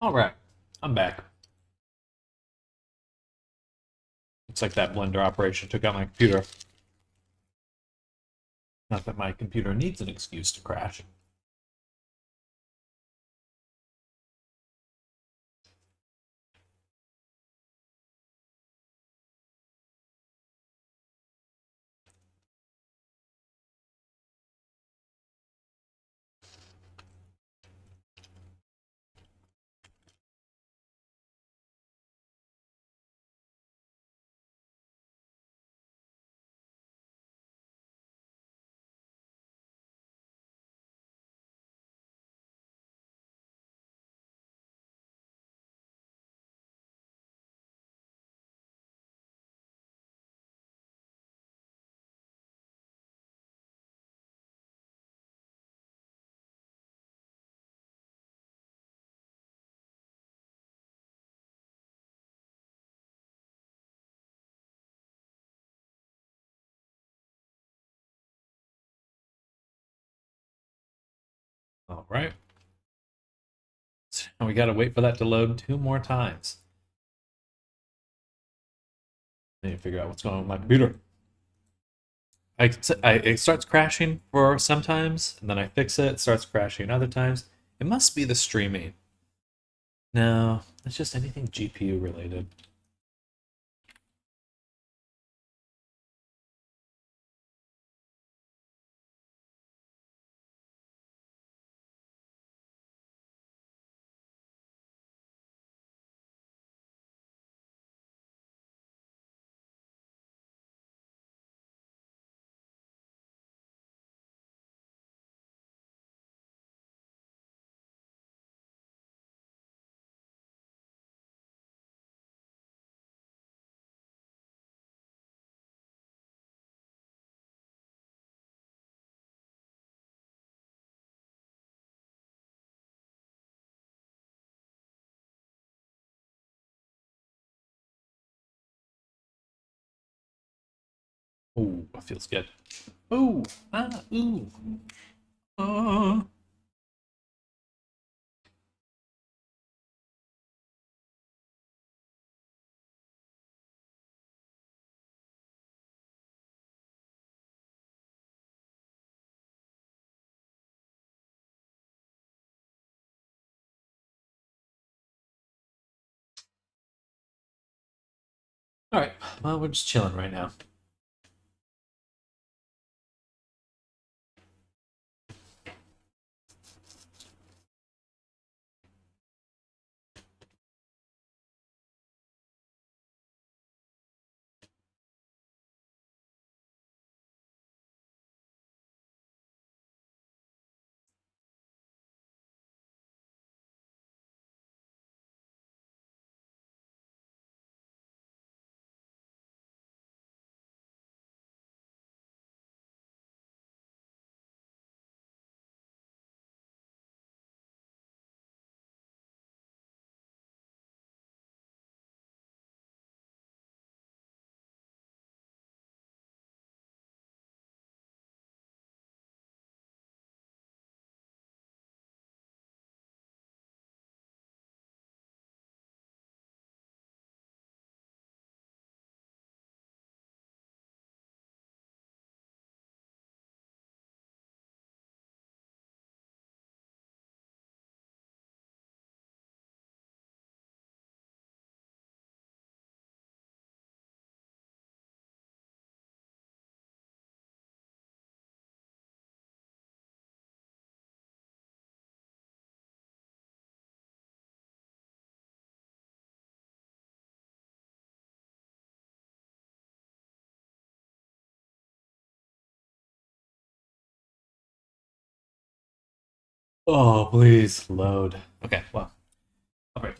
All right, I'm back. Looks like that blender operation took out my computer. Not that my computer needs an excuse to crash. All right. So we got to wait for that to load 2 more times. I need to figure out what's going on with my computer. It starts crashing for sometimes, and then I fix it. It starts crashing other times. It must be the streaming. No, it's just anything GPU related. Ooh, that feels good. Ooh, ooh. Uh. All right, well, we're just chilling right now. Oh, please load. Okay, well, I'll break.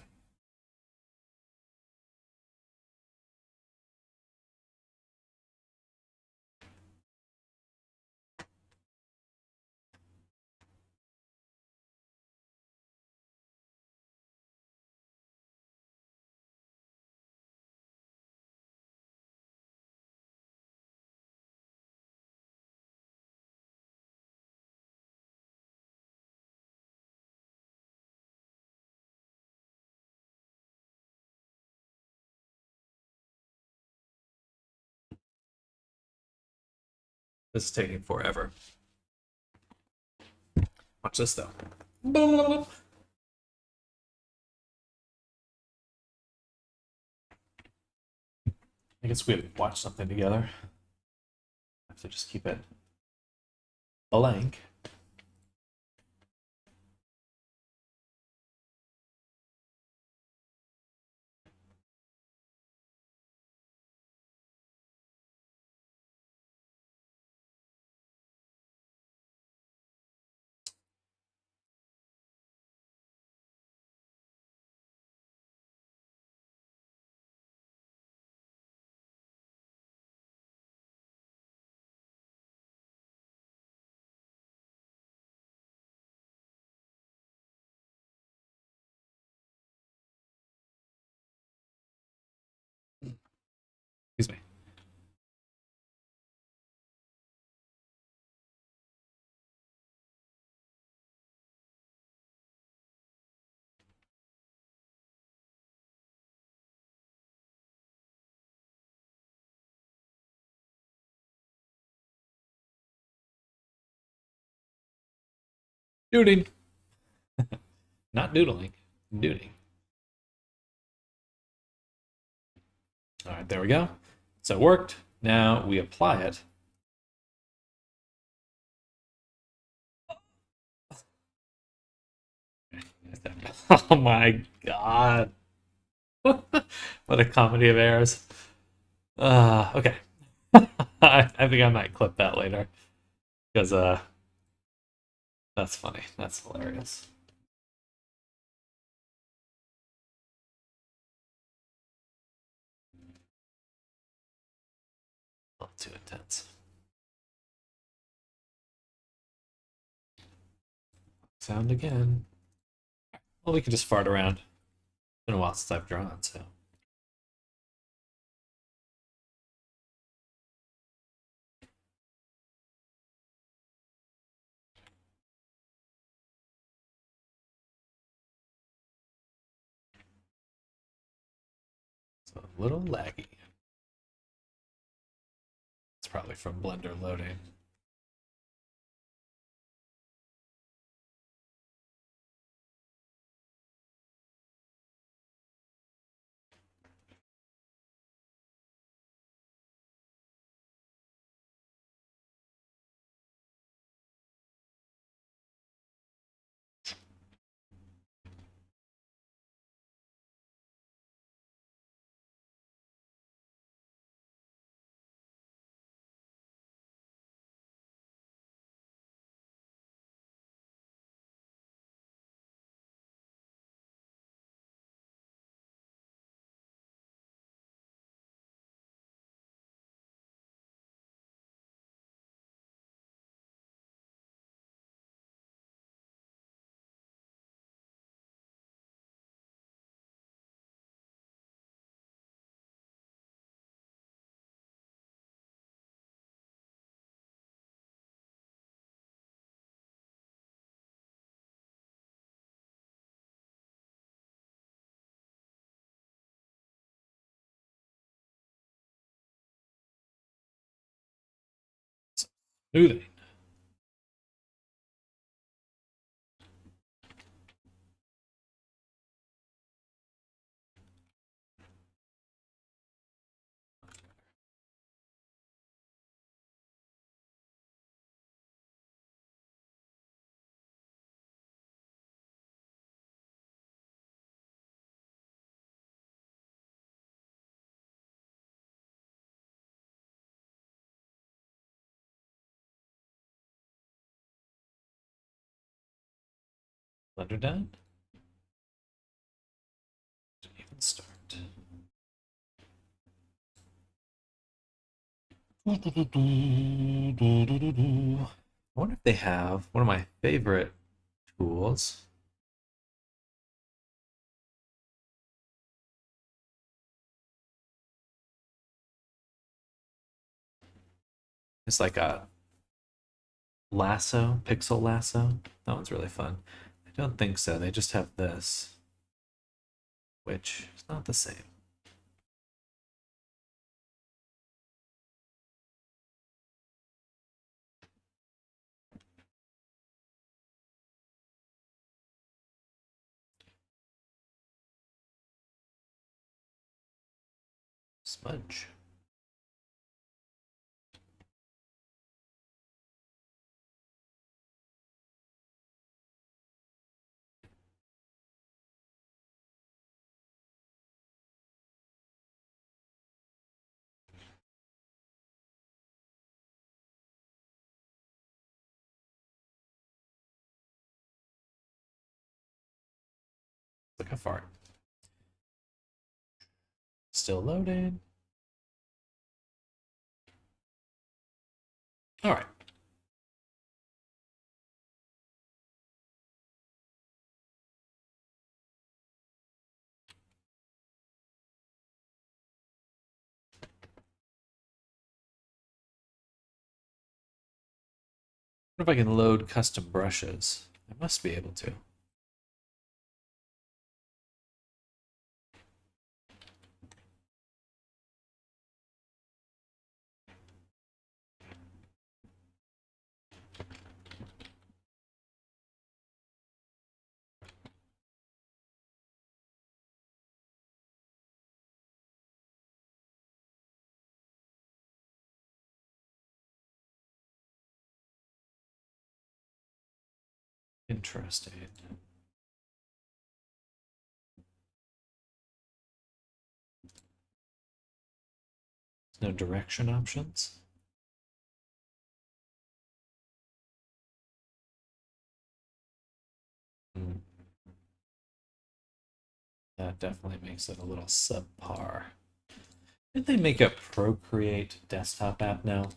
This is taking forever. Watch this though. I guess we have watched something together. I have to just keep it blank. Excuse me. Doodling. Not doodling. Doodling. All right, there we go. So it worked. Now we apply it. Oh my god. What a comedy of errors. Okay. I think I might clip that later. Because that's funny. That's hilarious. A little too intense. Sound again. Well, we can just fart around. It's been a while since I've drawn, so. So a little laggy. It's probably from Blender loading. Smoothing. Blender done. Didn't even start. I wonder if they have one of my favorite tools. It's like a lasso, pixel lasso. That one's really fun. I don't think so. They just have this, which is not the same. Smudge. Like a fart. Still loading. All right. What if I can load custom brushes? I must be able to. Interesting. There's no direction options. Hmm. That definitely makes it a little subpar. Did they make a Procreate desktop app now?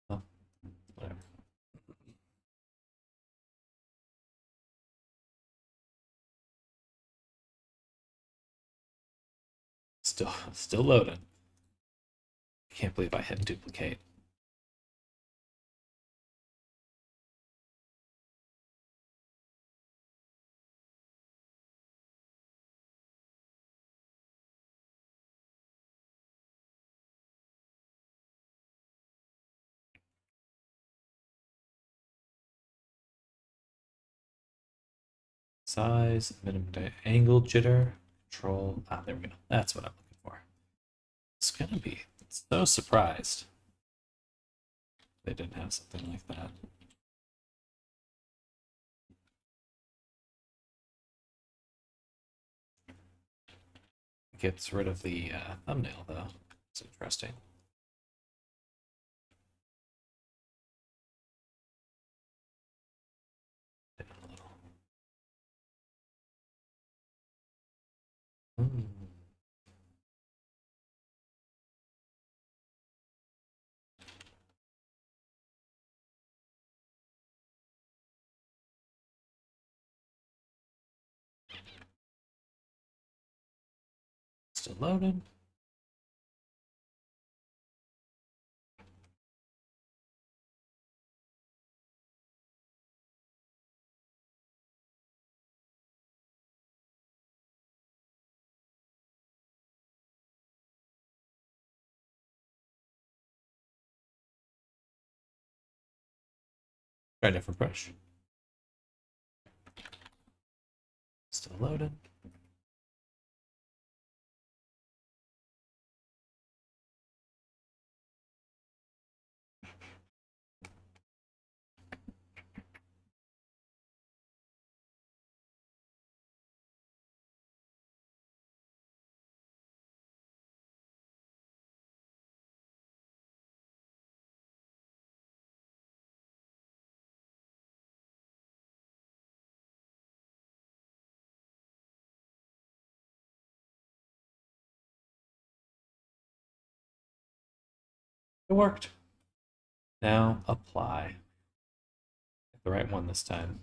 Oh, whatever. Still loading. Can't believe I hit duplicate. Size, minimum angle jitter, control. Ah, there we go. That's what I'm looking for. It's gonna be so surprised they didn't have something like that. Gets rid of the thumbnail though. It's interesting. Hmm. Still loading. Try a different brush. Still loading. It worked. Now apply. Get the right one this time.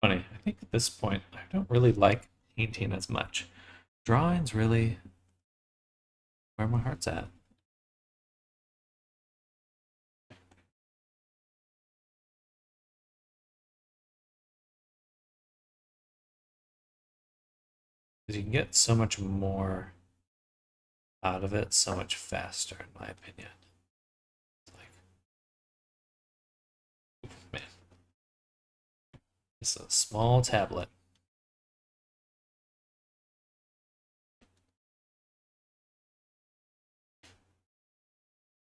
Funny. I think at this point, I don't really like painting as much. Drawing's really where my heart's at. Because you can get so much more out of it so much faster, in my opinion. Like, man, it's a small tablet.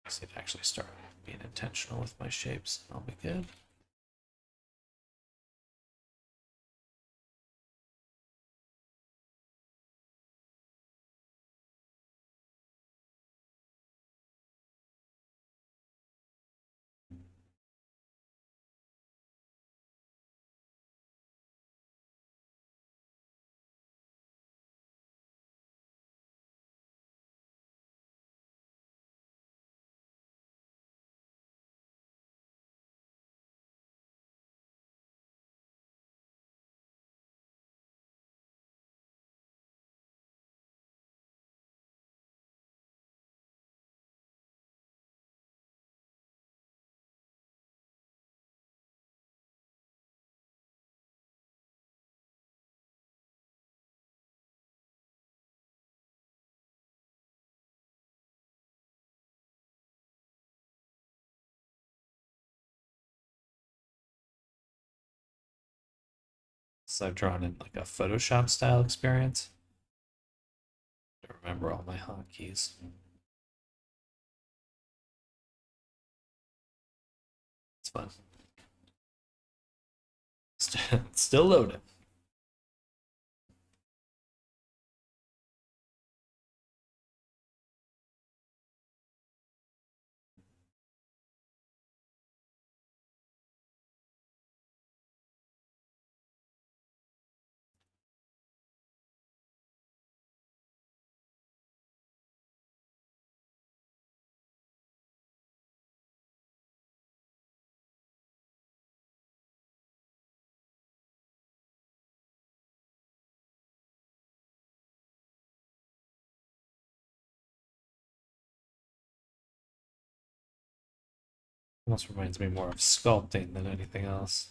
I see if I actually start being intentional with my shapes. I'll be good. So I've drawn in like a Photoshop style experience. I remember all my hotkeys. It's fun. Still loading. Almost reminds me more of sculpting than anything else.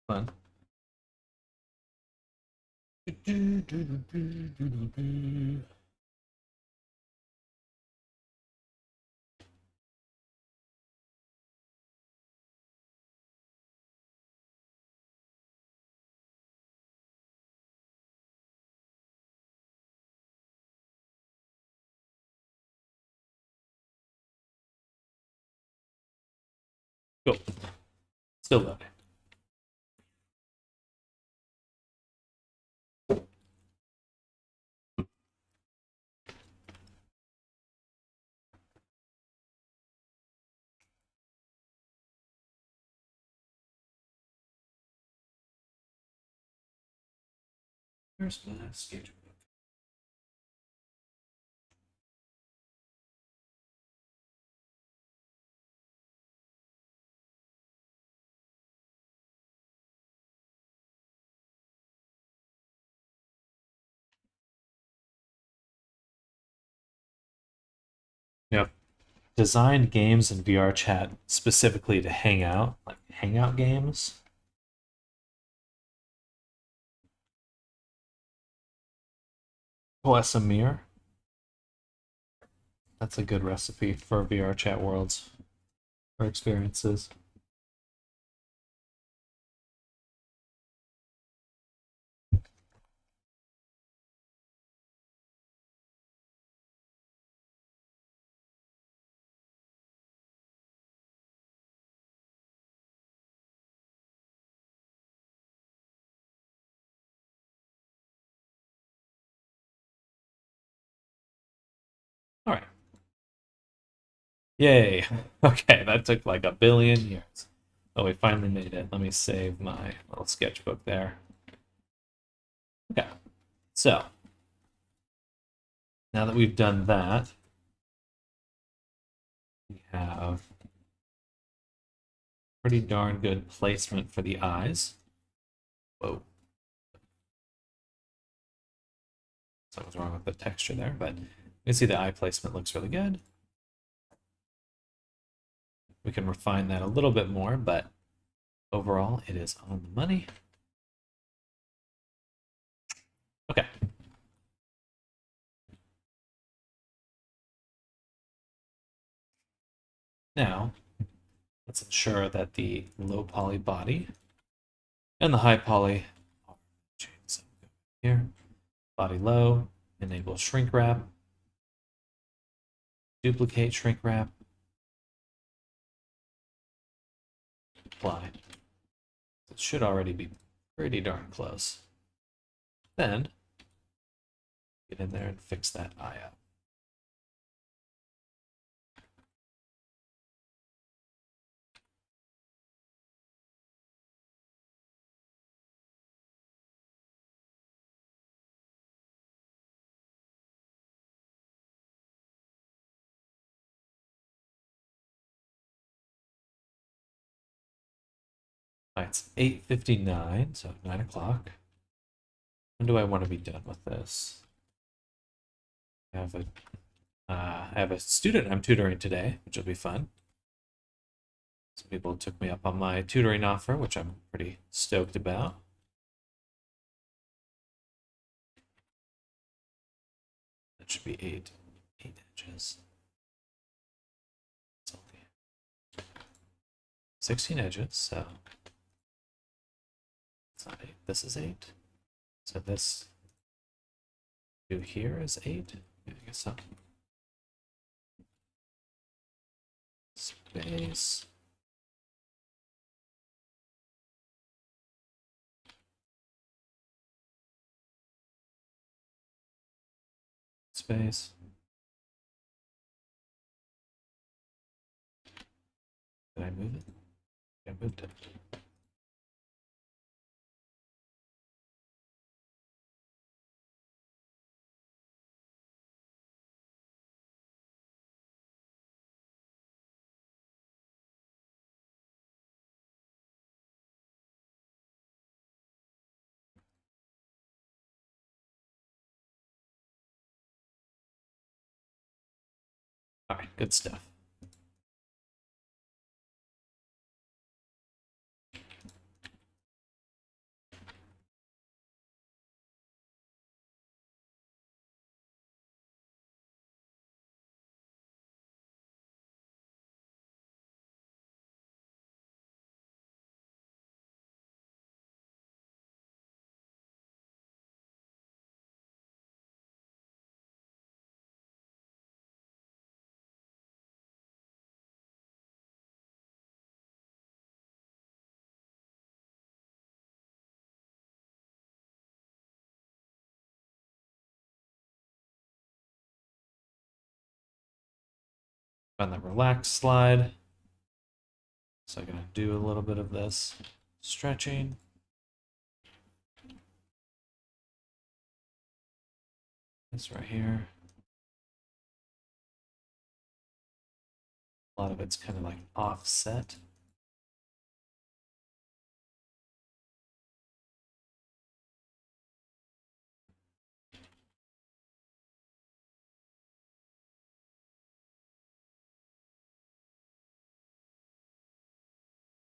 Fun. Cool. Still loading. Where's my schedule? Yep. Designed games in VR chat specifically to hang out, like hangout games. Mir. That's a good recipe for VR chat worlds or experiences. Yay. Okay, that took like a billion years. Oh, we finally made it. Let me save my little sketchbook there. Okay, so now that we've done that, we have pretty darn good placement for the eyes. Whoa. Something's wrong with the texture there, but you can see the eye placement looks really good. We can refine that a little bit more, but overall, it is on the money. Okay. Now, let's ensure that the low poly body and the high poly are matching. So here, body low, enable shrink wrap, duplicate shrink wrap, apply. It should already be pretty darn close. Then, get in there and fix that eye up. All right, it's 8:59, so 9 o'clock. When do I want to be done with this? I have a student I'm tutoring today, which will be fun. Some people took me up on my tutoring offer, which I'm pretty stoked about. That should be eight edges. It's only 16 edges, so it's not 8. This is 8. So this to here is 8. I guess so. Space. Space. Did I move it? I moved it. All right, good stuff. On the relax slide. So I'm going to do a little bit of this stretching. This right here. A lot of it's kind of like offset.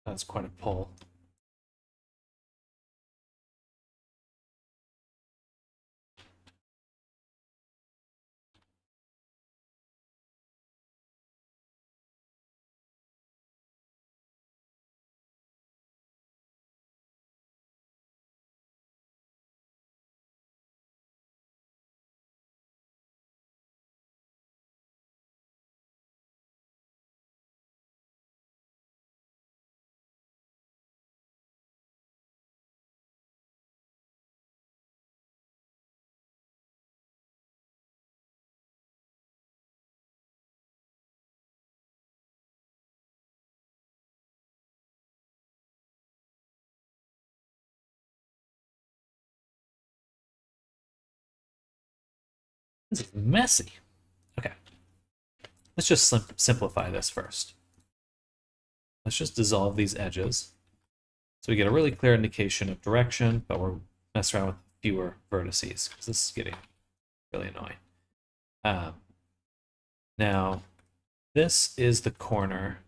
That's quite a pull. This is messy. Okay. Let's just simplify this first. Let's just dissolve these edges. So we get a really clear indication of direction, but we're messing around with fewer vertices because this is getting really annoying. Now, this is the corner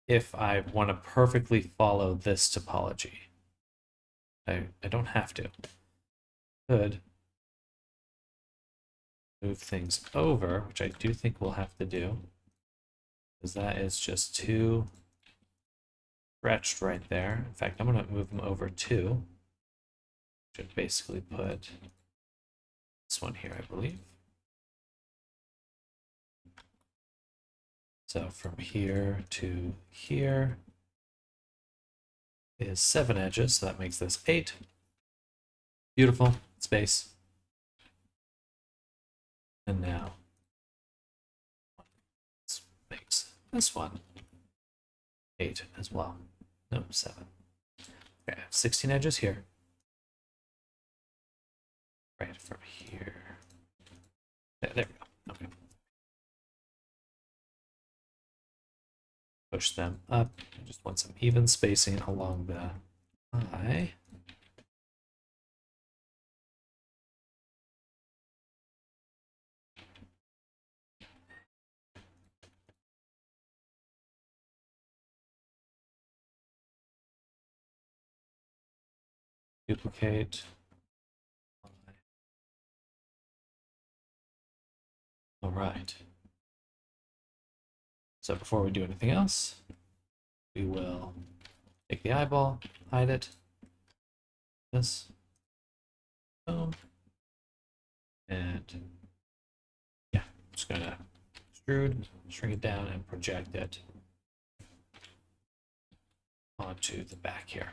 if I want to perfectly follow this topology. I don't have to. Could move things over, which I do think we'll have to do, because that is just too stretched right there. In fact, I'm going to move them over too. Should basically put this one here, I believe. So from here to here is 7 edges, so that makes this 8. Beautiful space. And now this makes this one 8 as well. No, 7. Okay, I have 16 edges here. Right from here. There we go. Okay. Push them up. I just want some even spacing along the eye. Duplicate. All right. So before we do anything else, we will take the eyeball, hide it. This. Boom. And yeah, I'm just gonna extrude, shrink it down, and project it onto the back here.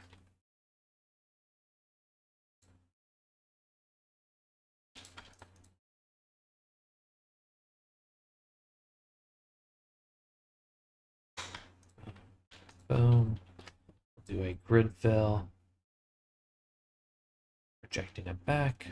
Boom. We'll do a grid fill, projecting it back.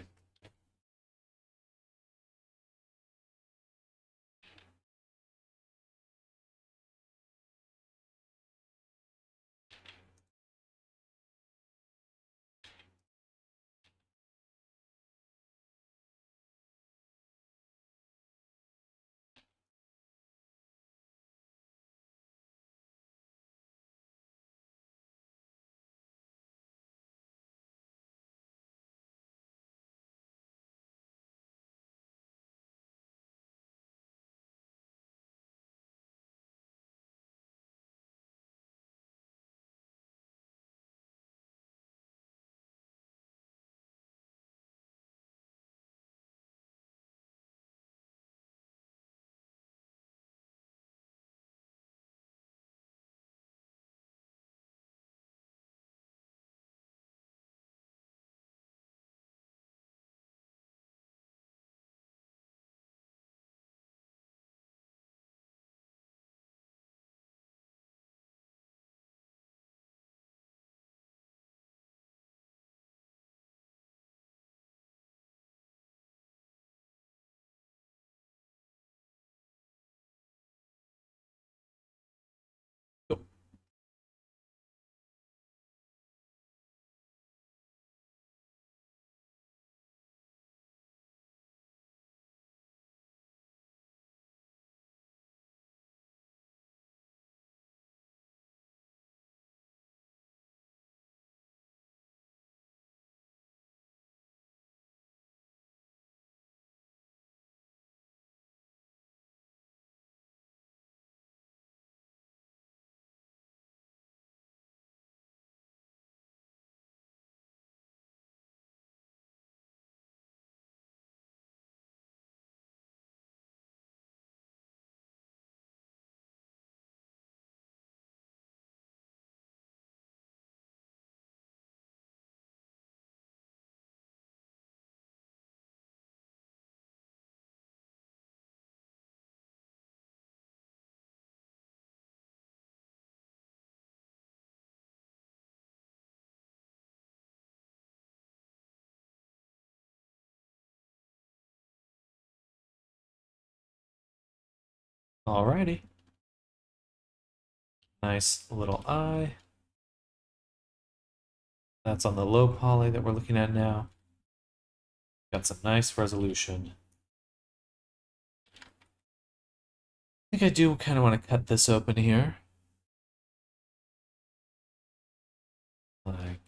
Alrighty. Nice little eye. That's on the low poly that we're looking at now. Got some nice resolution. I think I do kind of want to cut this open here. Like,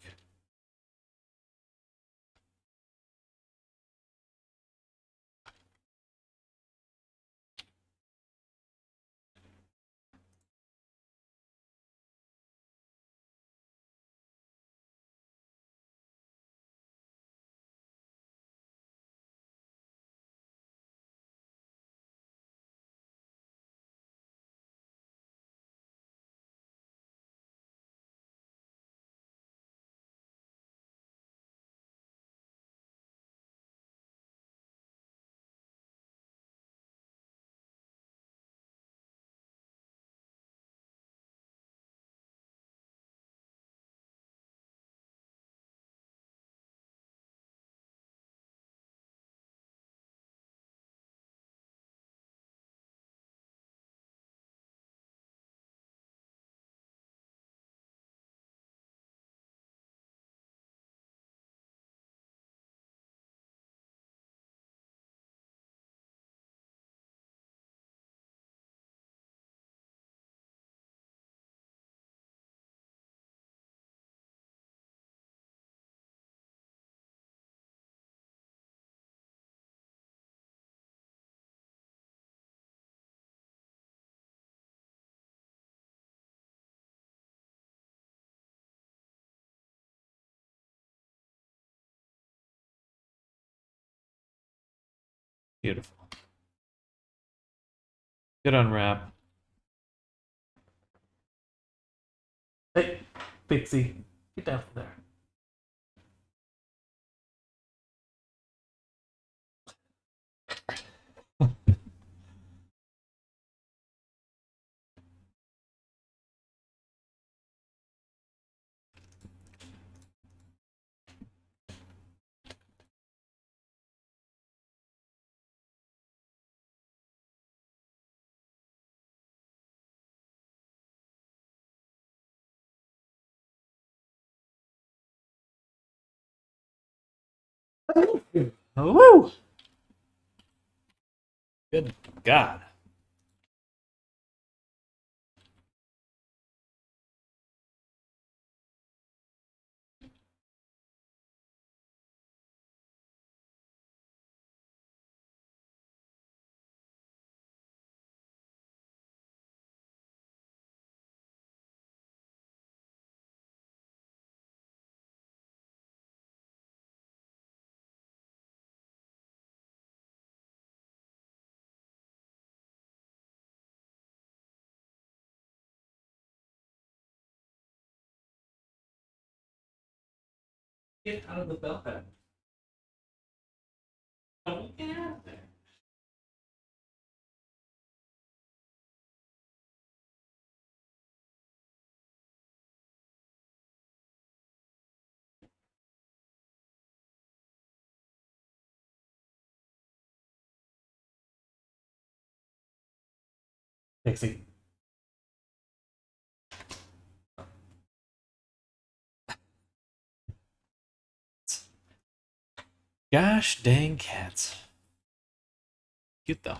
beautiful. Good unwrap. Hey, Pixie, get down from there. Oh, woo! Good God. Get out of the bell pad. Don't get out of there. Pixie. Gosh dang cats. Cute though. I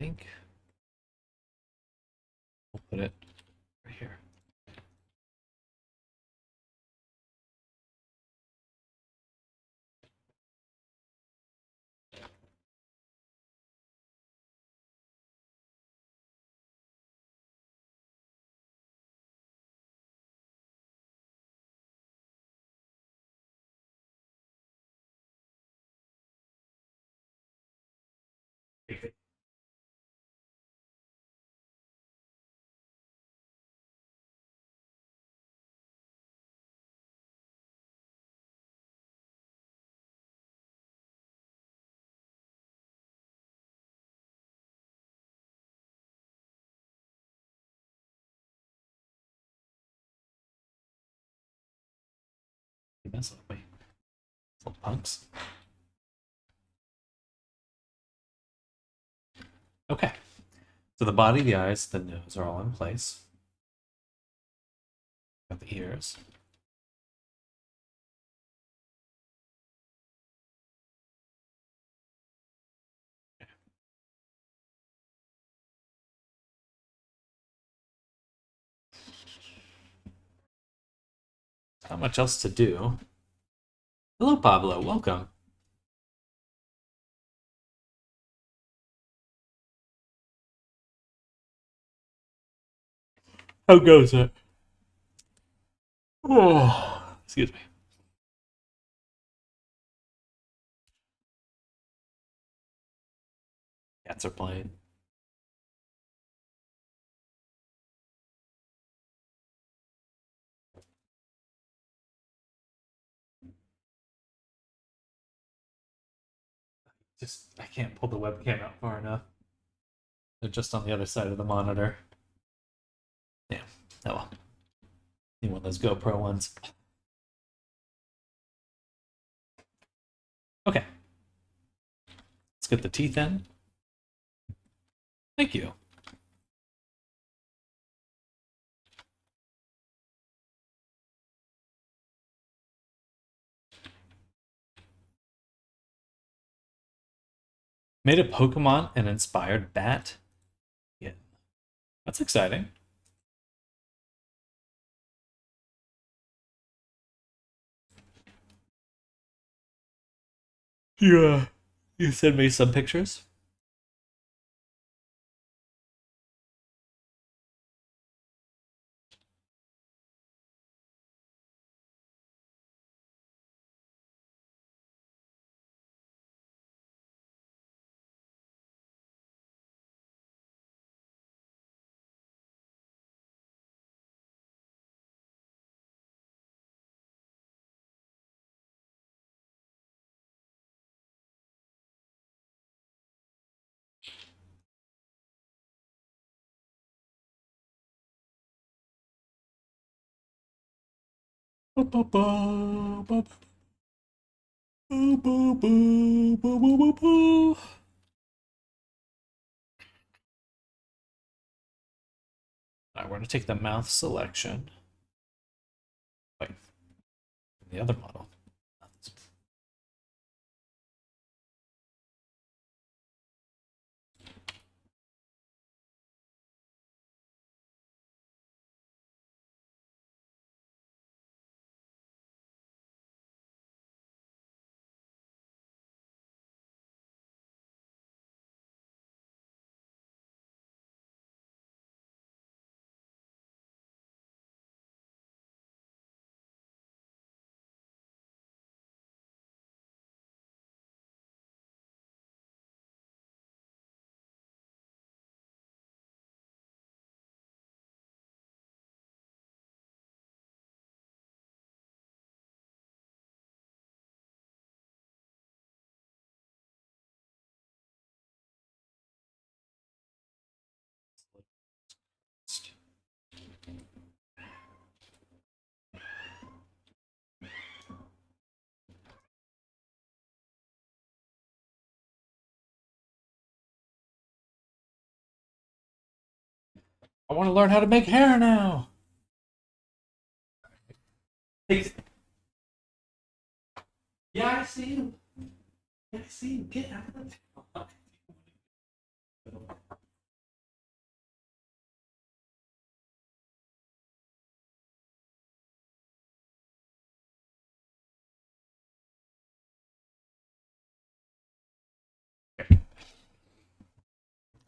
think we'll put it right here. messing with me. Little punks. Okay. So the body, the eyes, the nose are all in place. Got the ears. Not much else to do. Hello, Pablo. Welcome. How goes it? Oh, excuse me. Cats are playing. I can't pull the webcam out far enough. They're just on the other side of the monitor. Yeah. Oh well. Need one of those GoPro ones. Okay. Let's get the teeth in. Thank you. Made a Pokemon and inspired bat. Yeah. That's exciting. Yeah. You send me some pictures? Alright, we're going to take the mouth selection. Wait, the other model. I want to learn how to make hair now. Yeah, I see you. Yeah, I see you. Get out of the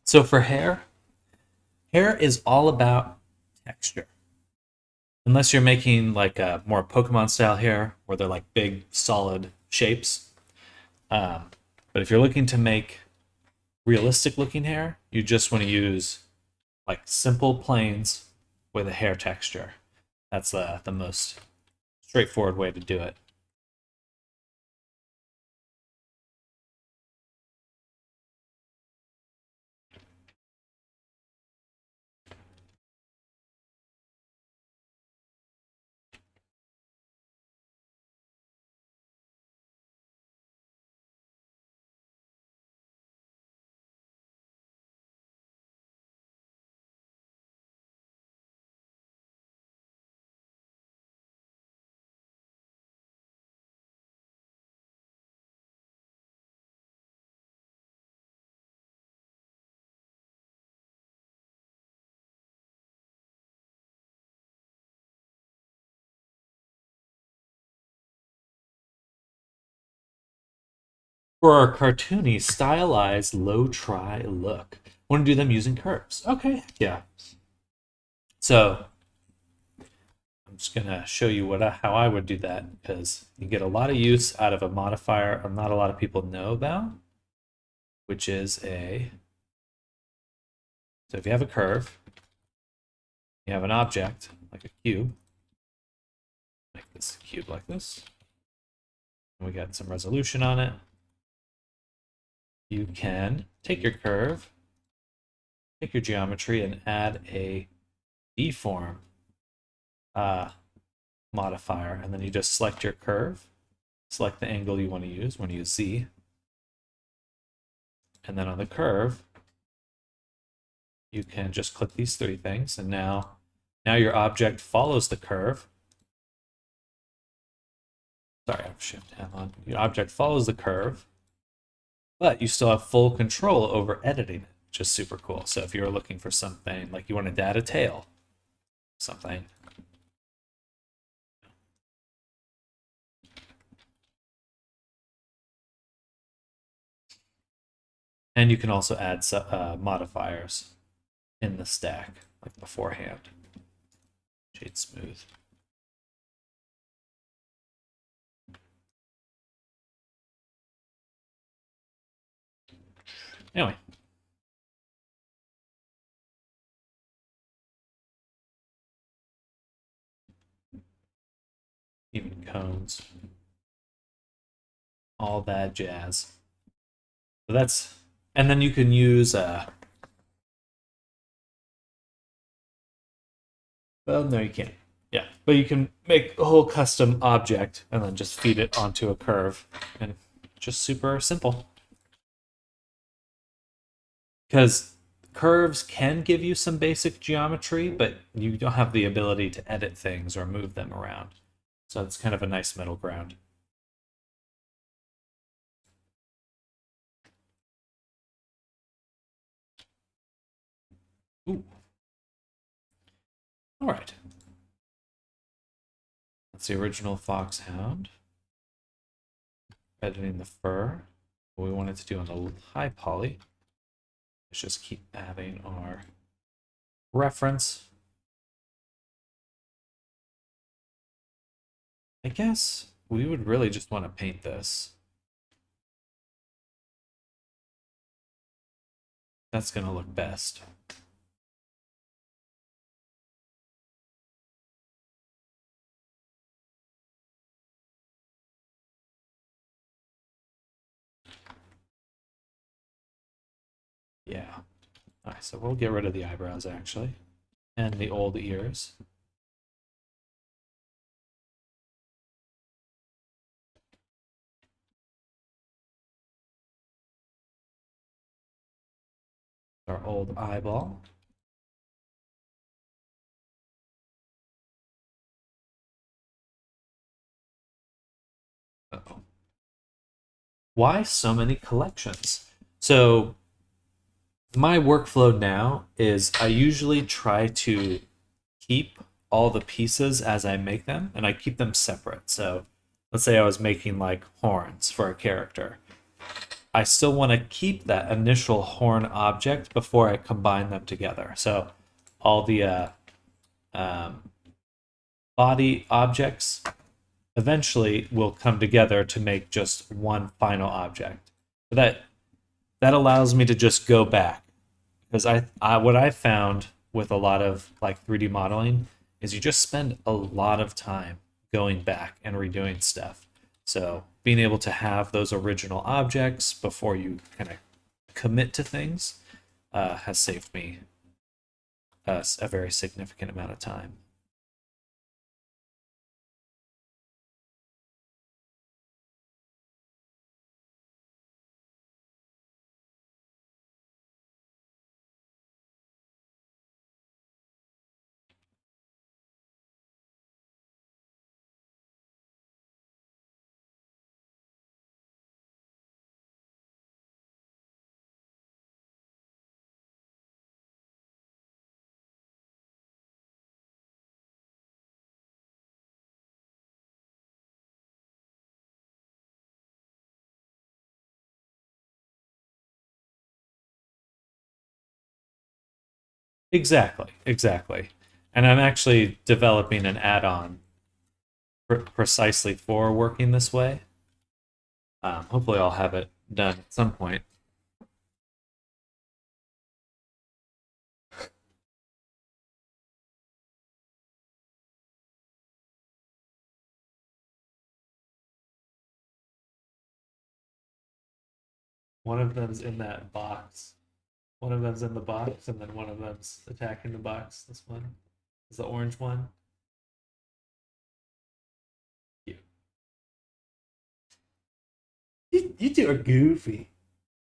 So for hair, hair is all about texture. Unless you're making like a more Pokemon style hair where they're like big solid shapes. Um, but if you're looking to make realistic looking hair, you just want to use like simple planes with a hair texture. That's the most straightforward way to do it. For a cartoony, stylized, low-try look. Want to do them using curves. Okay, yeah. So I'm just gonna show you how I would do that because you get a lot of use out of a modifier not a lot of people know about, which is so if you have a curve, you have an object like a cube, make this cube like this, and we got some resolution on it. You can take your curve, take your geometry, and add a deform modifier, and then you just select your curve, select the angle you want to use. We're going to use Z, and then on the curve, you can just click these three things, and now your object follows the curve. Sorry, I have Shift M on. Your object follows the curve, but you still have full control over editing it, which is super cool. So if you're looking for something like you want to add a tail, something. And you can also add modifiers in the stack, like beforehand. Shade smooth. Anyway. Even cones. All that jazz. So that's, and then you can use, well, no, you can't. Yeah, but you can make a whole custom object and then just feed it onto a curve, and just super simple. Because curves can give you some basic geometry, but you don't have the ability to edit things or move them around. So it's kind of a nice middle ground. Ooh. All right. That's the original Foxhound. Editing the fur. What we wanted to do on the high poly. Let's just keep adding our reference. I guess we would really just want to paint this. That's going to look best. Yeah. All right, so we'll get rid of the eyebrows actually, and the old ears. Our old eyeball. Uh-oh. Why so many collections? So my workflow now is I usually try to keep all the pieces as I make them, and I keep them separate. So let's say I was making like horns for a character. I still want to keep that initial horn object before I combine them together. So all the body objects eventually will come together to make just one final object. But that allows me to just go back, because I what I found with a lot of like 3D modeling is you just spend a lot of time going back and redoing stuff. So being able to have those original objects before you kind of commit to things has saved me a very significant amount of time. Exactly, exactly. And I'm actually developing an add-on precisely for working this way. Hopefully, I'll have it done at some point. One of them's in that box. One of them's in the box, and then one of them's attacking the box. This one is the orange one. You, you two are goofy.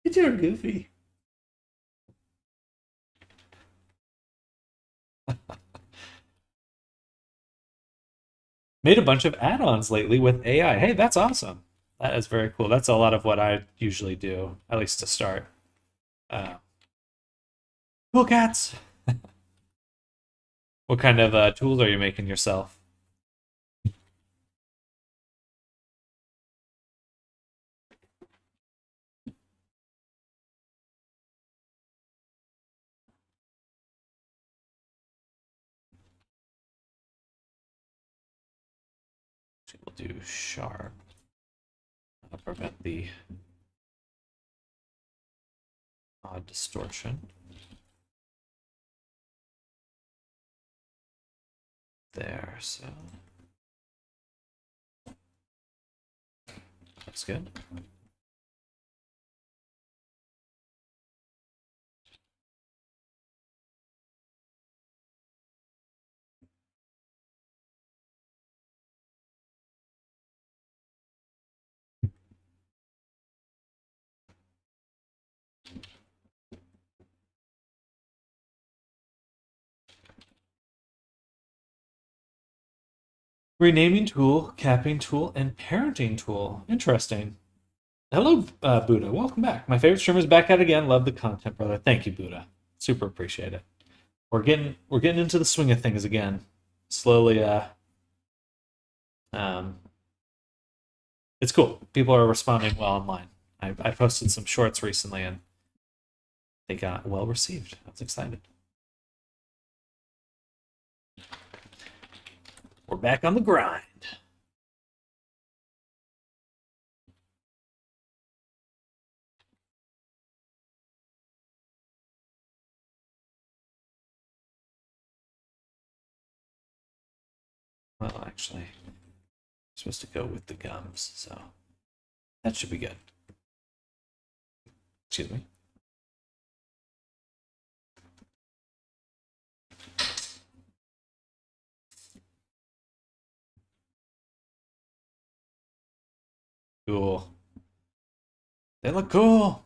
You two are goofy. Made a bunch of add-ons lately with AI. Hey, that's awesome. That is very cool. That's a lot of what I usually do, at least to start. Uh, cool cats. What kind of tools are you making yourself? We'll do sharp. I'll prevent the odd distortion. There, so that's good. Renaming tool, capping tool, and parenting tool. Interesting. Hello, Buddha. Welcome back. My favorite streamer's back at again. Love the content, brother. Thank you, Buddha. Super appreciate it. We're getting into the swing of things again. Slowly, um, it's cool. People are responding well online. I posted some shorts recently and they got well received. I was excited. We're back on the grind. Well, actually, I'm supposed to go with the gums, so that should be good. Excuse me. Cool. They look cool.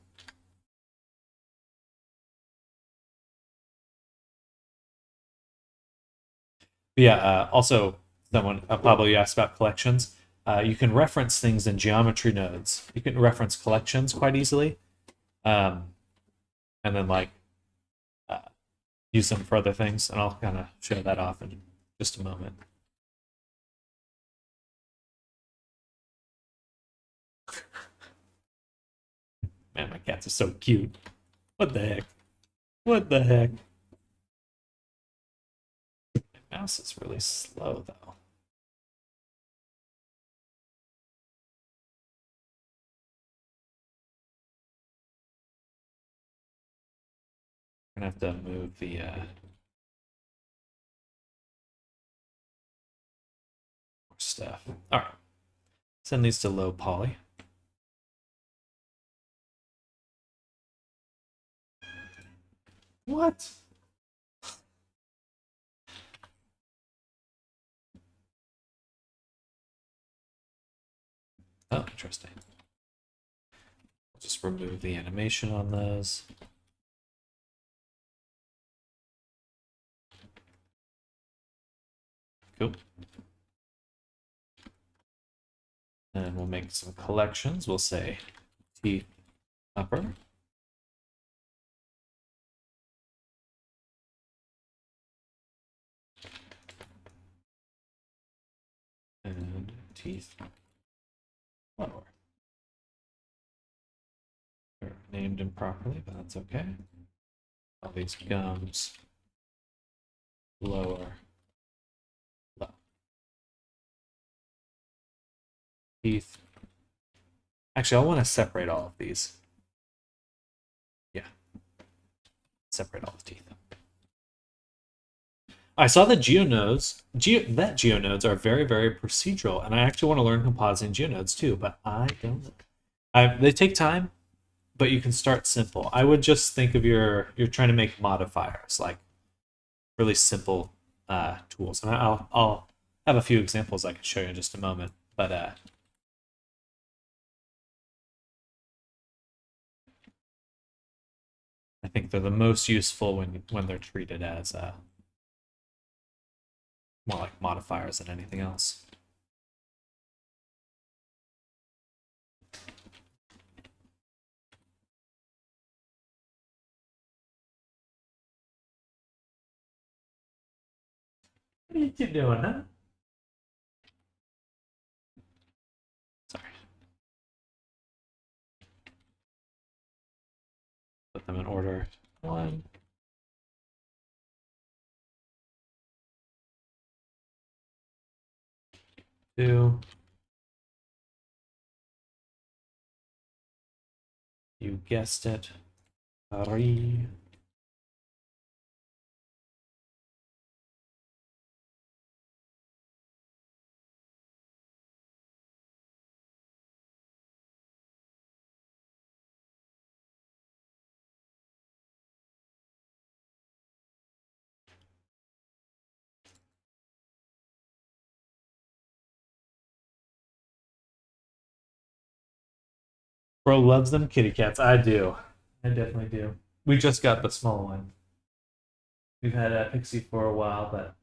But yeah, also, someone, Pablo, you asked about collections. You can reference things in geometry nodes. You can reference collections quite easily. Um, and then, like, uh, use them for other things. And I'll kind of show that off in just a moment. Man, my cats are so cute. What the heck? What the heck? My mouse is really slow, though. I'm gonna have to move the stuff. All right, send these to low poly. What? Oh, interesting. Just remove the animation on those. Cool. And we'll make some collections. We'll say teeth upper. And teeth lower. They're named improperly, but that's okay. All these gums lower, low. Teeth. Actually, I want to separate all of these. Yeah. Separate all the teeth. I saw that geonodes, geonodes are very, very procedural, and I actually want to learn compositing geonodes too, but I don't. They take time, but you can start simple. I would just think of you're trying to make modifiers, like really simple tools, and I'll have a few examples I can show you in just a moment. But I think they're the most useful when they're treated as more like modifiers than anything else. What are you doing, huh? Sorry. Put them in order. 1, 2. You guessed it. 3. Bro loves them kitty cats. I do. I definitely do. We just got the small one. We've had a Pixie for a while, but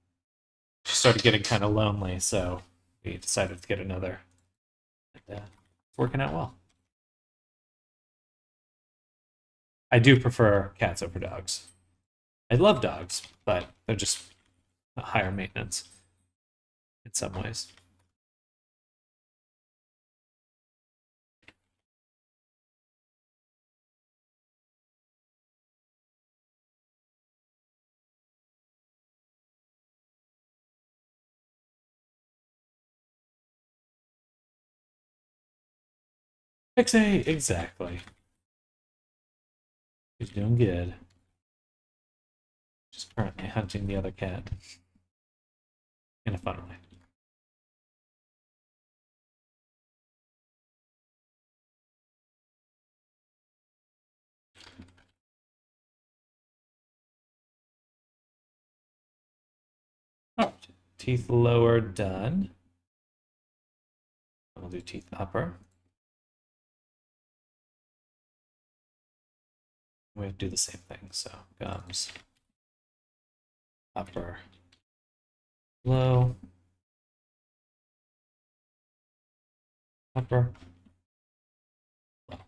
she started getting kind of lonely, so we decided to get another. And, it's working out well. I do prefer cats over dogs. I love dogs, but they're just higher maintenance in some ways. Pixie, exactly. She's doing good. Just currently hunting the other cat in a fun way. Oh, teeth lower done. We'll do teeth upper. We do the same thing. So gums, upper, low, upper, low.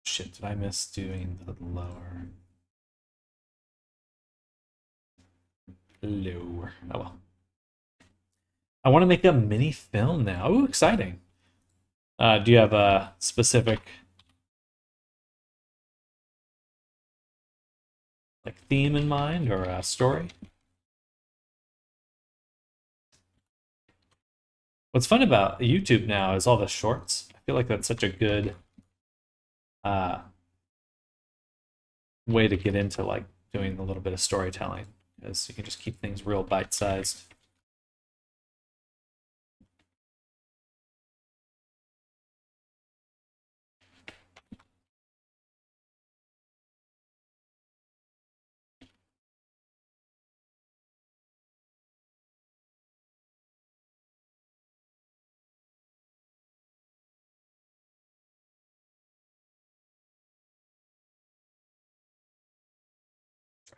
Shit, did I miss doing the lower? Lower. Oh well. I want to make a mini film now. Ooh, exciting. Do you have a specific like theme in mind or a story? What's fun about YouTube now is all the shorts. I feel like that's such a good uh, way to get into like doing a little bit of storytelling, because you can just keep things real bite-sized.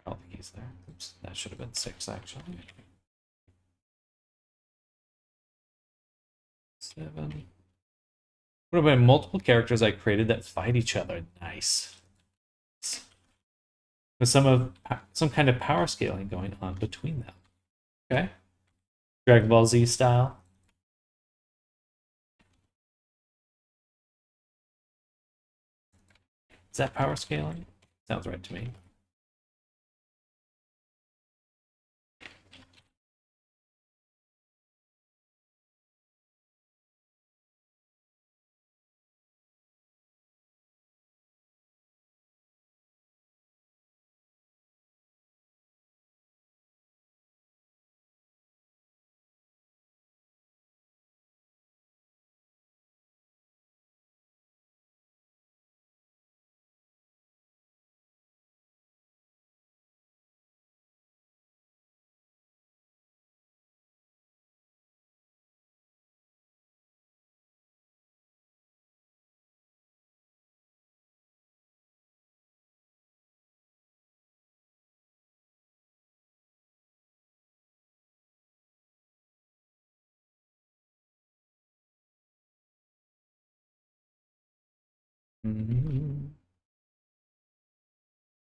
I don't think he's there. Oops, that should have been 6 actually. 7. What about multiple characters I created that fight each other? Nice. With some kind of power scaling going on between them. Okay. Dragon Ball Z style. Is that power scaling? Sounds right to me.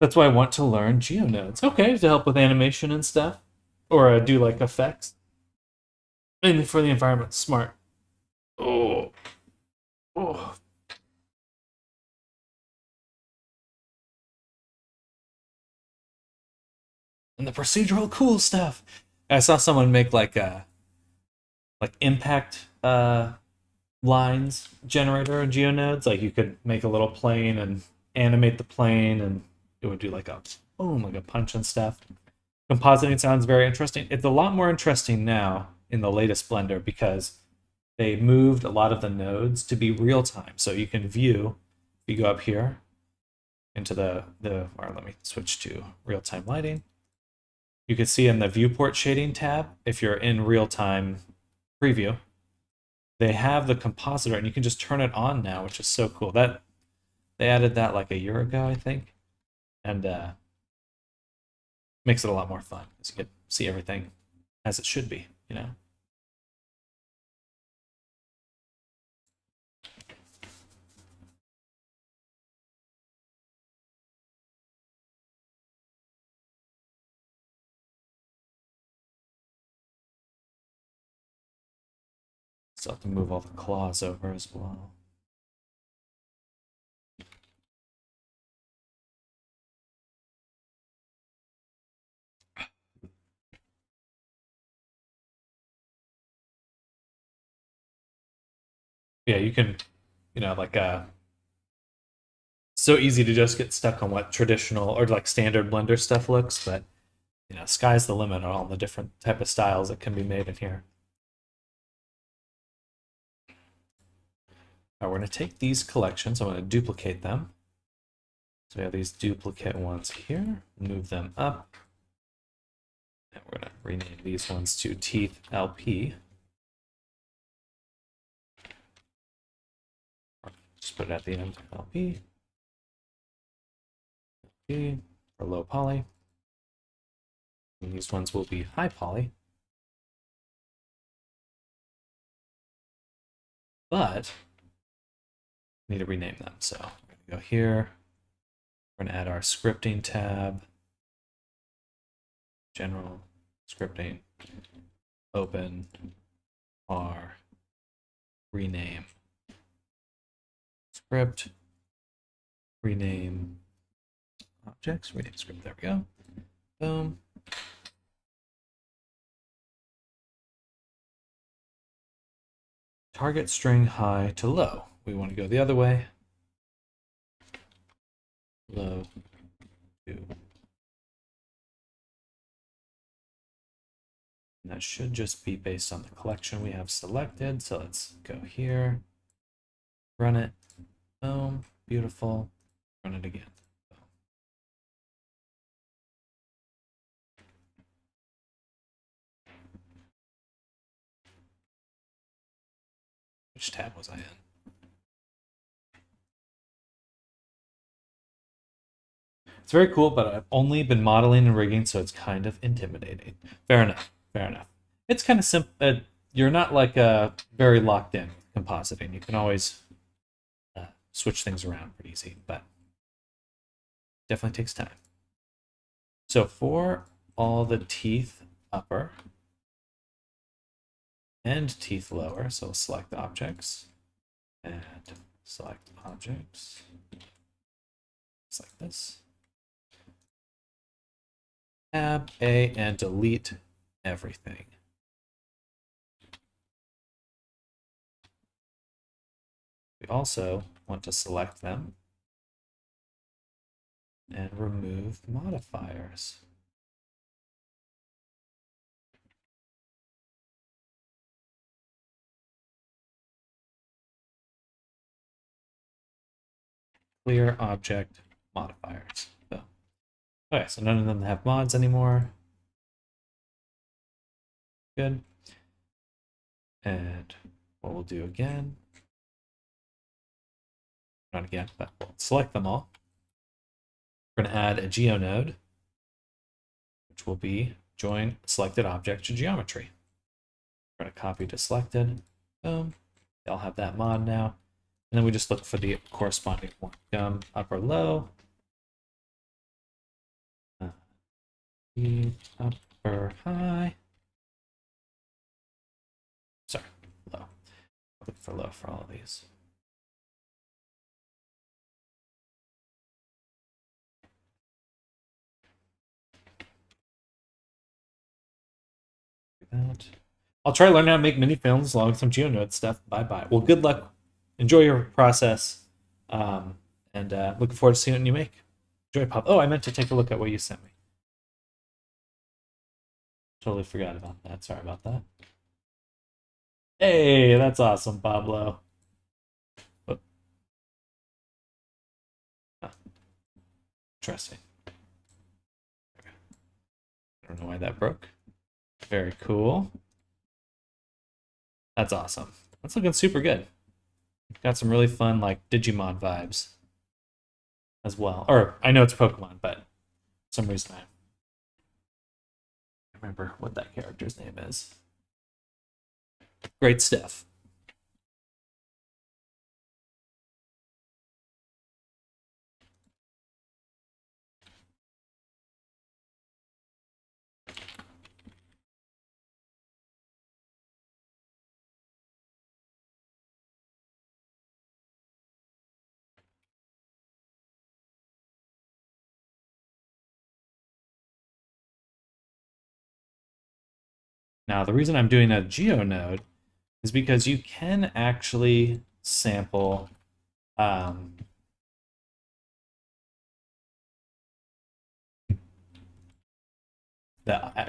That's why I want to learn geonodes. Okay, to help with animation and stuff, or do like effects, mainly for the environment. Smart. Oh, oh. And the procedural cool stuff. I saw someone make like a impact lines generator in geonodes. Like you could make a little plane and animate the plane, and it would do like a boom, like a punch and stuff. Compositing sounds very interesting. It's a lot more interesting now in the latest Blender because they moved a lot of the nodes to be real time. So you can view, if you go up here into or let me switch to real time lighting. You can see in the viewport shading tab, if you're in real time preview, they have the compositor and you can just turn it on now, which is so cool. That they added that like a year ago, I think, and makes it a lot more fun because you get to see everything as it should be, you know. Still have to move all the claws over as well. Yeah, you can, like so easy to just get stuck on what traditional or like standard Blender stuff looks, but sky's the limit on all the different type of styles that can be made in here. Now we're going to take these collections, I'm going to duplicate them. So we have these duplicate ones here, move them up. And we're going to rename these ones to Teeth LP. Just put it at the end, LP. LP for low poly. And these ones will be high poly. But I need to rename them. So we're going to go here. We're going to add our scripting tab. General scripting. Open our rename script. Rename objects. Rename script. There we go. Boom. Target string high to low. We want to go the other way. Low to. And that should just be based on the collection we have selected. So let's go here. Run it. Boom. Beautiful. Run it again. Which tab was I in? It's very cool, but I've only been modeling and rigging, so it's kind of intimidating. Fair enough. Fair enough. It's kind of simple. You're not like very locked in with compositing. You can always switch things around pretty easy, but definitely takes time. So for all the teeth upper and teeth lower, so we'll select objects and select objects. Just like this. Tab A and delete everything. We also want to select them and remove modifiers. Clear object modifiers. So, okay, so none of them have mods anymore. Good. And what we'll do again, not again, but we'll select them all. We're going to add a geonode, which will be join selected object to geometry. We're going to copy to selected. Boom. They'll have that mod now. And then we just look for the corresponding one. Up or low. Up or high. Sorry, low. Look for low for all of these. That. I'll try learning how to make mini films along with some GeoNode stuff. Bye bye. Well, good luck. Enjoy your process. And looking forward to seeing what you make. Enjoy Pop. Oh, I meant to take a look at what you sent me. Totally forgot about that. Sorry about that. Hey, that's awesome, Pablo. Oh. Huh. Interesting. Okay. I don't know why that broke. Very cool. That's awesome. That's looking super good. Got some really fun, like, Digimon vibes as well. Or, I know it's Pokemon, but for some reason I can't remember what that character's name is. Great stuff. Now, the reason I'm doing a GeoNode is because you can actually sample the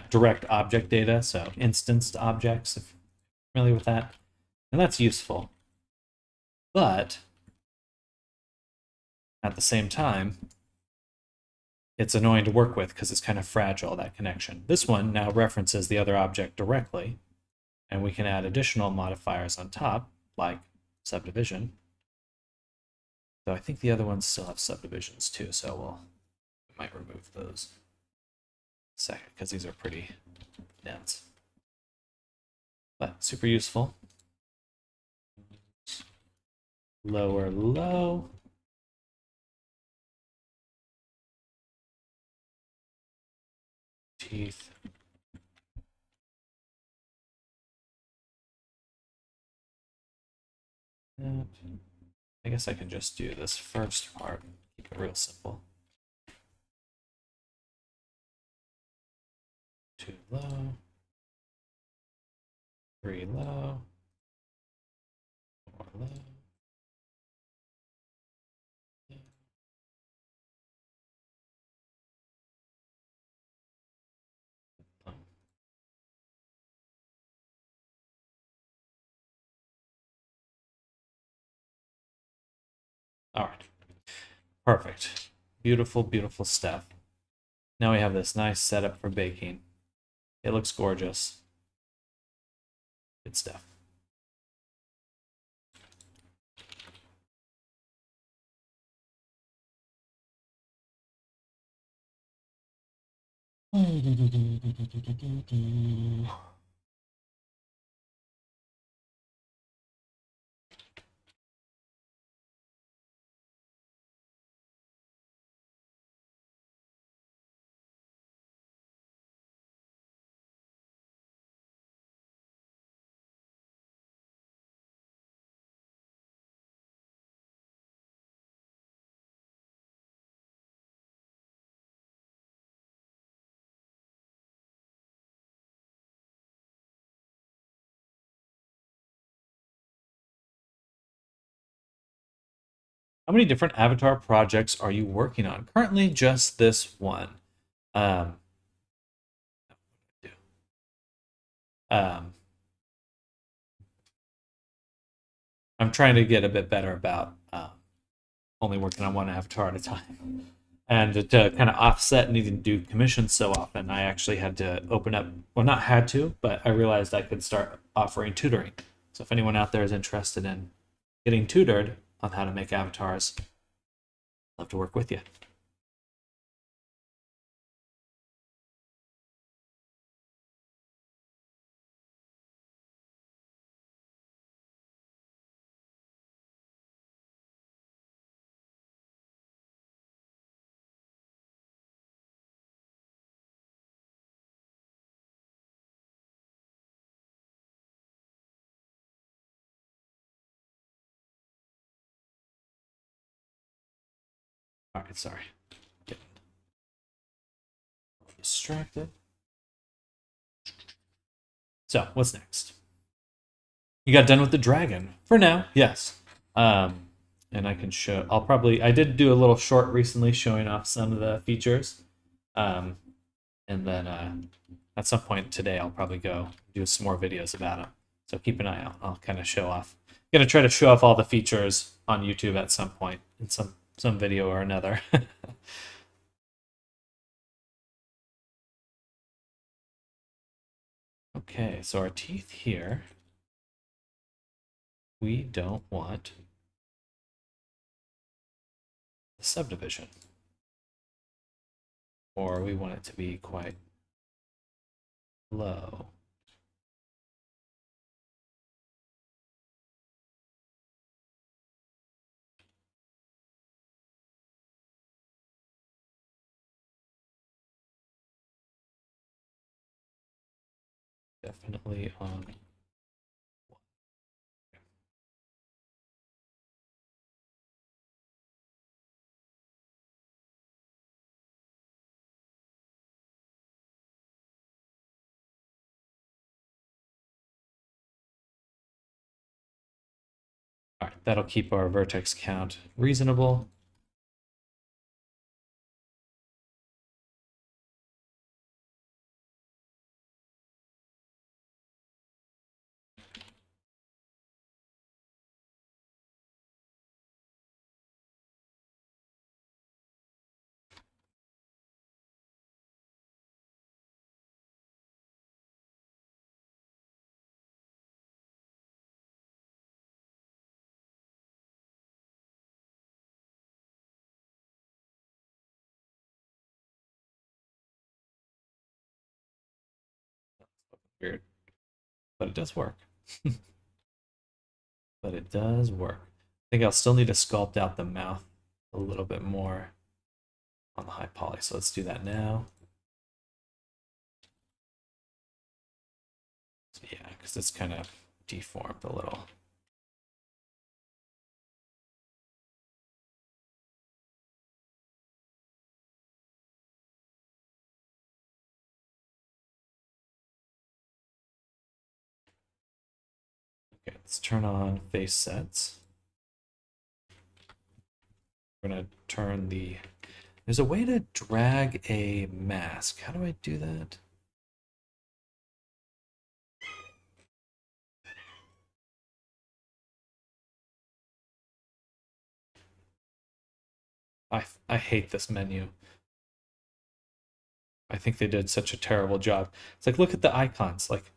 direct object data, so instanced objects, if you're familiar with that. And that's useful. But at the same time, it's annoying to work with because it's kind of fragile, that connection. This one now references the other object directly, and we can add additional modifiers on top, like subdivision. Though I think the other ones still have subdivisions too, so we might remove those second, because these are pretty dense. But super useful. Lower low. Teeth. And I guess I can just do this first part. Keep it real simple. Too low. 3 low. 4 low. All right. Perfect. Beautiful, beautiful stuff. Now we have this nice setup for baking. It looks gorgeous. Good stuff. How many different avatar projects are you working on? Currently, just this one. Um, um, I'm trying to get a bit better about only working on one avatar at a time. And to kind of offset needing to do commissions so often, I actually had to open up, well, not had to, but I realized I could start offering tutoring. So if anyone out there is interested in getting tutored on how to make avatars, I'd love to work with you. All right, sorry. Getting distracted. So, what's next? You got done with the dragon. For now, yes. Um, and I can show, I did do a little short recently showing off some of the features. Um, and then at some point today, I'll probably go do some more videos about them. So keep an eye out. I'll kind of show off. I'm gonna try to show off all the features on YouTube at some point in some video or another. Okay, so our teeth here, we don't want the subdivision, or we want it to be quite low. Definitely on. All right, that'll keep our vertex count reasonable. Weird, but it does work. But it does work. I think I'll still need to sculpt out the mouth a little bit more on the high poly. So let's do that now. So yeah, because it's kind of deformed a little. Okay, let's turn on face sets. We're gonna turn the. There's a way to drag a mask. How do I do that? I hate this menu. I think they did such a terrible job. It's like, look at the icons. Like,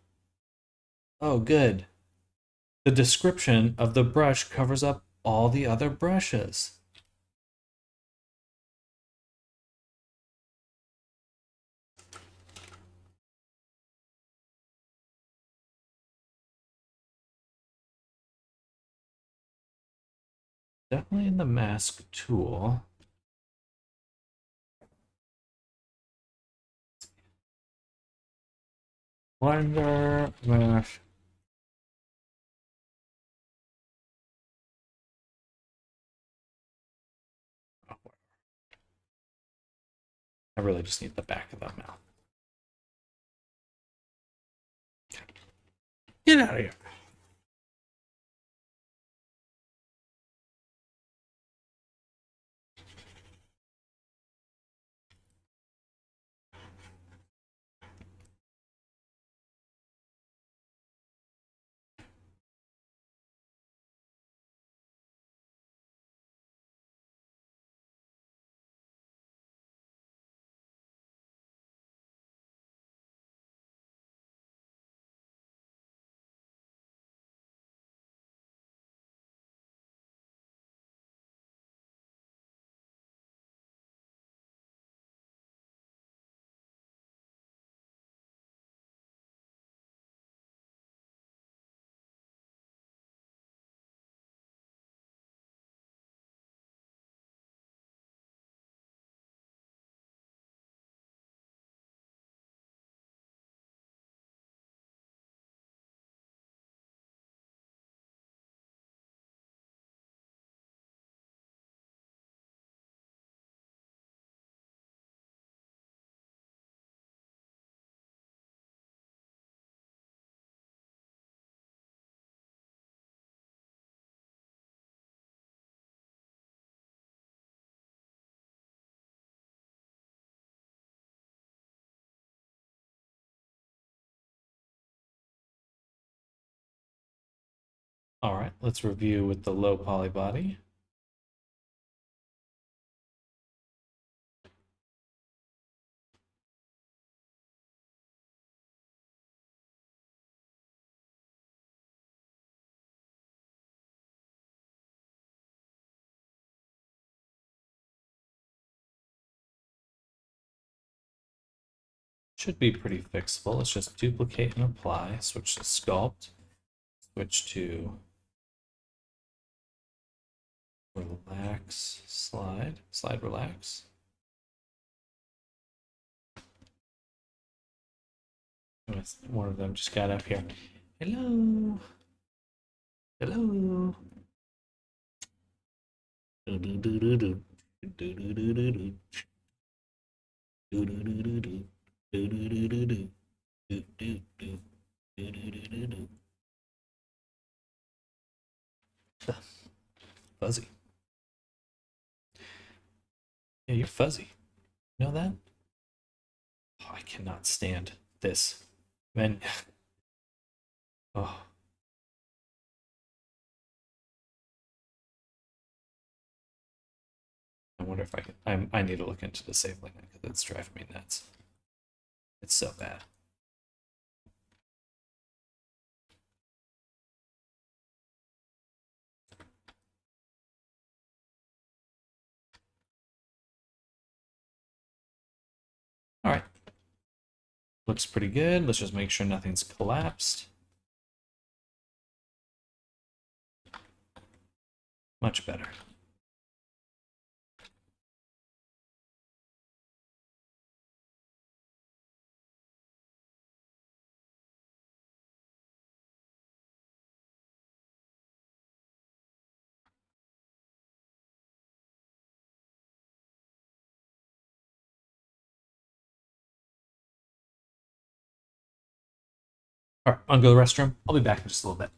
oh, good. The description of the brush covers up all the other brushes. Definitely in the mask tool. Blender mesh. I really just need the back of the mouth. Get out of here. All right, let's review with the low poly body. Should be pretty fixable. Let's just duplicate and apply. Switch to sculpt. Switch to relax, slide, slide, relax. One of them just got up here. Hello. Hello. Do do do do do. Do do do do do. Do do do do do. Do do do do do. Do do do. Do do do do do. Fuzzy. Yeah, you're fuzzy. You know that? Oh, I cannot stand this. Man. Oh, I wonder if I can. I need to look into disabling it because it's driving me nuts. It's so bad. All right. Looks pretty good. Let's just make sure nothing's collapsed. Much better. All right, I'll go to the restroom. I'll be back in just a little bit.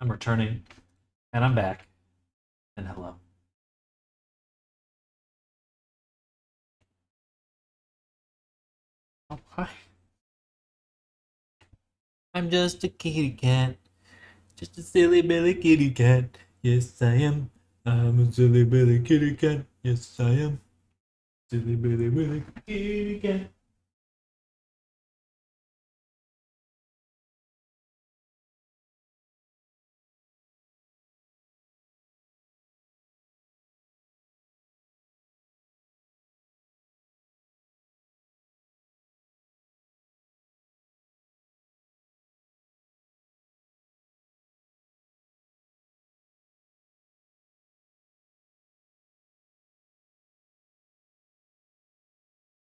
I'm returning, and I'm back, and hello. Oh, hi. I'm just a kitty cat. Just a silly Billy kitty cat. Yes, I am. I'm a silly Billy kitty cat. Yes, I am. Silly Billy kitty cat.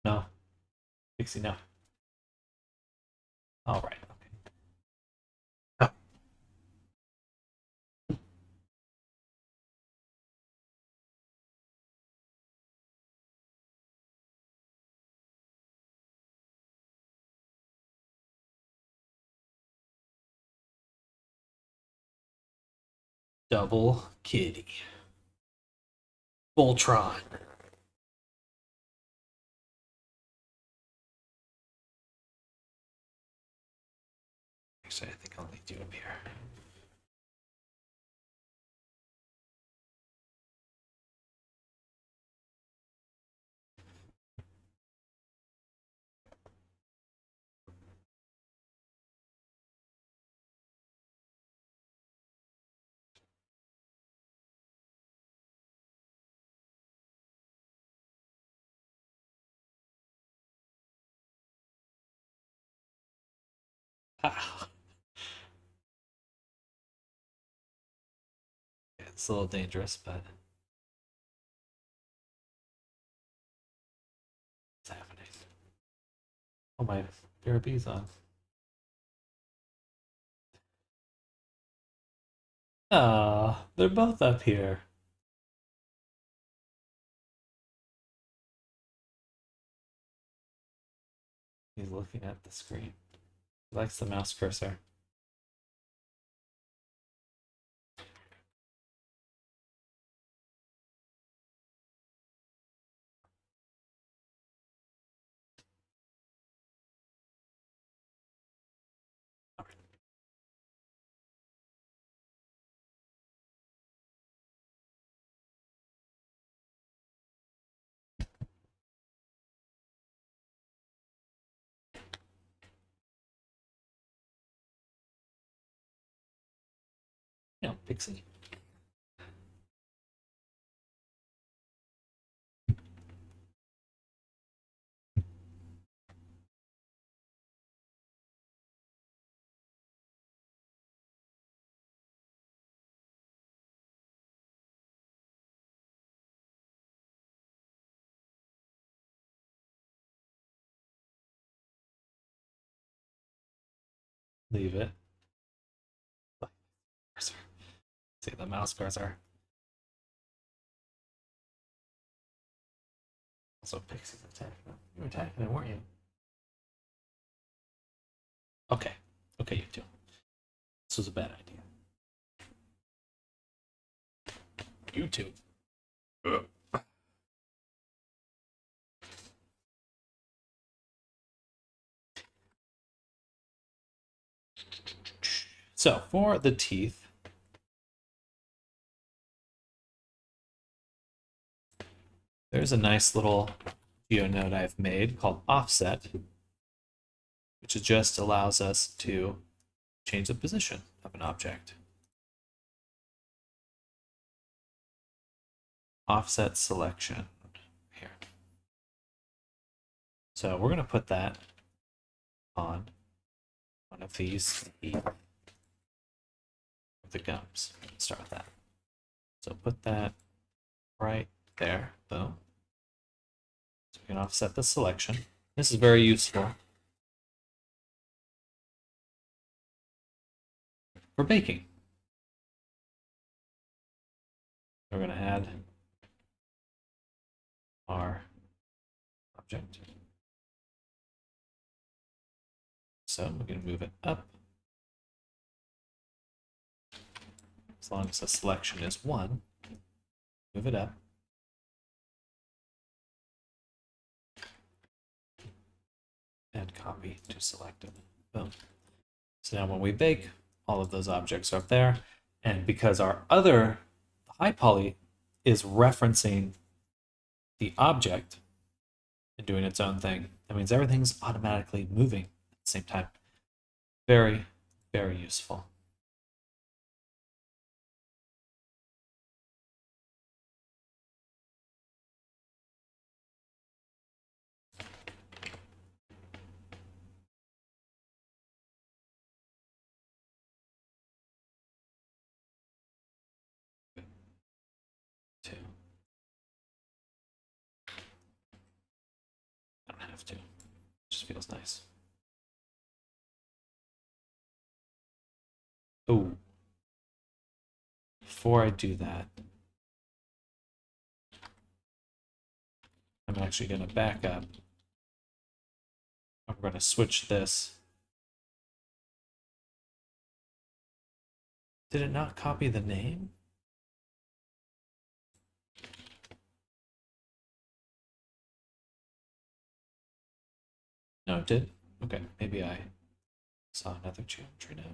No, Pixie, no. All right. Okay. Oh, double kitty. Voltron. Actually, I think I'll need you up here. Ah, it's a little dangerous, but it's happening. Oh, my therapy's on. Ah, they're both up here. He's looking at the screen. He likes the mouse cursor. Yeah, Pixie. Leave it. Cursor. See the mouse cursor. Also, Pixie's attacking him. You were attacking him, weren't you? Okay. Okay, you two. This was a bad idea. You two. So, for the teeth, there's a nice little GeoNode I've made called offset, which just allows us to change the position of an object. Offset selection here. So we're going to put that on one of these teeth of the gums. Start with that. So put that right there, boom. So we can offset the selection. This is very useful for baking. We're going to add our object. So we're going to move it up. as long as the selection is 1. Move it up. And copy to selected. Boom. So now when we bake, all of those objects are up there. And because our other high poly is referencing the object and doing its own thing, that means everything's automatically moving at the same time. Very, very useful. Two. I don't have to. It just feels nice. Oh. Before I do that, I'm actually going to back up. I'm going to switch this. Did it not copy the name? No, it did. Okay, maybe I saw another geometry node.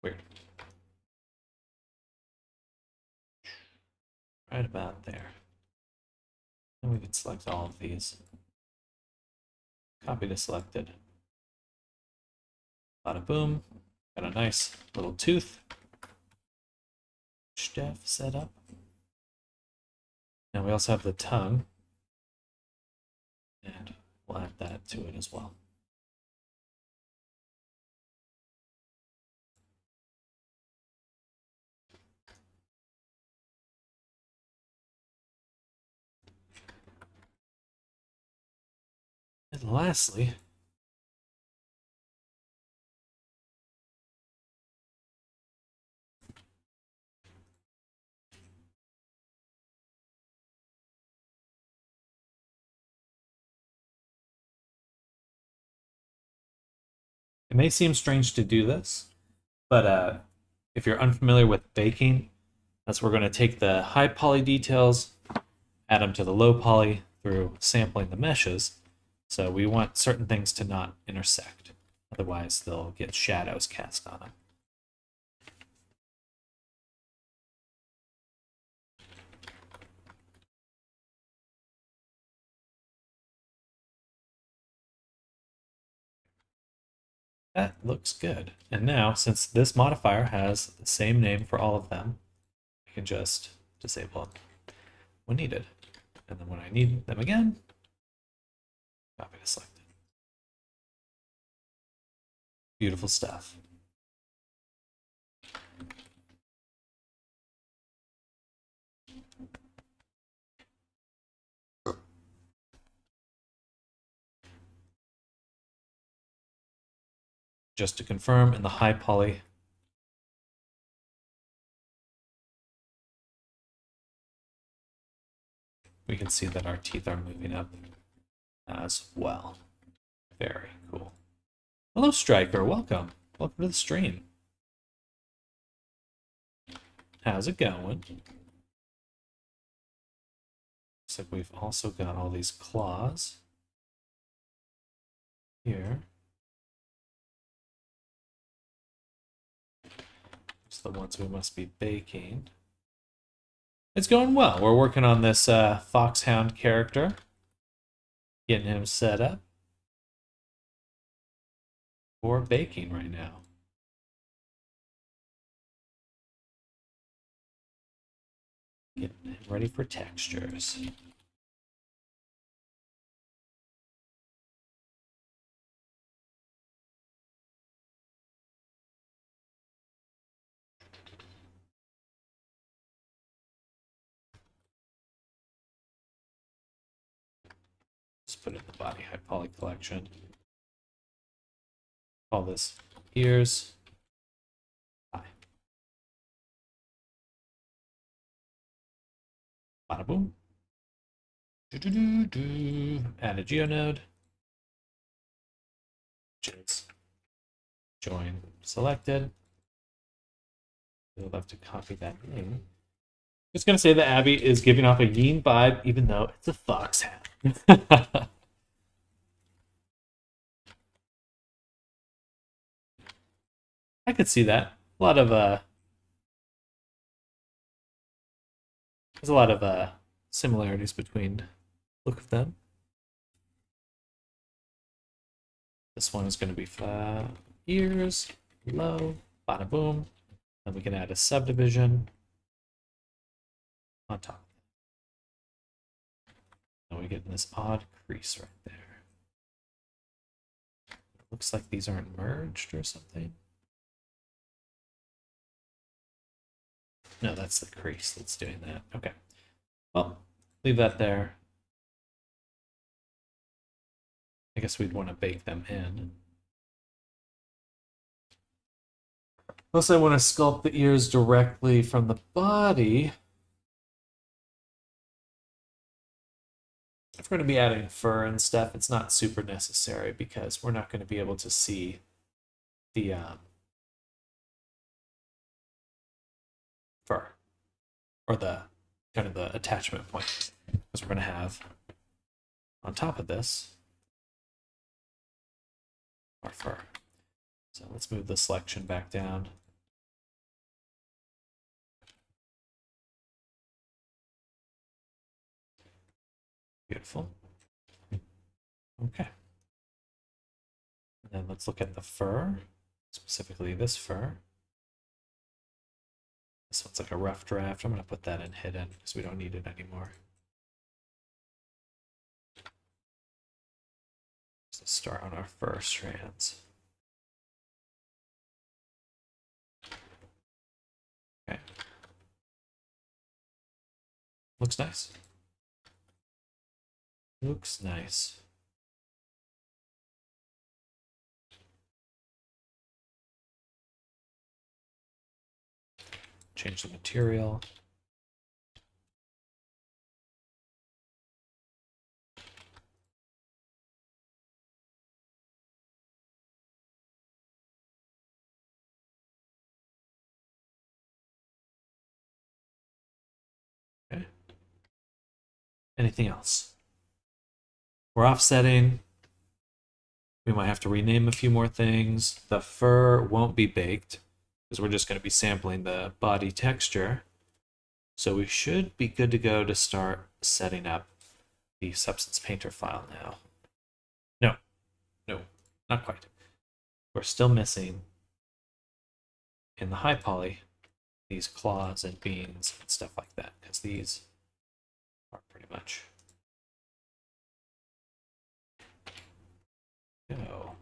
Weird. Right about there. And we can select all of these. Copy to selected. Bada boom. Got a nice little tooth. Stuff set up. And we also have the tongue. And we'll add that to it as well. And lastly, it may seem strange to do this, but if you're unfamiliar with baking, that's where we're going to take the high poly details, add them to the low poly through sampling the meshes. So we want certain things to not intersect. Otherwise, they'll get shadows cast on them. That looks good. And now, since this modifier has the same name for all of them, I can just disable them when needed. And then when I need them again, copy to selected. Beautiful stuff. Just to confirm, in the high poly, we can see that our teeth are moving up as well. Very cool. Hello, Striker. Welcome. Welcome to the stream. How's it going? Looks like we've also got all these claws here. It's the ones we must be baking. It's going well. We're working on this Foxhound character. Getting him set up for baking right now. Getting him ready for textures. Just put it in the body high poly collection. Call this ears. Hi. Bada boom. Add a geonode. Jigs. Join selected. We'll have to copy that in. Just gonna say that Abby is giving off a Yin vibe, even though it's a Foxhound. I could see that. A lot of there's a lot of similarities between look of them. This one is going to be flat ears, low, bada boom. Then we can add a subdivision on top. And we get this odd crease right there. Looks like these aren't merged or something. No, that's the crease that's doing that. Okay. Well, leave that there. I guess we'd want to bake them in. Unless I want to sculpt the ears directly from the body. If we're going to be adding fur and stuff, it's not super necessary because we're not going to be able to see the fur or the kind of the attachment point, because we're going to have on top of this our fur. So let's move the selection back down. Beautiful. Okay. And then let's look at the fur, specifically this fur. This one's like a rough draft. I'm going to put that in hidden because we don't need it anymore. So let's start on our fur strands. Okay. Looks nice. Looks nice. Change the material. Okay. Anything else? We're offsetting. We might have to rename a few more things. The fur won't be baked because we're just going to be sampling the body texture. So we should be good to go to start setting up the Substance Painter file now. No, not quite. We're still missing in the high poly these claws and beans and stuff like that, because these are pretty much go.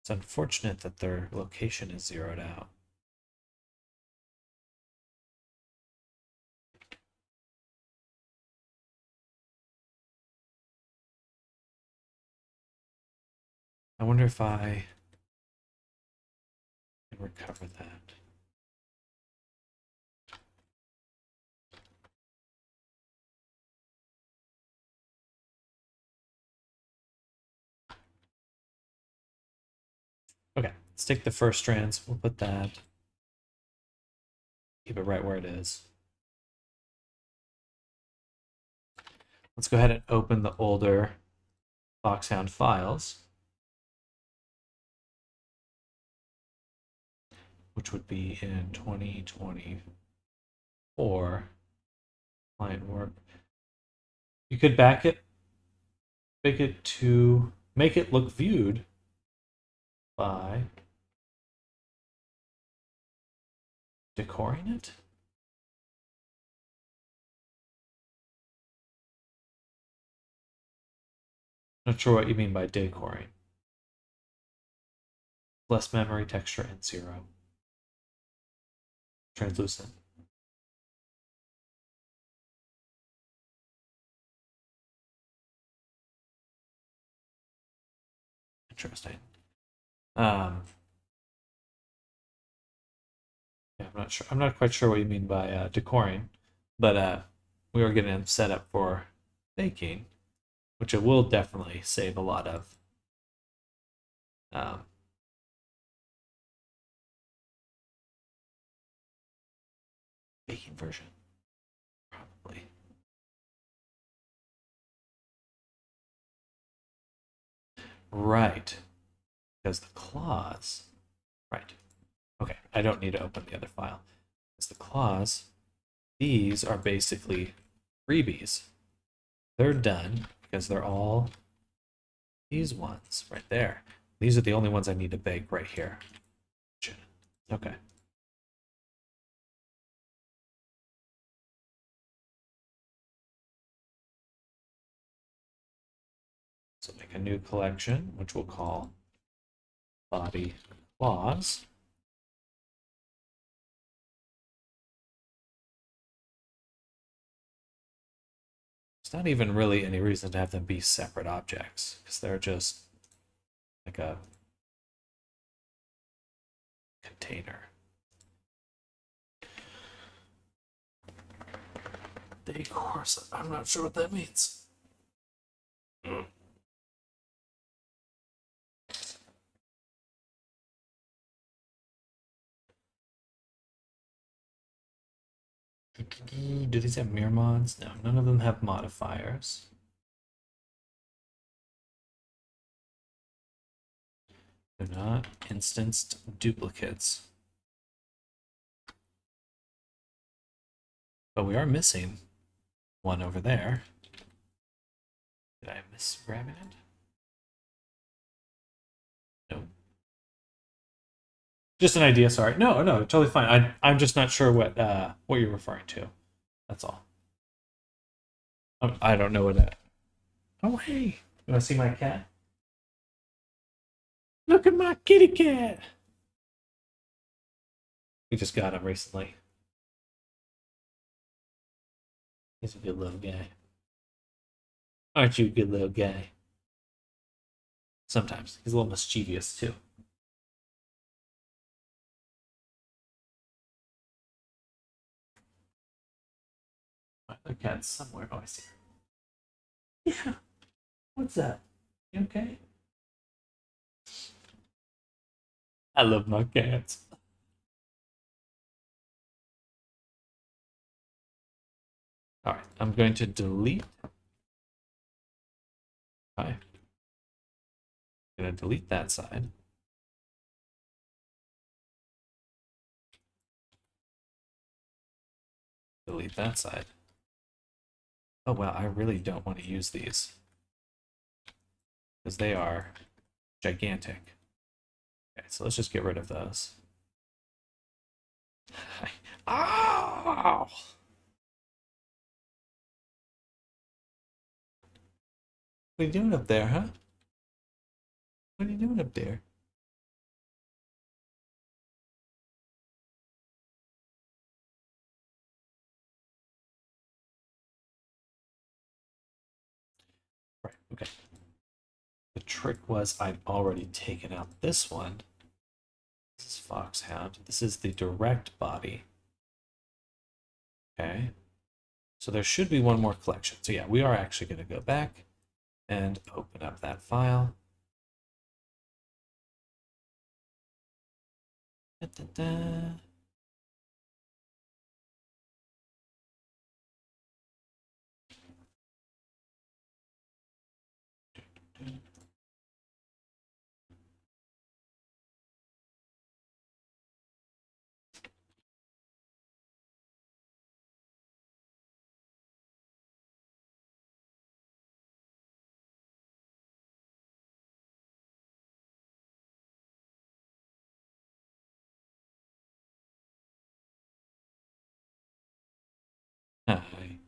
It's unfortunate that their location is zeroed out. I wonder if I can recover that. Okay, let's take the first strands. We'll put that. Keep it right where it is. Let's go ahead and open the older Foxhound files, which would be in 2024 client work. You could back it, make it look viewed by decoring it. Not sure what you mean by decoring. Less memory, texture, and 0. Translucent. Interesting. Yeah, I'm not sure. I'm not quite sure what you mean by decoring, but we are getting them set up for baking, which it will definitely save a lot of. Um, baking version, probably. Right, because the claws. Right. Okay, I don't need to open the other file. Because the claws, these are basically freebies. They're done because they're all these ones right there. These are the only ones I need to bake right here. Okay. So make a new collection, which we'll call body claws. There's not even really any reason to have them be separate objects, because they're just like a container. Decor, I'm not sure what that means. Do these have mirror mods? No, none of them have modifiers. They're not instanced duplicates. But we are missing one over there. Did I miss grabbing it? No. Just an idea, sorry. No, no, totally fine. I'm just not sure what you're referring to. That's all. I don't know what that. Oh, hey. You want to see my cat? Look at my kitty cat. We just got him recently. He's a good little guy. Aren't you a good little guy? Sometimes. He's a little mischievous, too. The cat's somewhere. Oh, I see her. Yeah. What's up? You okay? I love my cats. All right, I'm going to delete. I'm going to delete that side. Delete that side. Oh, wow, I really don't want to use these. Because they are gigantic. Okay, so let's just get rid of those. Ow! What are you doing up there, huh? What are you doing up there? Right, okay. The trick was I'd already taken out this one. This is Foxhound. This is the direct body. Okay. So there should be one more collection. So yeah, we are actually going to go back and open up that file. Da, da, da. Hi.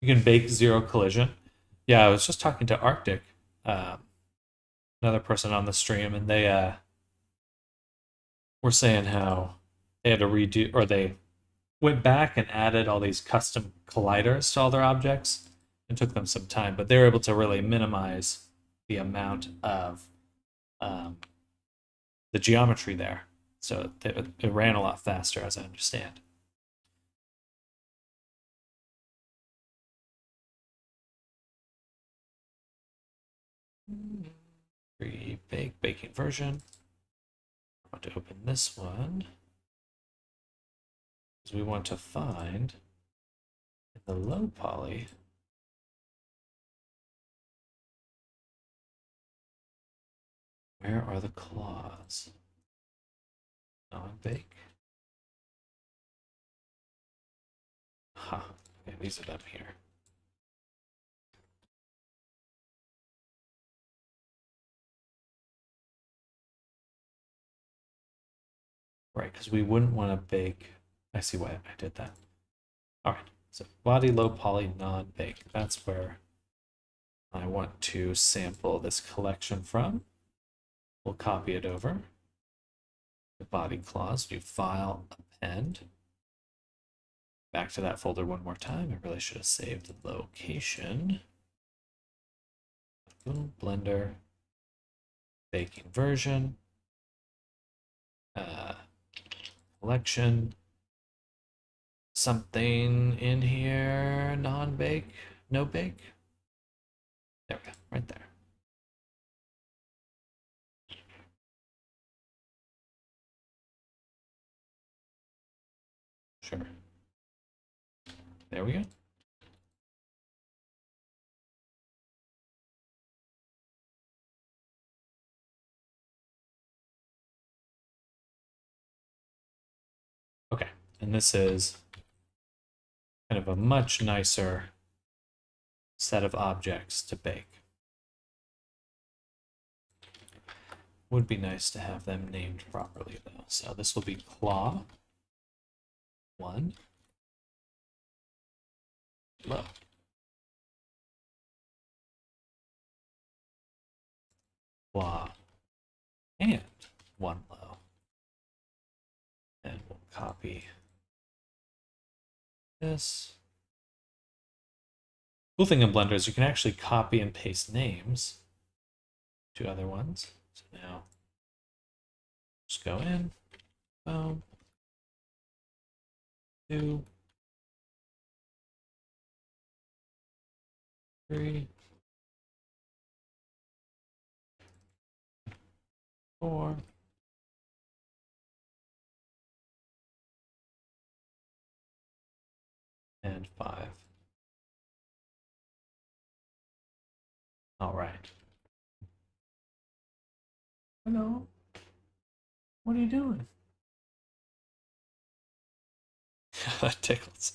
You can bake zero collision. Yeah, I was just talking to Arctic, another person on the stream, and they were saying how they had to redo, or they went back and added all these custom colliders to all their objects. It took them some time, but they were able to really minimize the amount of the geometry there. So it ran a lot faster, as I understand. Pre-bake baking version. I want to open this one because we want to find in the low poly where are the claws? Non-bake. Huh. Okay, these are them here. Right, because we wouldn't want to bake. I see why I did that. All right, so body low poly non-bake. That's where I want to sample this collection from. We'll copy it over. The body clause, do file, append. Back to that folder one more time. I really should have saved the location. Boom, Blender, baking version, collection, something in here, non-bake, no bake. There we go, right there. Sure. There we go. Okay, and this is kind of a much nicer set of objects to bake. Would be nice to have them named properly though. So this will be claw 1, low. Claw and 1 low. And we'll copy this. Cool thing in Blender is you can actually copy and paste names to other ones. So now just go in, boom, 2, 3, 4, and 5. All right. Hello. What are you doing? That tickles.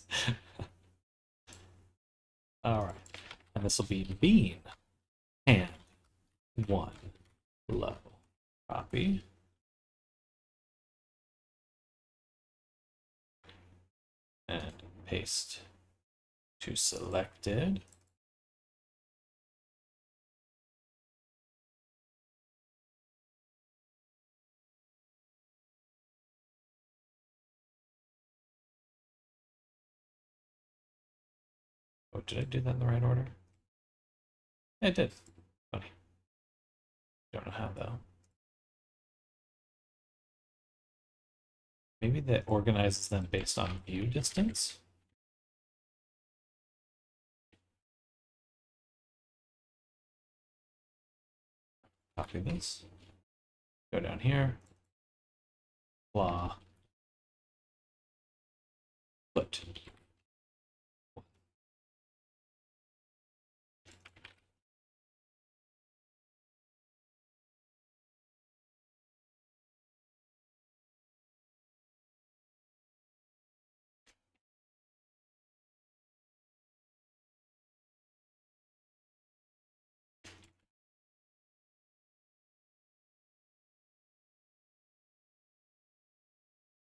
All right. And this will be bean and 1 low. Copy. And paste to selected. Oh, did I do that in the right order? I did. Funny. Don't know how though. Maybe that organizes them based on view distance. Copy this. Go down here. Blah. Foot.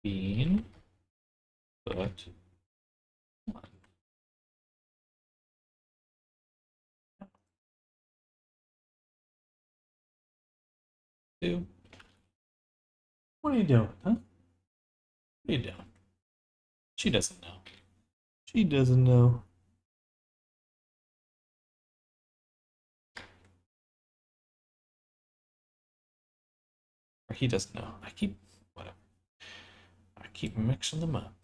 Bean. Foot. 1. 2. What are you doing, huh? What are you doing? She doesn't know. She doesn't know. he doesn't know. Whatever. I keep mixing them up.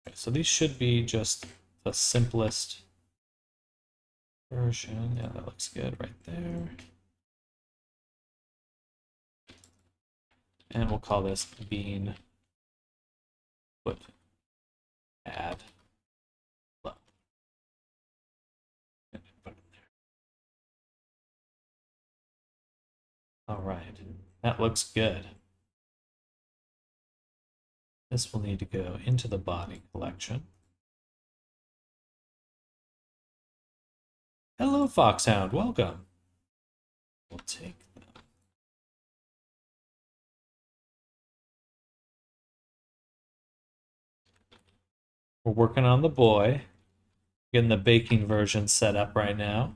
Okay, so these should be just the simplest version. Yeah, that looks good right there. And we'll call this bean foot add low. All right, that looks good. This will need to go into the body collection. Hello, Foxhound, welcome. We'll take them. We're working on the boy. Getting the baking version set up right now.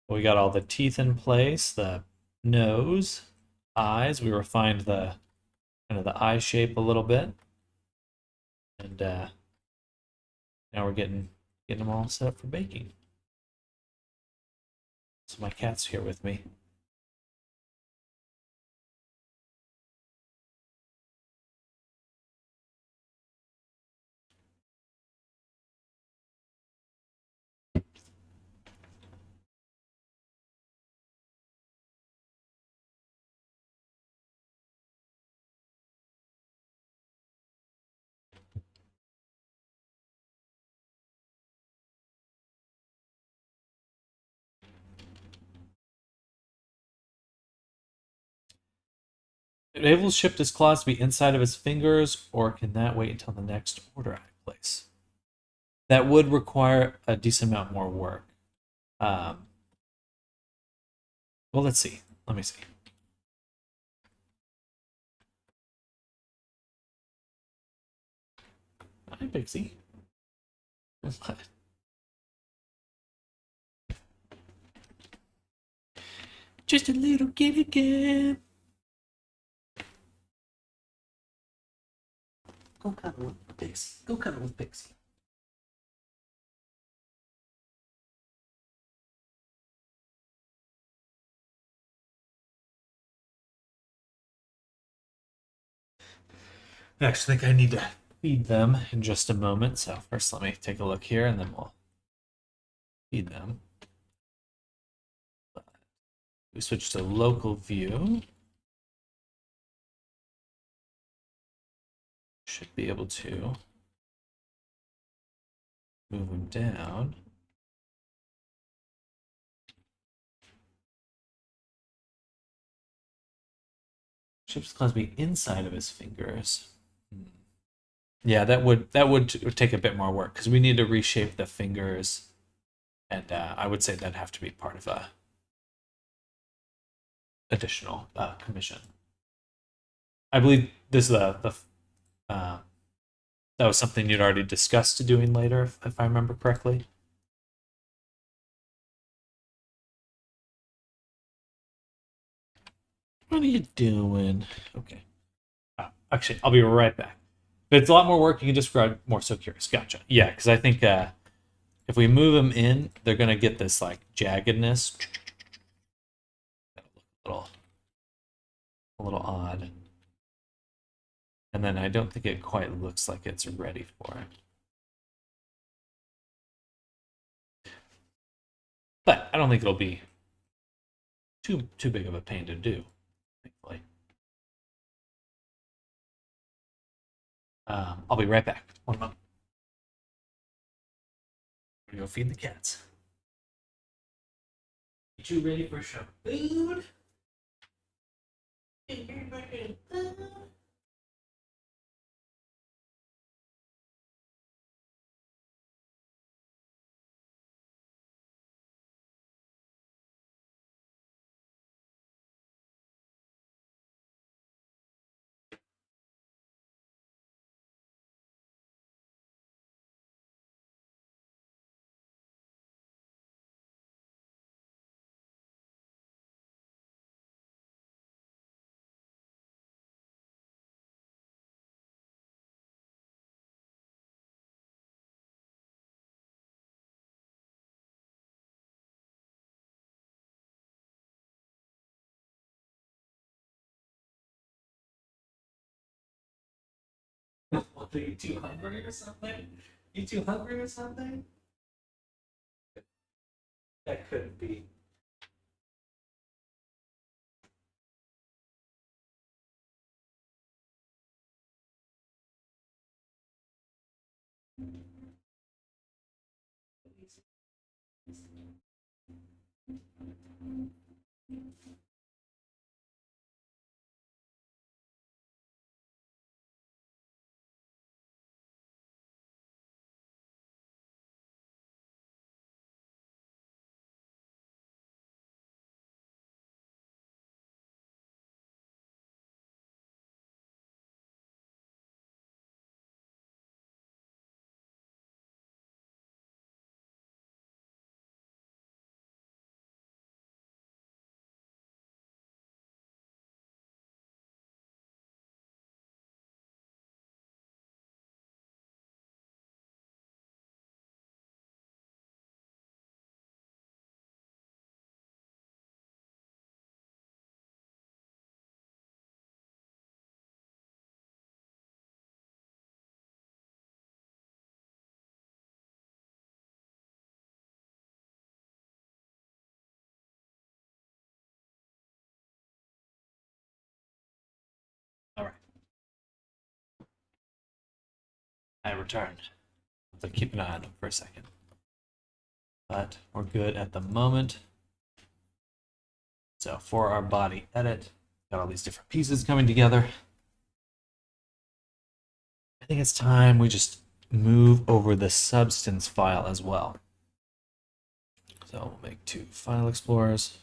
We got all the teeth in place, the nose, eyes. We refined the kind of the eye shape a little bit, and now we're getting them all set up for baking. So my cat's here with me. Able to shift his claws to be inside of his fingers, or can that wait until the next order I place? That would require a decent amount more work. Well, let's see. Let me see. Hi, Pixie. Just a little kitty cat. Go cuddle with Pixie. Go cuddle with Pixie. I actually think I need to feed them in just a moment. So first let me take a look here and then we'll feed them. We switch to local view. Should be able to move them down. Shapes claws be inside of his fingers. Yeah, that would take a bit more work because we need to reshape the fingers, and I would say that'd have to be part of a additional commission. I believe this is that was something you'd already discussed doing later, if I remember correctly. What are you doing? Okay. Actually, I'll be right back. If it's a lot more work, you can just grab more So Curious. Gotcha. Yeah, because I think if we move them in, they're going to get this like jaggedness. A little odd. And then I don't think it quite looks like it's ready for it. But I don't think it'll be too big of a pain to do, thankfully. I'll be right back. 1 moment. I'm gonna go feed the cats. Get you ready for some food? Are you too hungry or something? You too hungry or something? That couldn't be. All right. I returned. So keep an eye on them for a second. But we're good at the moment. So for our body edit, got all these different pieces coming together. I think it's time we just move over the substance file as well. So we'll make 2 file explorers.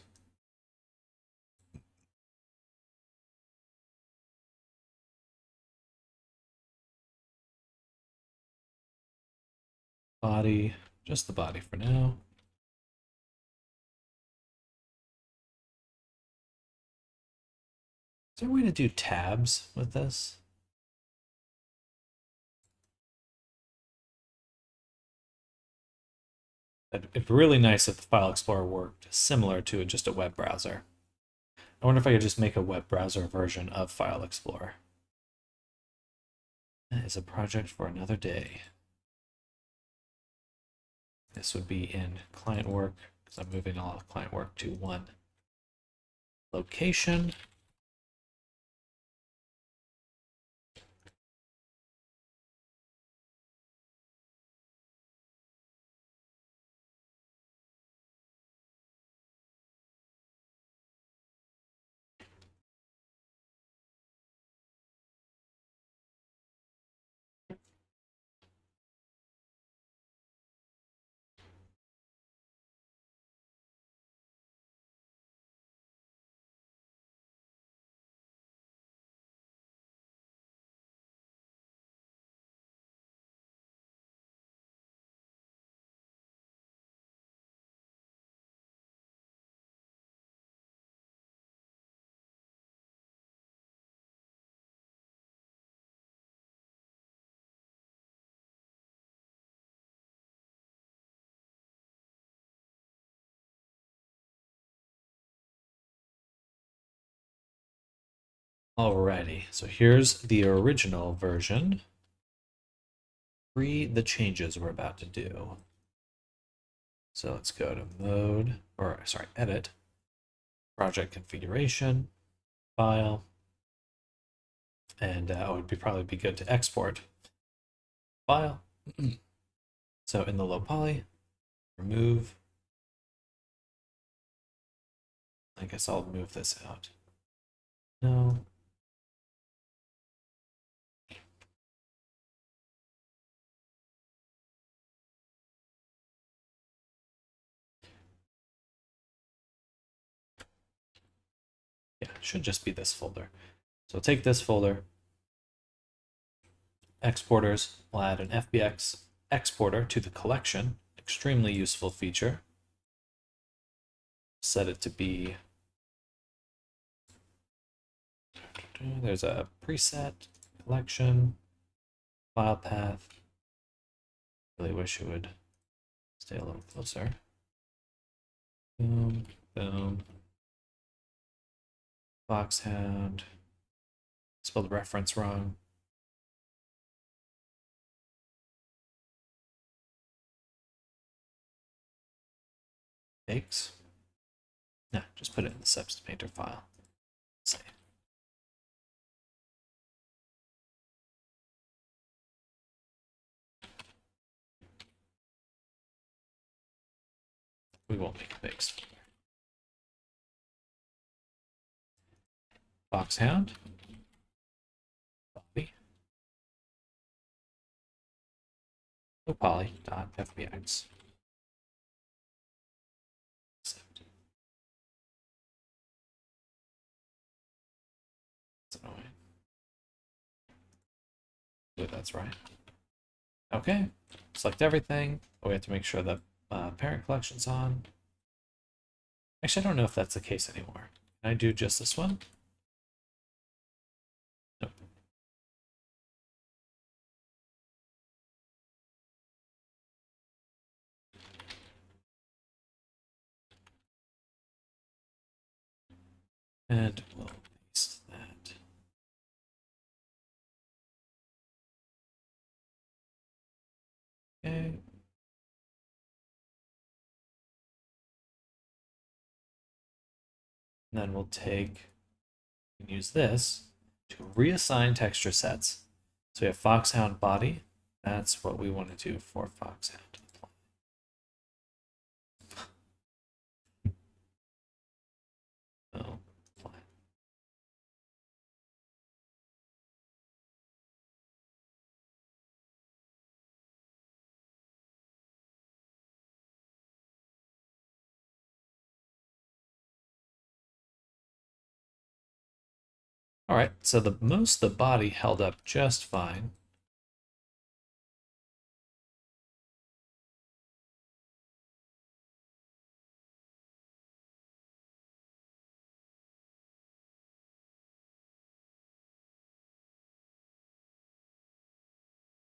Body, just the body for now. Is there a way to do tabs with this? It'd be really nice if the file explorer worked similar to just a web browser. I wonder if I could just make a web browser version of File Explorer. That is a project for another day. This would be in client work, because I'm moving all of client work to one location. Alrighty, so here's the original version. Read the changes we're about to do. So let's go to mode, or sorry, edit, project configuration, file, and it would probably be good to export file. So in the low poly, remove. I guess I'll move this out. No. Yeah, it should just be this folder. So take this folder, exporters, we'll add an FBX exporter to the collection, extremely useful feature. Set it to be, there's a preset, collection, file path. Really wish it would stay a little closer. Boom, boom. Foxhound. Spelled the reference wrong. bakes. No, just put it in the Substance Painter file. Save. We won't make bakes. Foxhound. Body. Poly.fbx. That's annoying. Believe that's right. Okay. Select everything. Oh, we have to make sure the parent collection's on. Actually, I don't know if that's the case anymore. Can I do just this one? Nope. And we'll paste that. Okay. And then we'll take and use this to reassign texture sets. So we have Foxhound body. That's what we want to do for Foxhound. Oh, apply. All right, so most of the body held up just fine.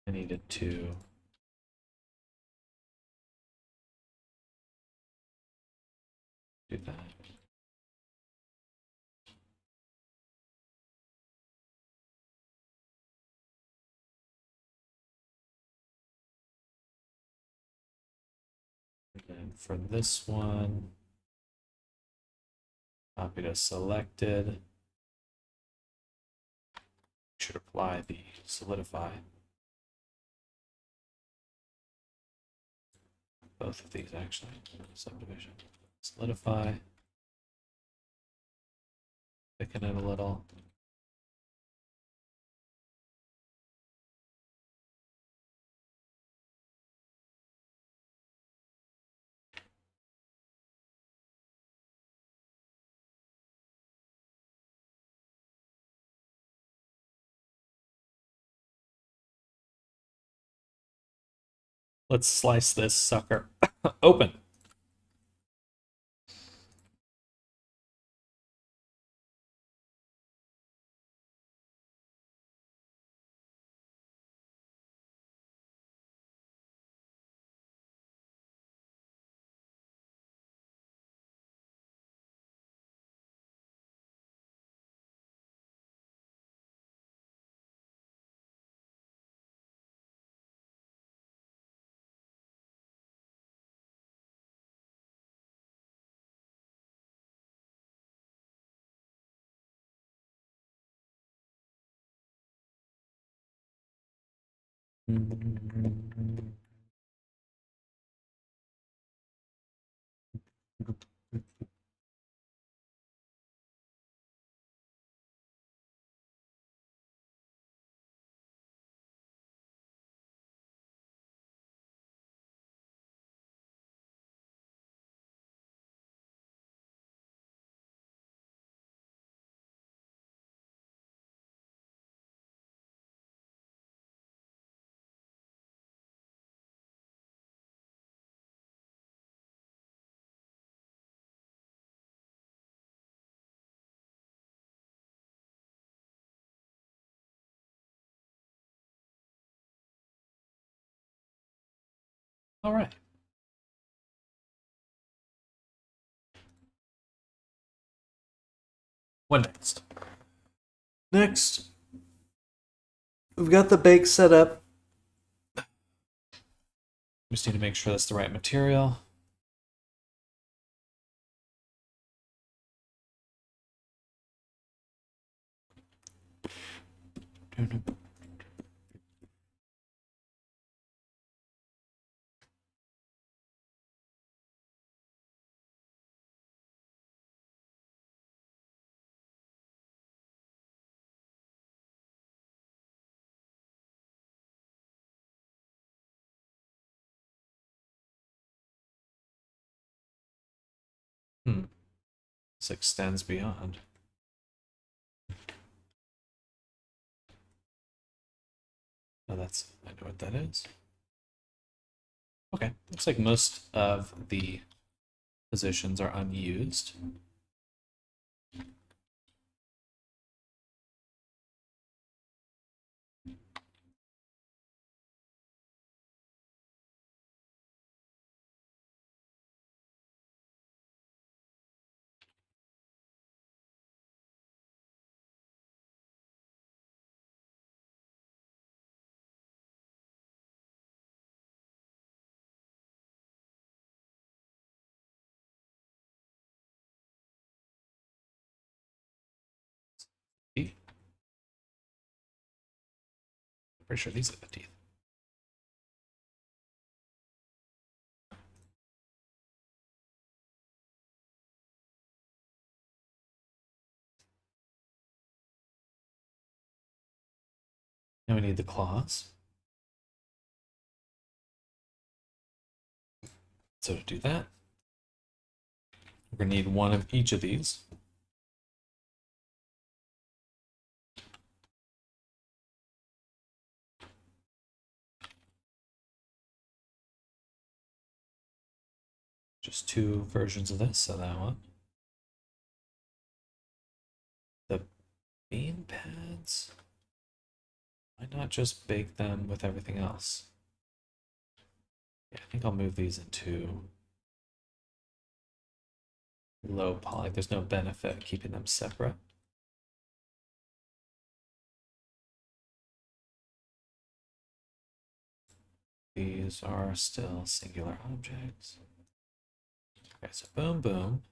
I needed to do that. And then for this one, copy to selected. Should apply the solidify. Both of these actually. Subdivision. Solidify. Thicken it a little. Let's slice this sucker open. All right. What next? Next, we've got the bake set up. We just need to make sure that's the right material. Hmm. This extends beyond. Oh, that's, I know what that is. Okay, looks like most of the positions are unused. Teeth. Pretty sure these are the teeth. Now we need the claws. So to do that, we're going to need one of each of these. Just two versions of this, so that one. The bean pads, why not just bake them with everything else? Yeah, I think I'll move these into low poly. There's no benefit keeping them separate. These are still singular objects. Okay, so boom, boom.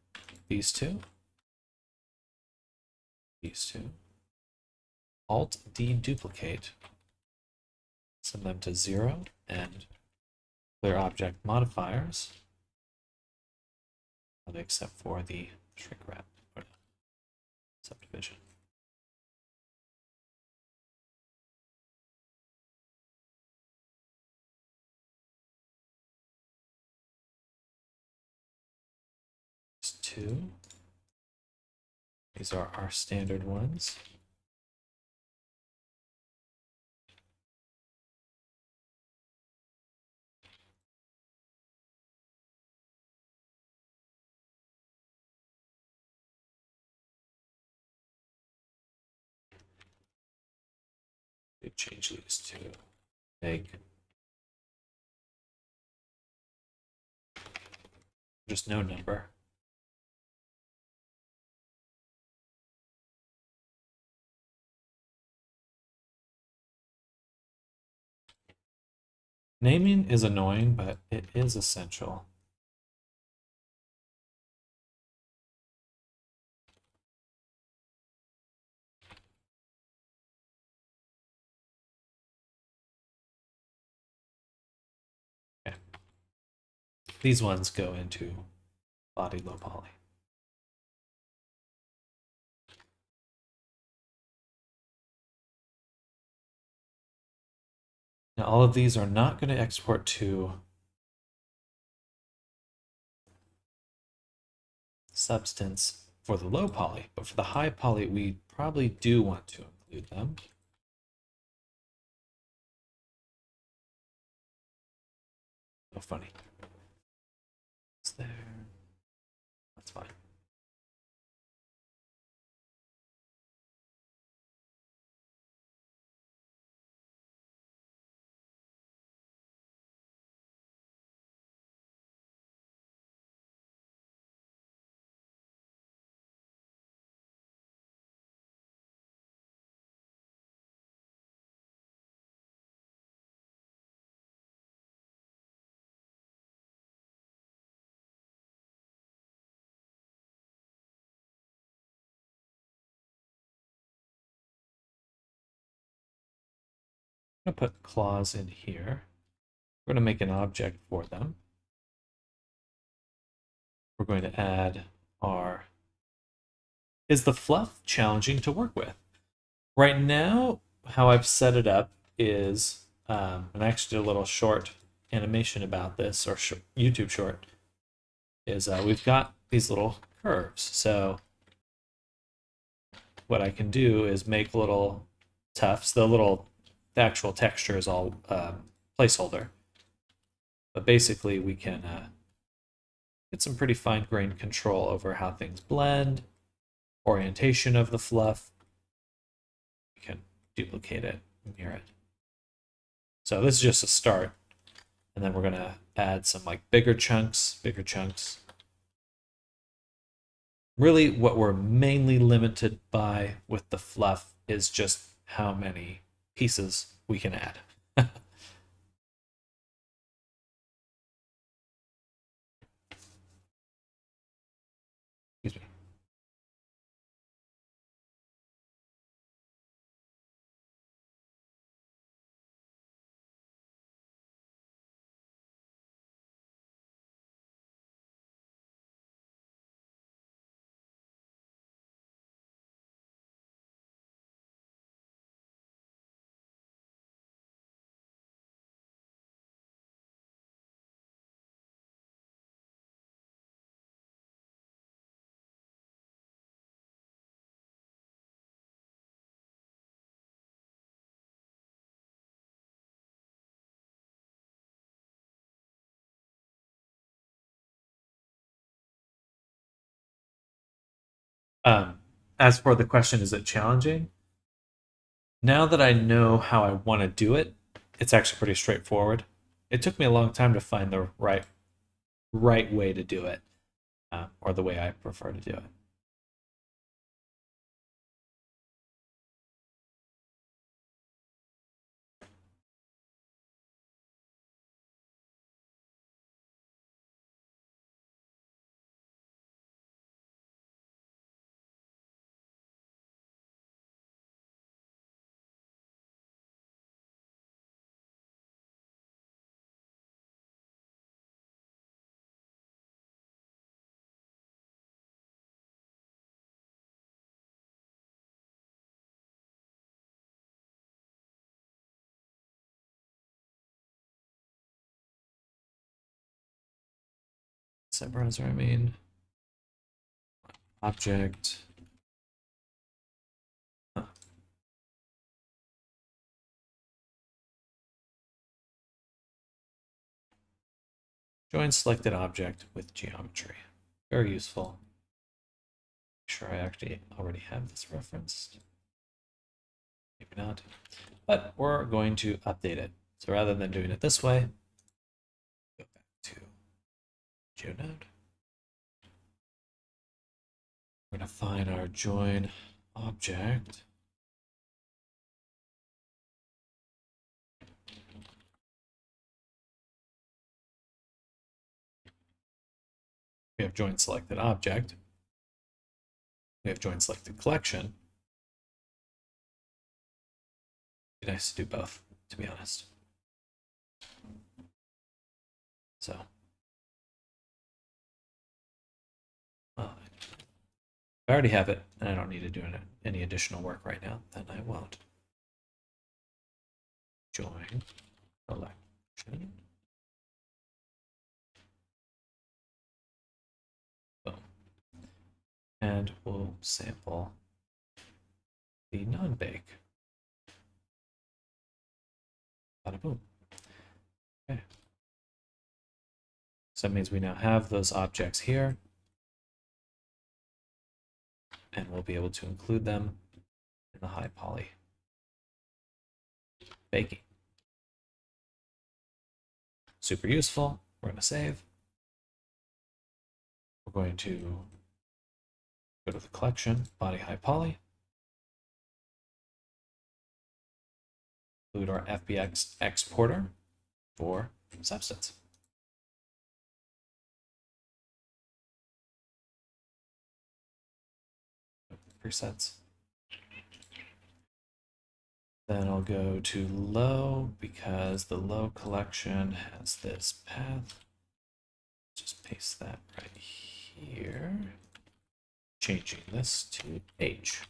These two. These two. Alt deduplicate. Send them to 0 and clear object modifiers. Except for the shrink wrap or subdivision. Just two. These are our standard ones. We change these to make just no number. Naming is annoying, but it is essential. Okay. These ones go into body low poly. Now all of these are not going to export to substance for the low poly, but for the high poly, we probably do want to include them. Oh, funny. It's there. That's fine. I'm going to put claws in here. We're going to make an object for them. We're going to add our... Is the fluff challenging to work with? Right now, how I've set it up is, and I actually did a little short animation about this, or YouTube short, is we've got these little curves. So what I can do is make little tufts. The actual texture is all placeholder. But basically we can get some pretty fine-grained control over how things blend, orientation of the fluff. We can duplicate it, mirror it. So this is just a start. And then we're going to add some like bigger chunks. Really what we're mainly limited by with the fluff is just how many pieces we can add. Excuse me. Um, as for the question, is it challenging? Now that I know how I want to do it, it's actually pretty straightforward. It took me a long time to find the right way to do it, or the way I prefer to do it. Set browser, I mean, object. Huh. Join selected object with geometry. Very useful. Make sure I actually already have this referenced. Maybe not. But we're going to update it. So rather than doing it this way, go back to GeoNode. We're going to find our join object. We have join selected object. We have join selected collection. It'd be nice to do both, to be honest. So, well, if I already have it and I don't need to do any additional work right now, then I won't. Join collection. Boom. And we'll sample the non-bake. Bada boom. Okay. So that means we now have those objects here, and we'll be able to include them in the high poly baking. Super useful. We're going to save. We're going to go to the collection, body high poly, include our FBX exporter for substance. Presets. Then I'll go to low because the low collection has this path. Just paste that right here. Changing this to H.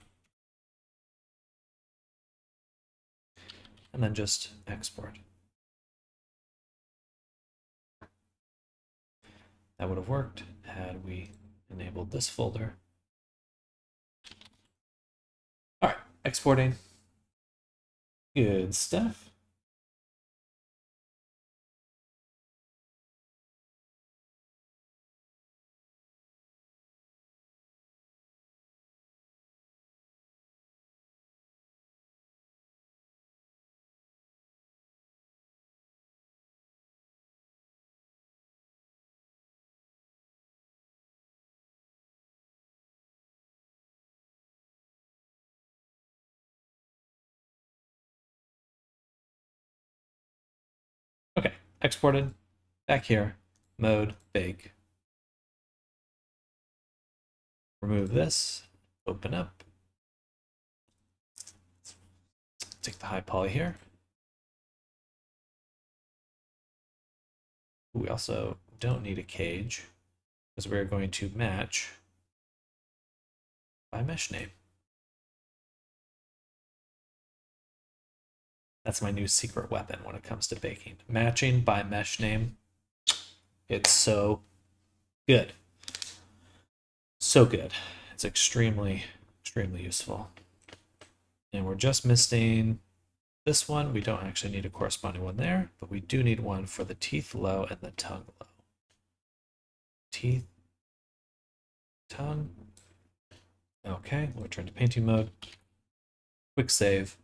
And then just export. That would have worked had we enabled this folder. All right, exporting. Good stuff. Okay, exported. Back here, mode, bake. Remove this, open up. Take the high poly here. We also don't need a cage because we're going to match by mesh name. That's my new secret weapon when it comes to baking. Matching by mesh name. It's so good. So good. It's extremely, extremely useful. And we're just missing this one. We don't actually need a corresponding one there, but we do need one for the teeth low and the tongue low. Teeth, tongue. Okay, we'll return to painting mode. Quick save.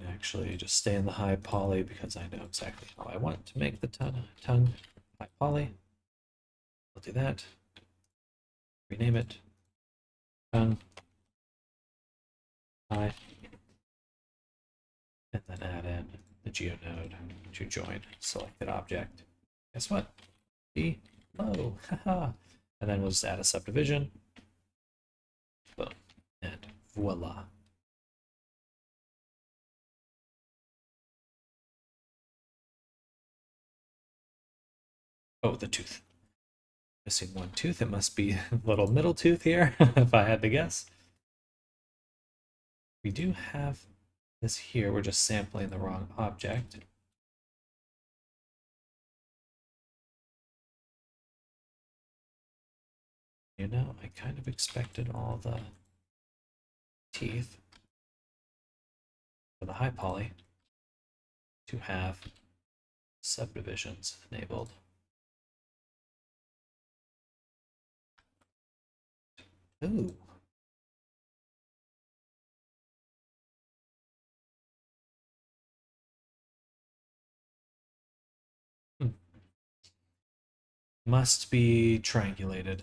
Actually, just stay in the high poly because I know exactly how I want to make the tongue high poly. We'll do that. Rename it. Tongue. High. And then add in the geonode to join selected object. Guess what? B low. Haha. And then we'll just add a subdivision. Boom. And voila. Oh, the tooth. Missing one tooth. It must be a little middle tooth here, if I had to guess. We do have this here. We're just sampling the wrong object. You know, I kind of expected all the teeth for the high poly to have subdivisions enabled. Ooh. Must be triangulated.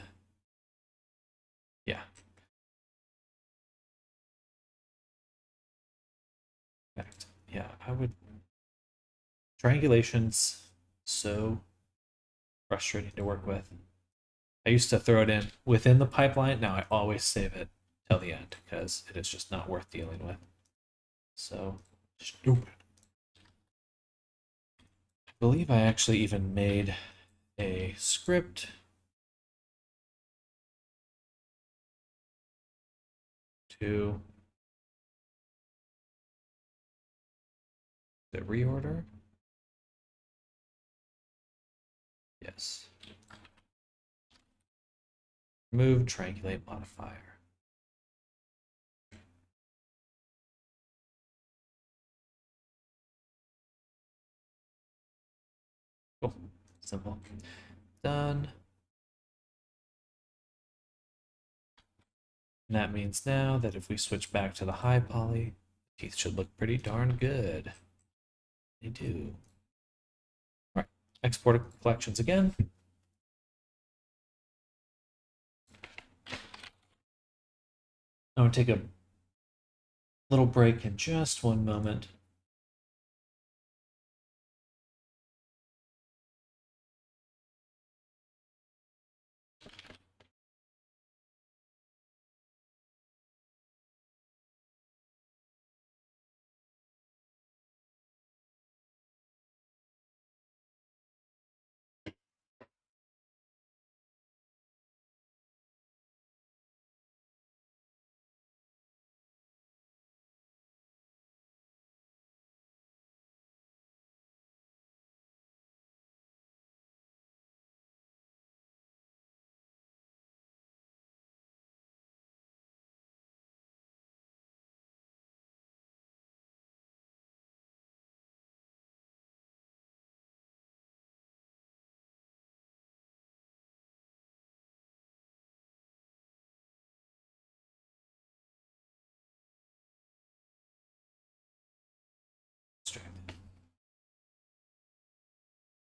Yeah. Fact. Yeah, I would. Triangulation's so frustrating to work with. I used to throw it in within the pipeline. Now I always save it till the end because it is just not worth dealing with. So stupid. I believe I actually even made a script to the reorder. Yes. Remove triangulate modifier. Cool. Simple. Done. And that means now that if we switch back to the high poly, teeth should look pretty darn good. They do. All right, export collections again. I'm gonna take a little break in just one moment.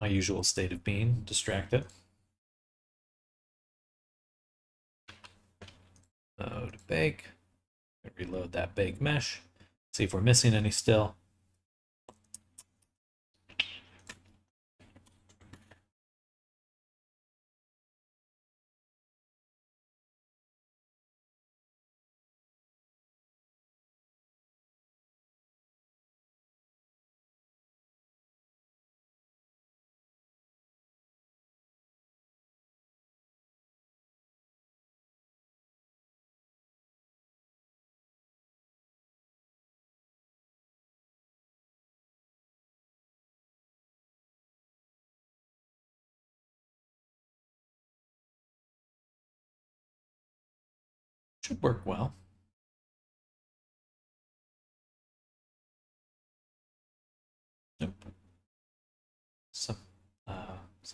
my usual state of being, distracted. Mode bake. Reload that bake mesh. See if we're missing any still. Should work well. Nope. Some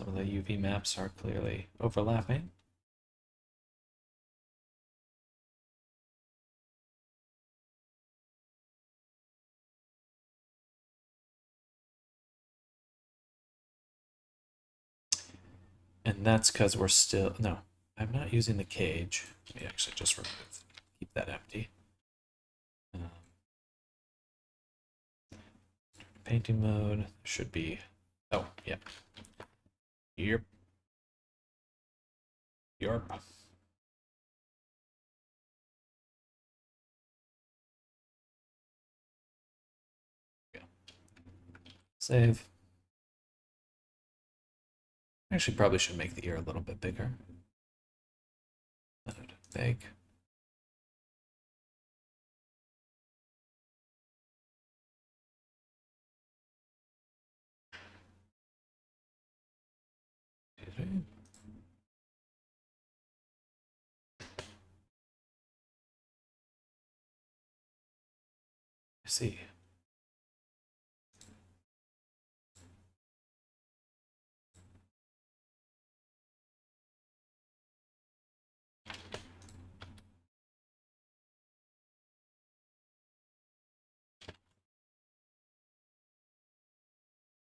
of the UV maps are clearly overlapping. And that's because we're still, no, I'm not using the cage. Let me actually just remove, keep that empty. Painting mode should be, oh, yeah. Yep. Yarp. Yeah. Save. Actually, probably should make the ear a little bit bigger. Mode bake. I see.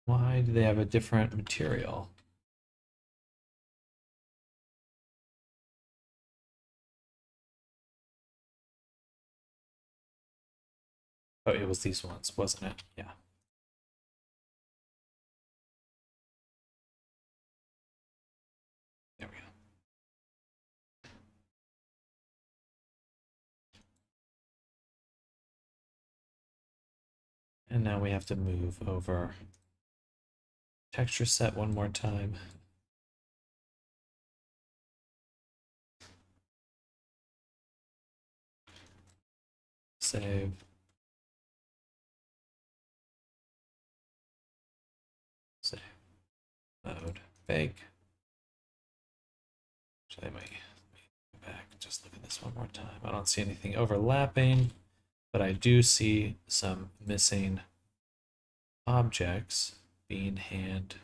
Why do they have a different material? Oh, it was these ones, wasn't it? Yeah. There we go. And now we have to move over texture set one more time. Save. Save. Mode. Bake. Actually, I might go back, just look at this one more time. I don't see anything overlapping, but I do see some missing objects. Bean hand.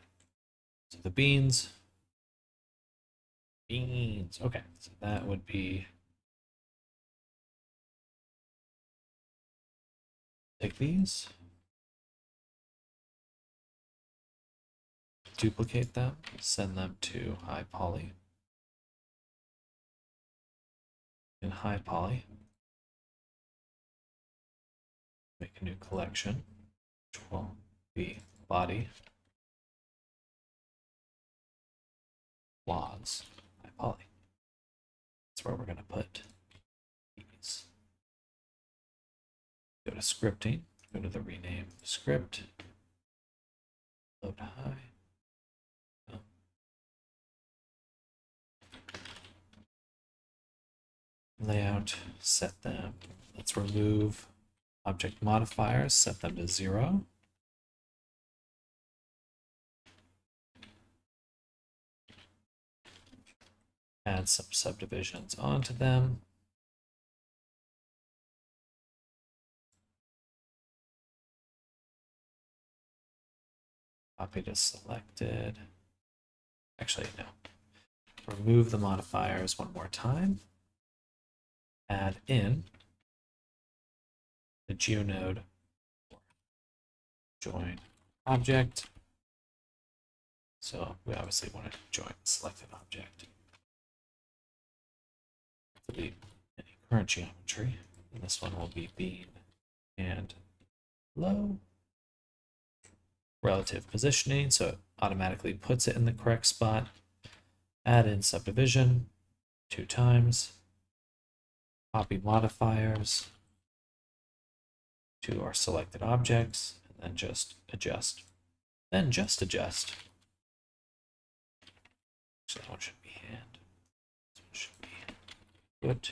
So the beans. Beans. Okay, so that would be. Take these. Duplicate them. Send them to high poly. In high poly. Make a new collection, which will be body. Laws. High poly. That's where we're going to put these. Go to scripting, go to the rename script, load high. Oh. Layout, set them. Let's remove object modifiers, set them to 0. Add some subdivisions onto them. Copy to selected. Actually, no. Remove the modifiers one more time. Add in the geonode join object. So we obviously want to join the selected object. Delete any current geometry. And this one will be beam and low. Relative positioning, so it automatically puts it in the correct spot. Add in subdivision 2 times. Copy modifiers to our selected objects, and then just adjust. Then just adjust. So that one should be hand. This one should be foot.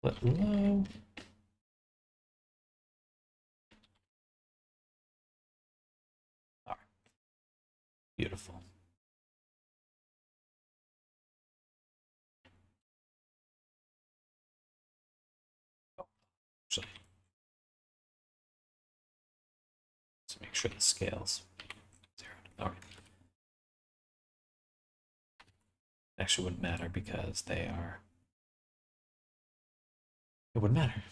Put low. All right. Beautiful. Actually, let's make sure the scales zeroed. All right. Actually, wouldn't matter because they are. It wouldn't matter.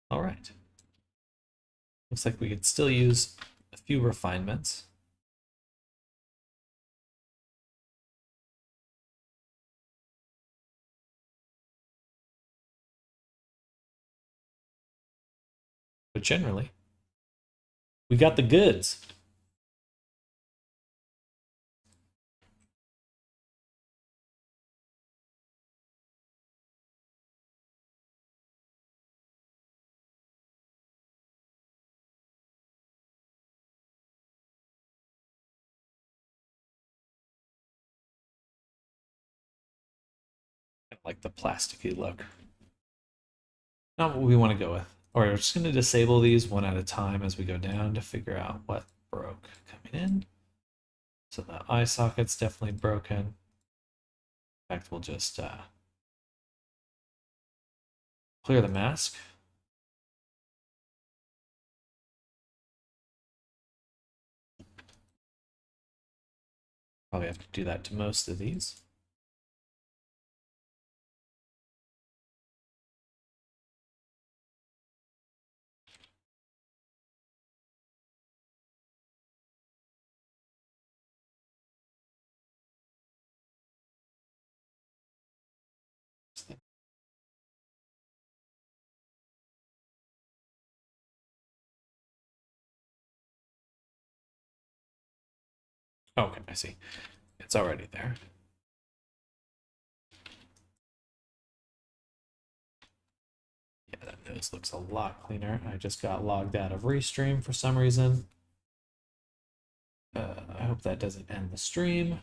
All right. Looks like we could still use a few refinements. But generally, we got the goods. Like the plasticky look. Not what we want to go with. All right, we're just going to disable these one at a time as we go down to figure out what broke coming in. So the eye socket's definitely broken. In fact, we'll just clear the mask. Probably have to do that to most of these. Okay, I see. It's already there. Yeah, that nose looks a lot cleaner. I just got logged out of Restream for some reason. I hope that doesn't end the stream.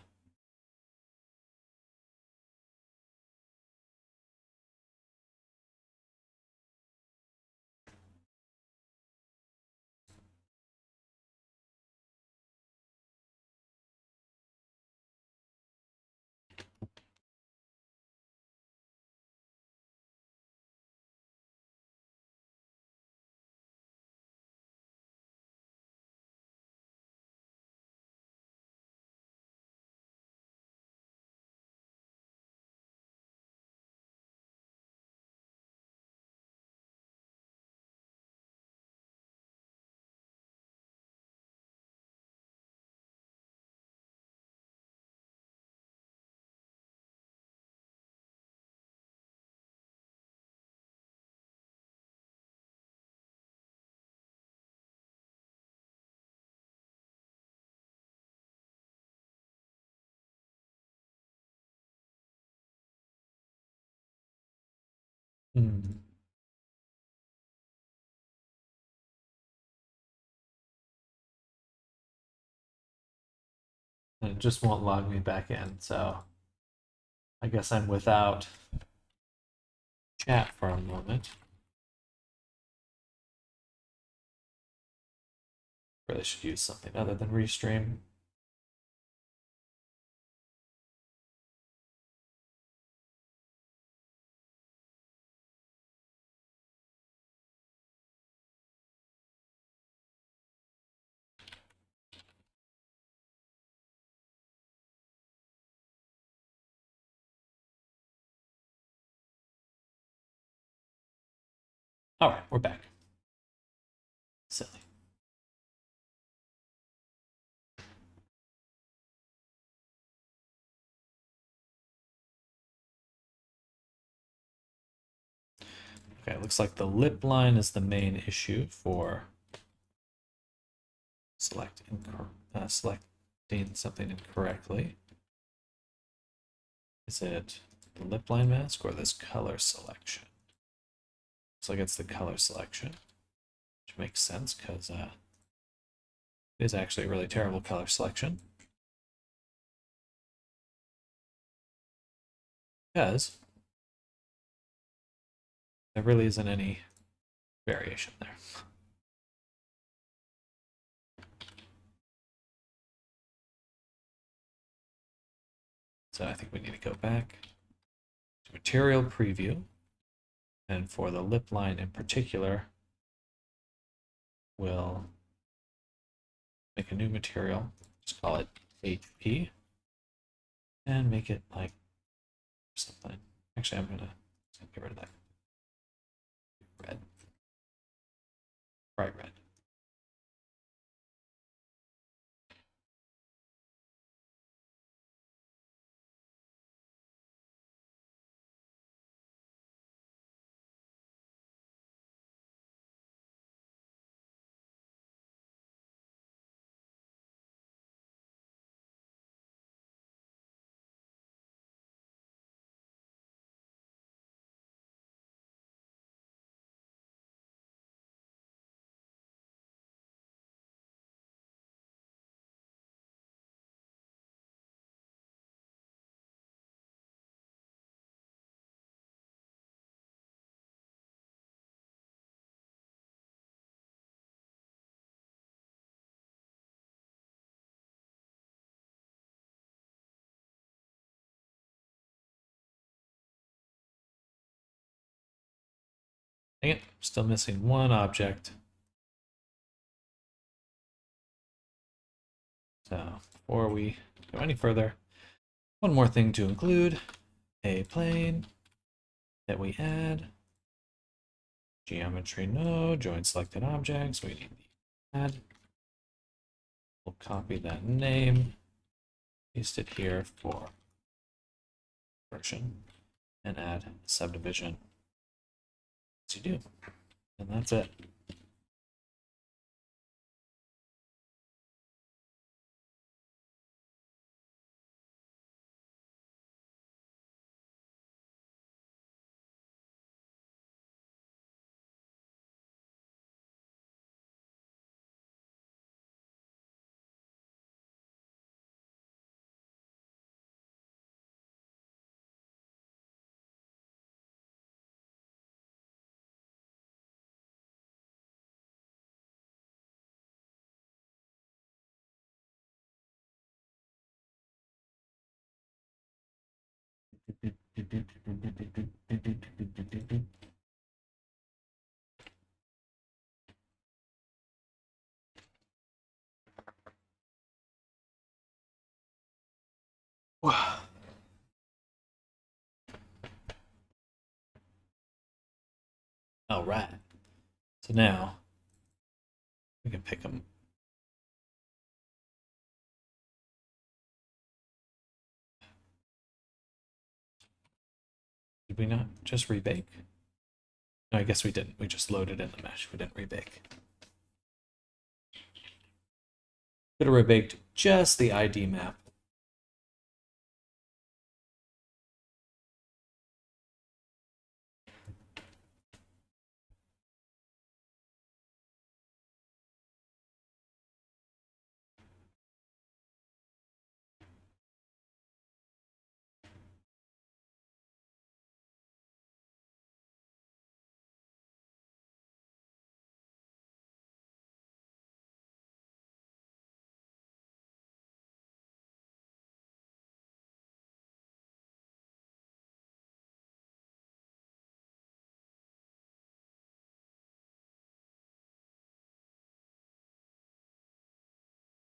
Hmm. And it just won't log me back in, so I guess I'm without chat for a moment. Really should use something other than Restream. All right, we're back. Silly. Okay, looks like the lip line is the main issue for selecting something incorrectly. Is it the lip line mask or this color selection? Looks like it's the color selection, which makes sense because it is actually a really terrible color selection. Because there really isn't any variation there. So I think we need to go back to material preview. And for the lip line in particular, we'll make a new material, just call it HP, and make it like something. Actually, I'm gonna get rid of that. Red. Bright red. Dang it, still missing one object. So before we go any further, one more thing to include, a plane that we add, geometry node, join selected objects, we need the add. We'll copy that name, paste it here for version, and add subdivision as you do. And that's it. All right. So now we can pick them. Did we not just rebake? No, I guess we didn't. We just loaded in the mesh. We didn't rebake. Could have rebaked just the ID map.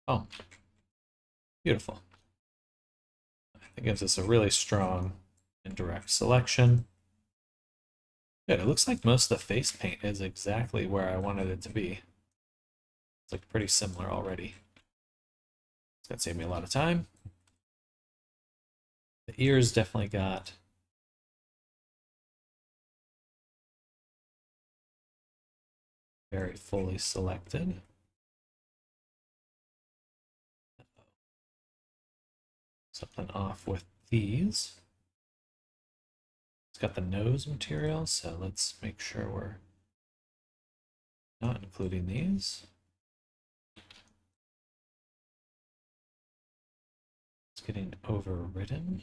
Oh, beautiful. That gives us a really strong indirect selection. Good, it looks like most of the face paint is exactly where I wanted it to be. It's like pretty similar already. It's gonna save me a lot of time. The ears definitely got very fully selected. Something off with these. It's got the nose material, so let's make sure we're not including these. It's getting overridden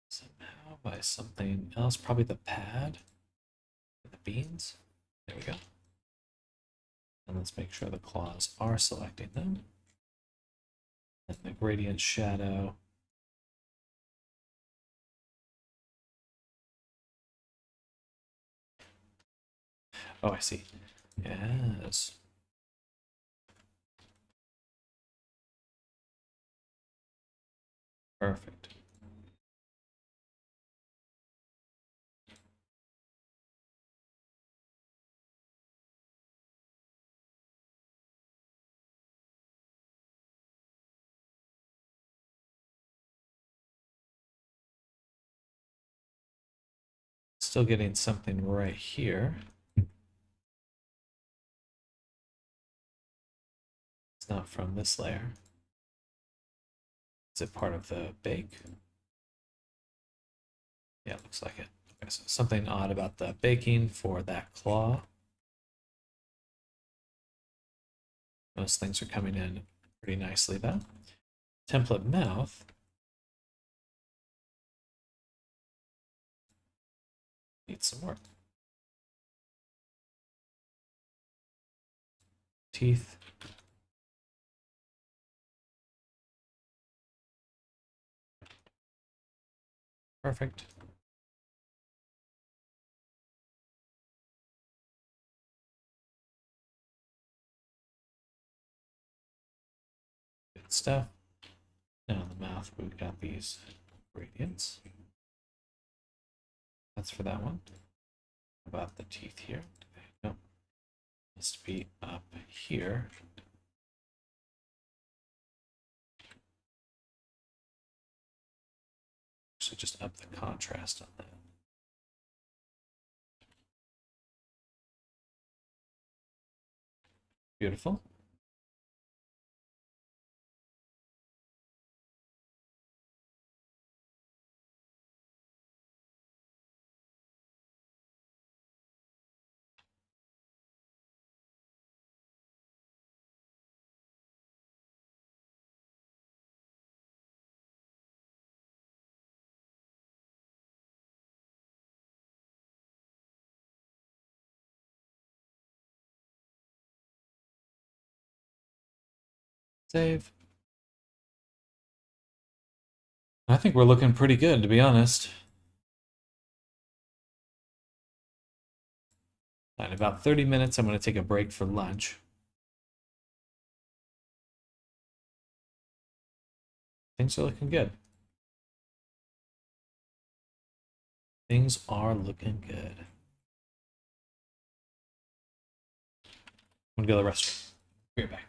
somehow by something else, probably the pad, the beans. There we go. And let's make sure the claws are selecting them. And the gradient shadow. Oh, I see. Yes. Perfect. Still getting something right here. It's not from this layer. Is it part of the bake? Yeah, it looks like it. Okay, so something odd about the baking for that claw. Most things are coming in pretty nicely though. Template mouth. Needs some work. Teeth. Perfect. Good stuff. Now in the mouth, we've got these gradients. That's for that one. About the teeth here. Nope. Must be up here. So just up the contrast on that. Beautiful. Save. I think we're looking pretty good, to be honest. In about 30 minutes, I'm going to take a break for lunch. Things are looking good. Things are looking good. I'm going to go to the restroom. Be right back.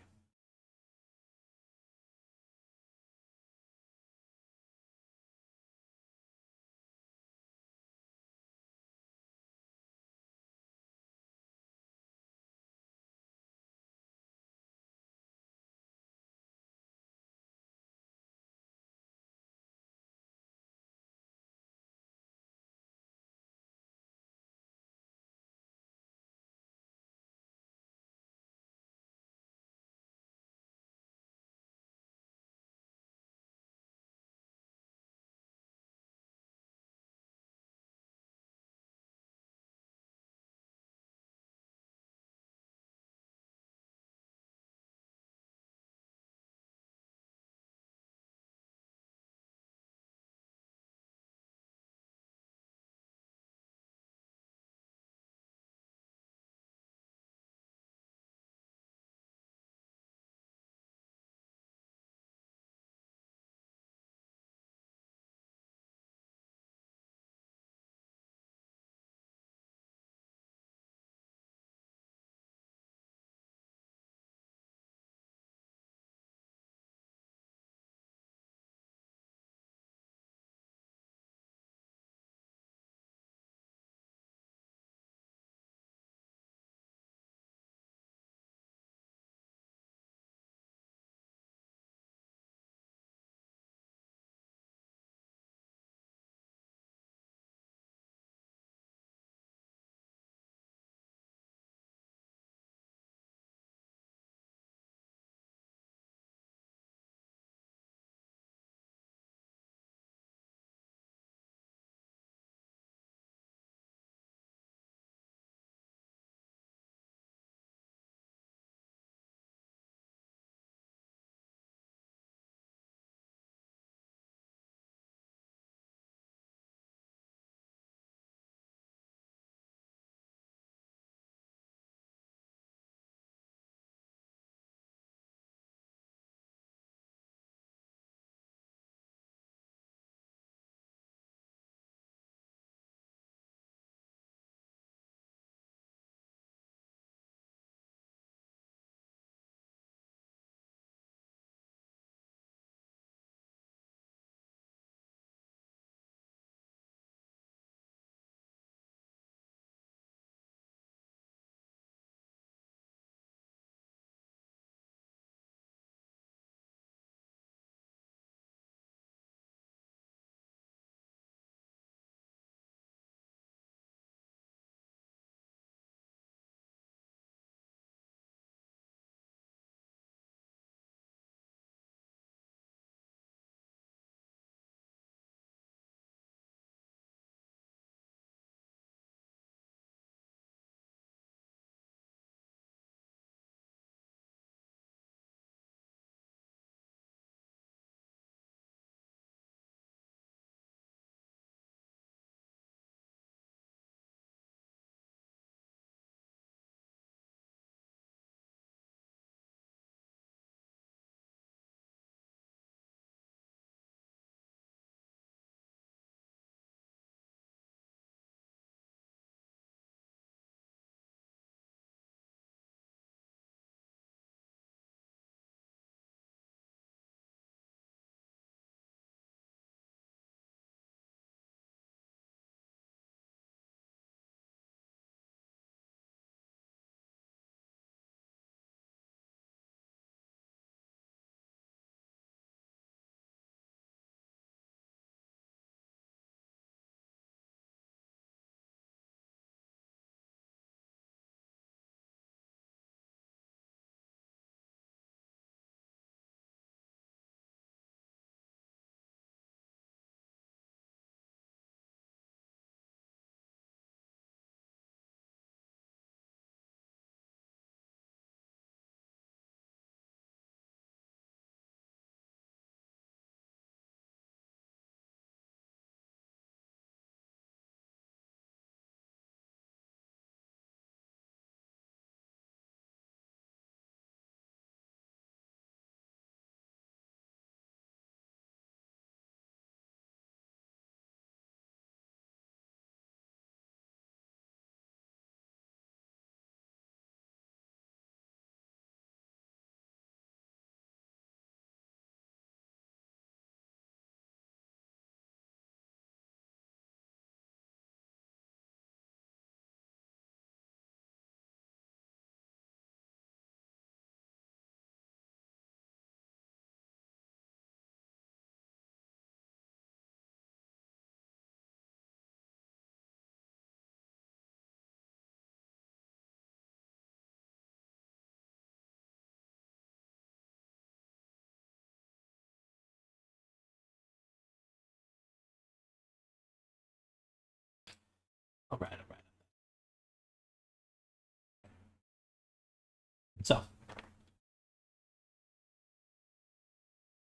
So,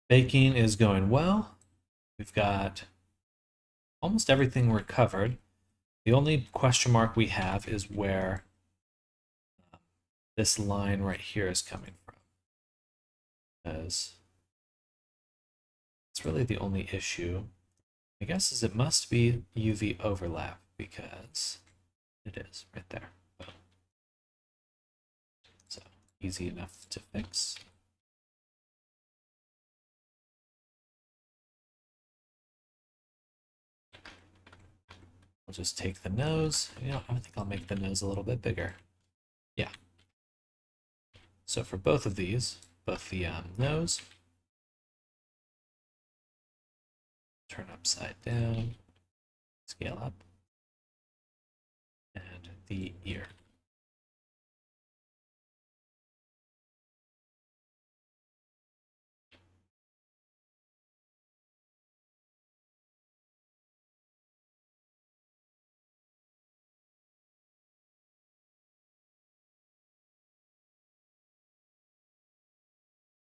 baking is going well. We've got almost everything recovered. The only question mark we have is where this line right here is coming from. Because it's really the only issue, I guess, is it must be UV overlap because it is right there. So easy enough to fix. I'll just take the nose. You know, I think I'll make the nose a little bit bigger. Yeah. So for both of these, both the nose, turn upside down, scale up, and the ear.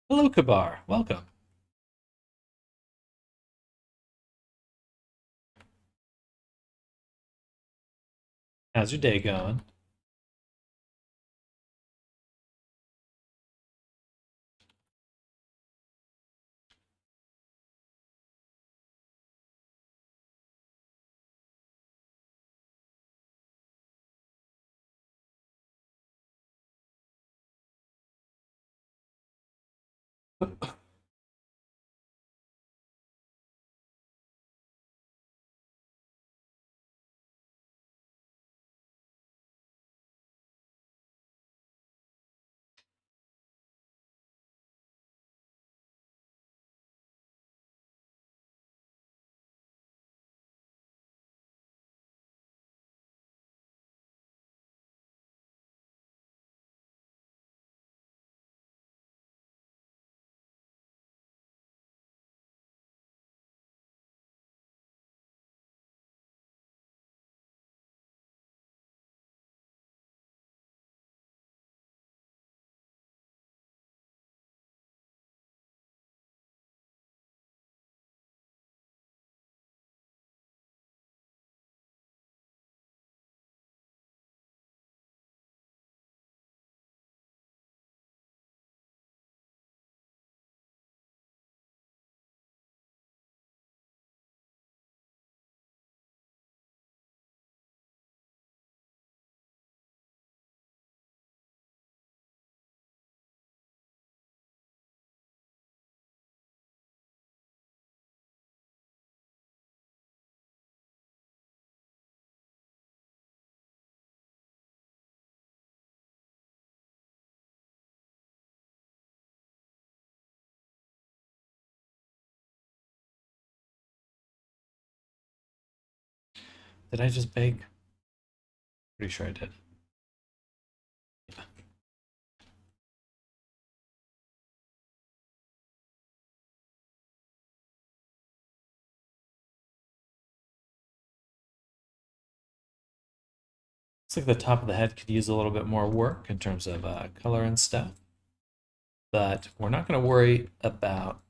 Hello, Kabar. Welcome. How's your day going? Did I just bake? Pretty sure I did. Yeah. Looks like the top of the head could use a little bit more work in terms of color and stuff. But we're not going to worry about...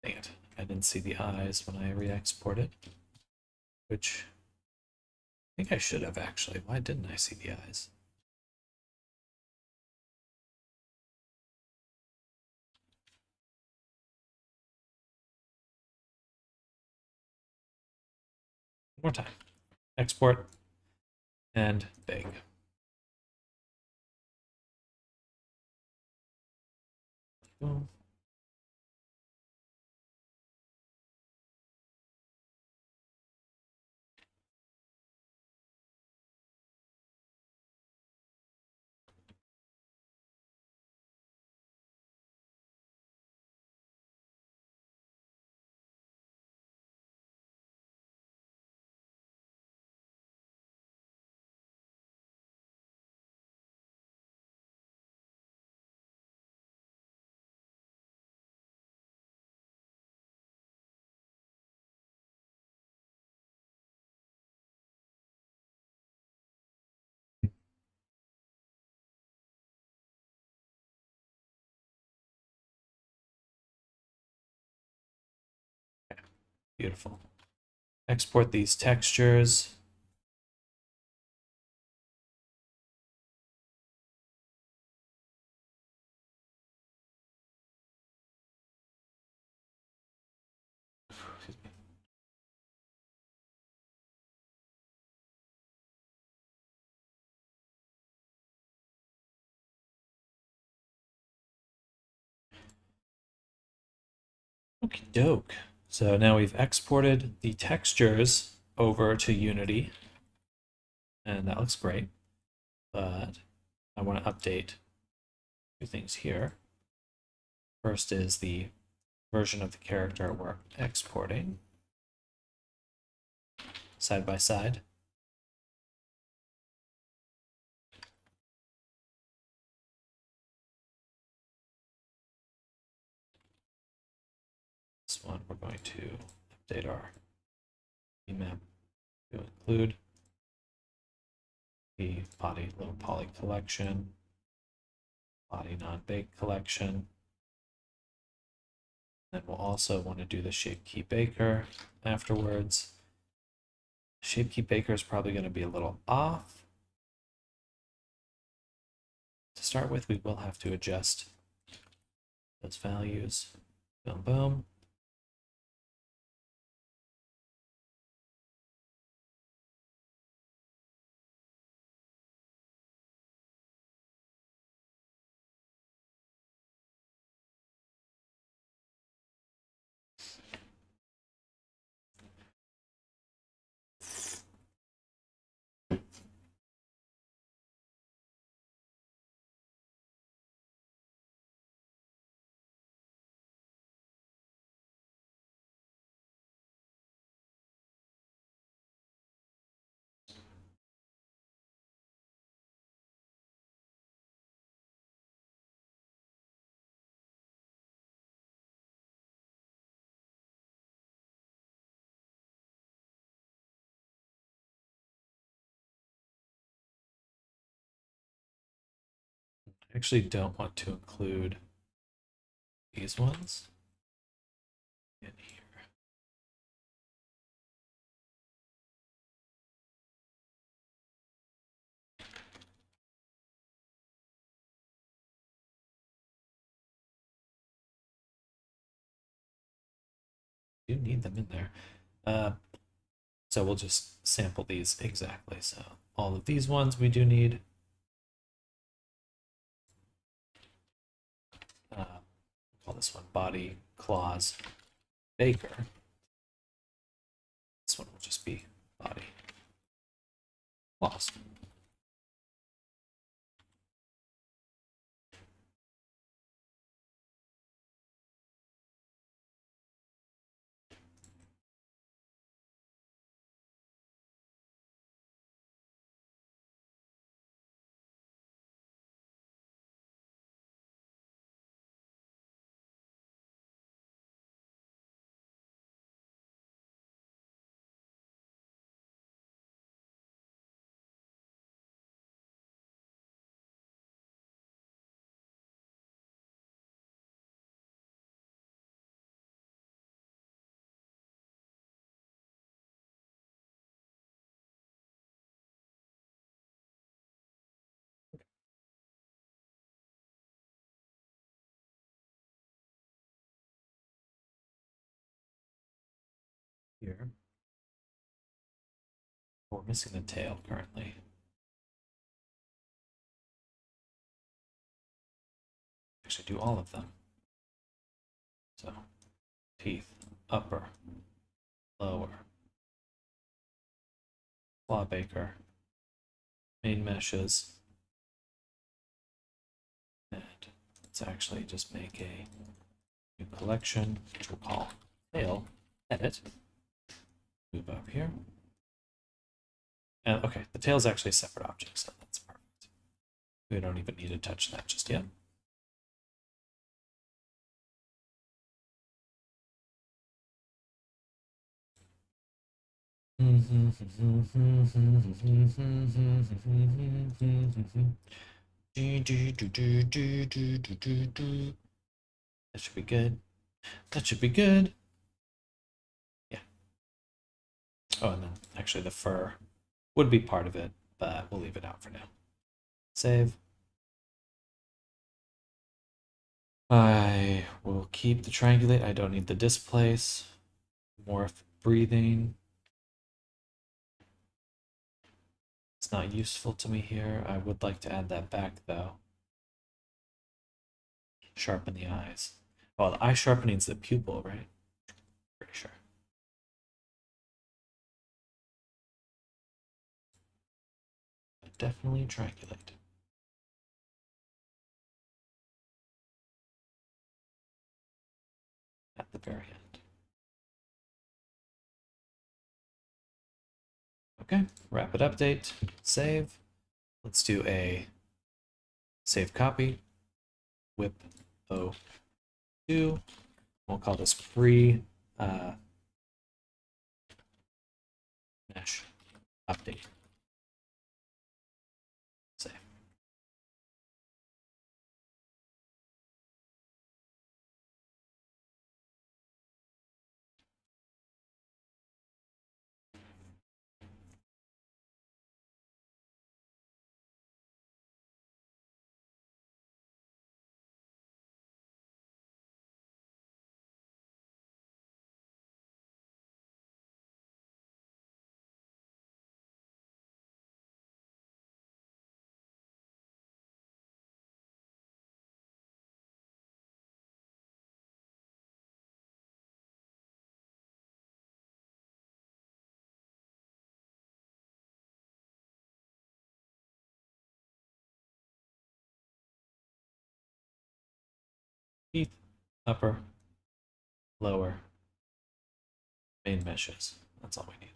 Dang it. I didn't see the eyes when I re-exported. Which I think I should have actually. Why didn't I see the eyes? One more time. Export and bake. Boom. Beautiful. Export these textures. Excuse me. Okie doke. So now we've exported the textures over to Unity, and that looks great. But I want to update two things here. First is the version of the character we're exporting side by side. This one we're going to update our map to include the body little poly collection, body non-baked collection. Then we'll also want to do the shape key baker afterwards. Shape key baker is probably going to be a little off. To start with, we will have to adjust those values. Boom, boom. I actually don't want to include these ones in here. Do need them in there. So we'll just sample these exactly. So all of these ones we do need. Call this one body clause baker. This one will just be body clause. Here. We're missing the tail currently. Actually, do all of them. So, teeth, upper, lower, claw baker, main meshes, and let's actually just make a new collection, which we'll call tail edit. Move up here. And okay, the tail is actually a separate object, so that's perfect. We don't even need to touch that just yet. That should be good. That should be good. Yeah, Oh, and then actually the fur would be part of it, but we'll leave it out for now. Save. I will keep the triangulate. I don't need the displace. Morph breathing. It's not useful to me here. I would like to add that back though. Sharpen the eyes. Oh, the eye sharpening's the pupil, right? Pretty sure. Definitely triangulate. At the very end. Okay, rapid update, save. Let's do a save copy, whip O2. We'll call this pre mesh update. Save. Teeth, upper, lower, main meshes. That's all we need.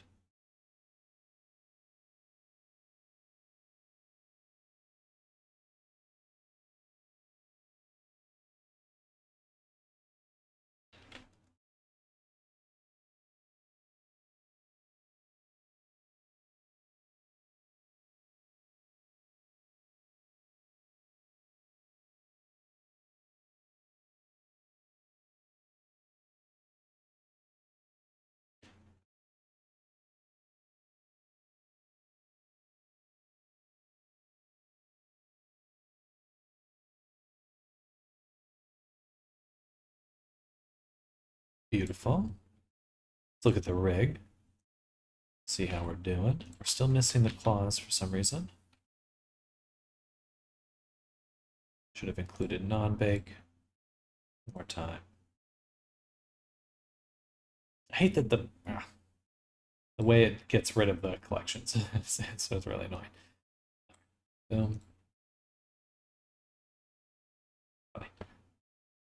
Beautiful. Let's look at the rig. See how we're doing. We're still missing the claws for some reason. Should have included non-bake. One more time. I hate that the way it gets rid of the collections. So it's really annoying. Boom. Okay.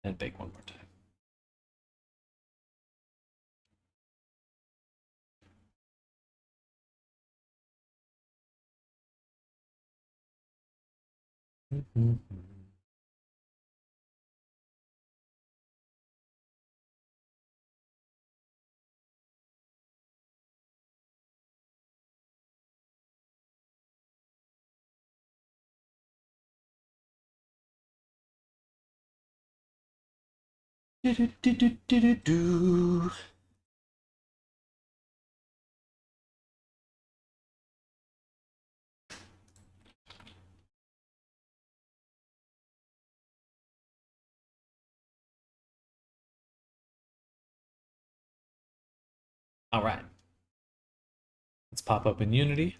And bake one more time. All right. Let's pop up in Unity.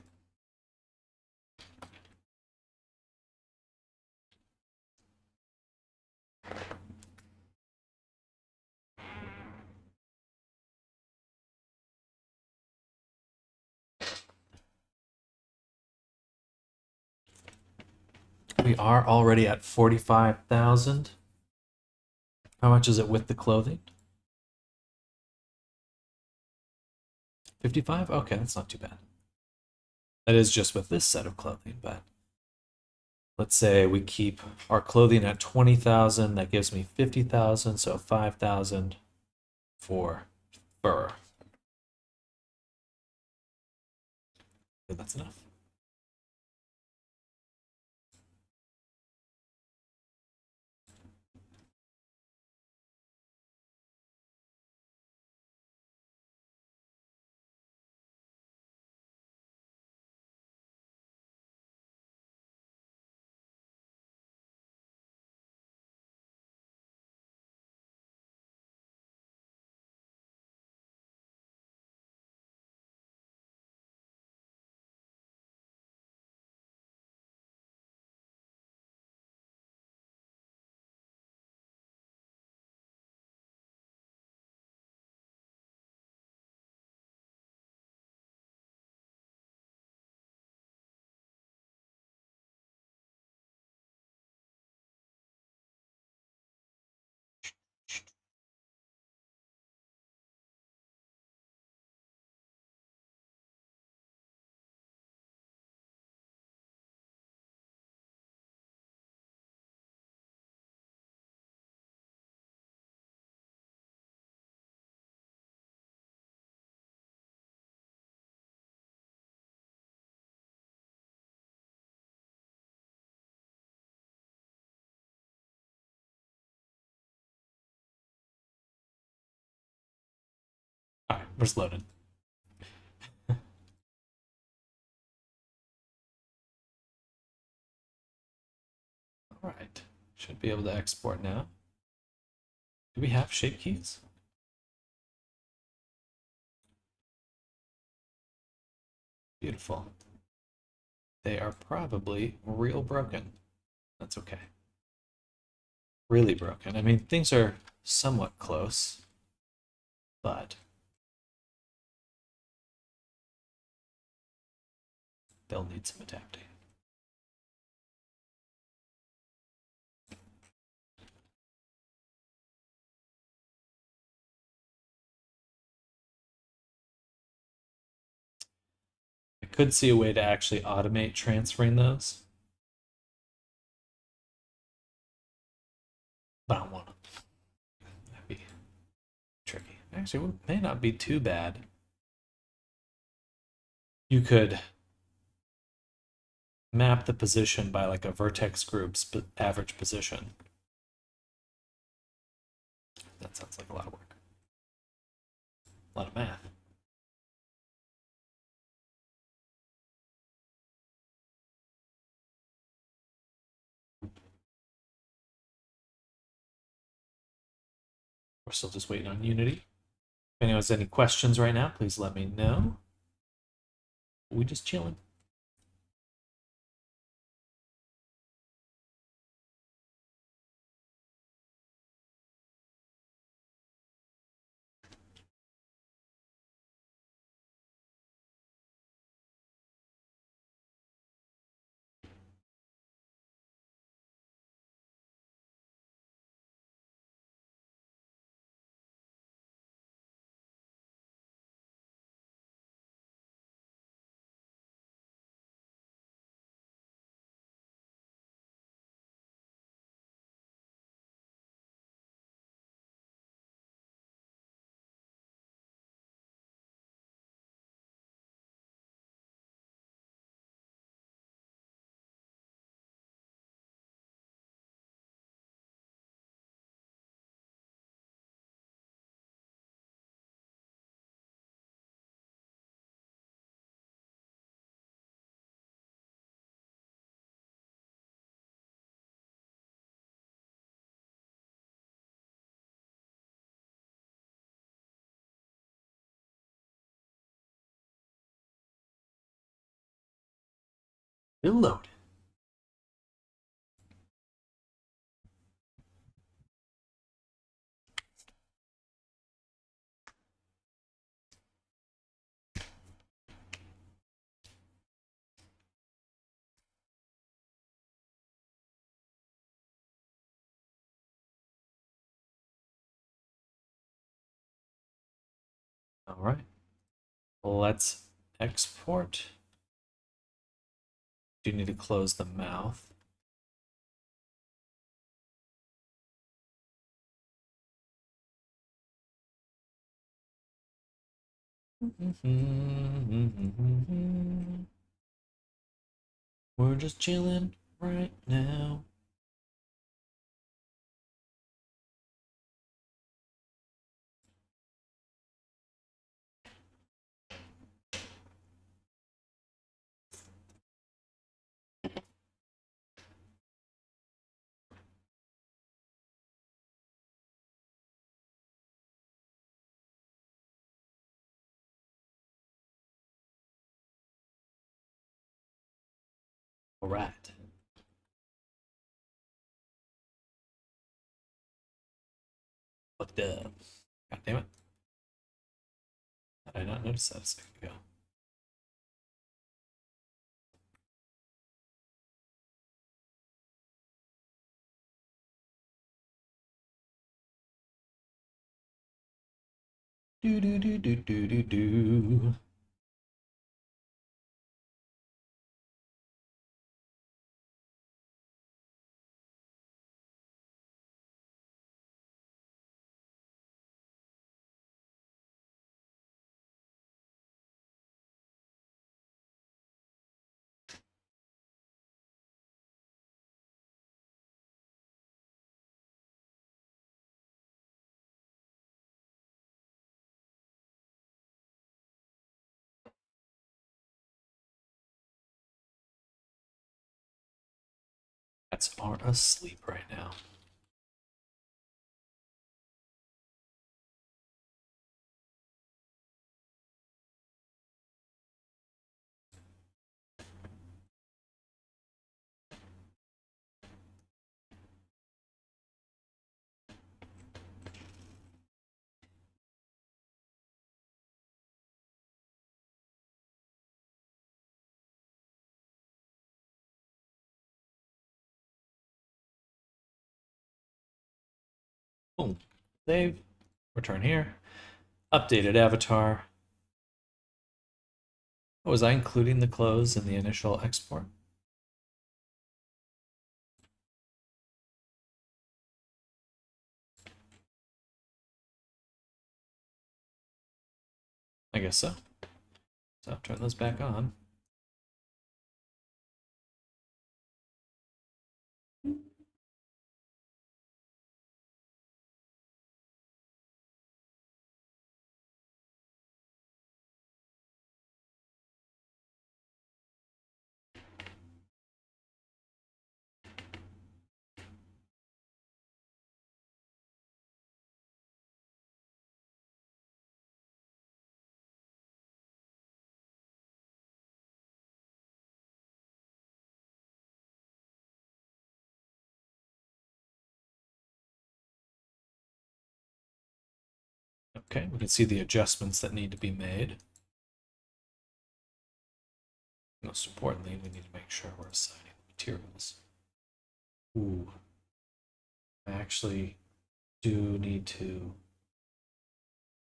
We are already at 45,000. How much is it with the clothing? 55? Okay, that's not too bad. That is just with this set of clothing, but let's say we keep our clothing at 20,000. That gives me 50,000, so 5,000 for fur. And that's enough. We're loaded. All right. Should be able to export now. Do we have shape keys? Beautiful. They are probably real broken. That's okay. Really broken. I mean, things are somewhat close, but they'll need some adapting. I could see a way to actually automate transferring those, but I don't want to. That'd be tricky. Actually, it may not be too bad. You could map the position by like a vertex group's average position. That sounds like a lot of work. A lot of math. We're still just waiting on Unity. If anyone has any questions right now, please let me know. We just chilling. Still loaded. All right. Let's export. Do need to close the mouth. We're just chilling right now. All right. What the? God damn it. How did I not notice that a second ago? Do do do do do do do. cats are asleep right now. Boom. Save. Return here. Updated avatar. Oh, was I including the clothes in the initial export? I guess so. So I'll turn those back on. Okay, we can see the adjustments that need to be made. Most importantly, we need to make sure we're assigning the materials. Ooh. I actually do need to...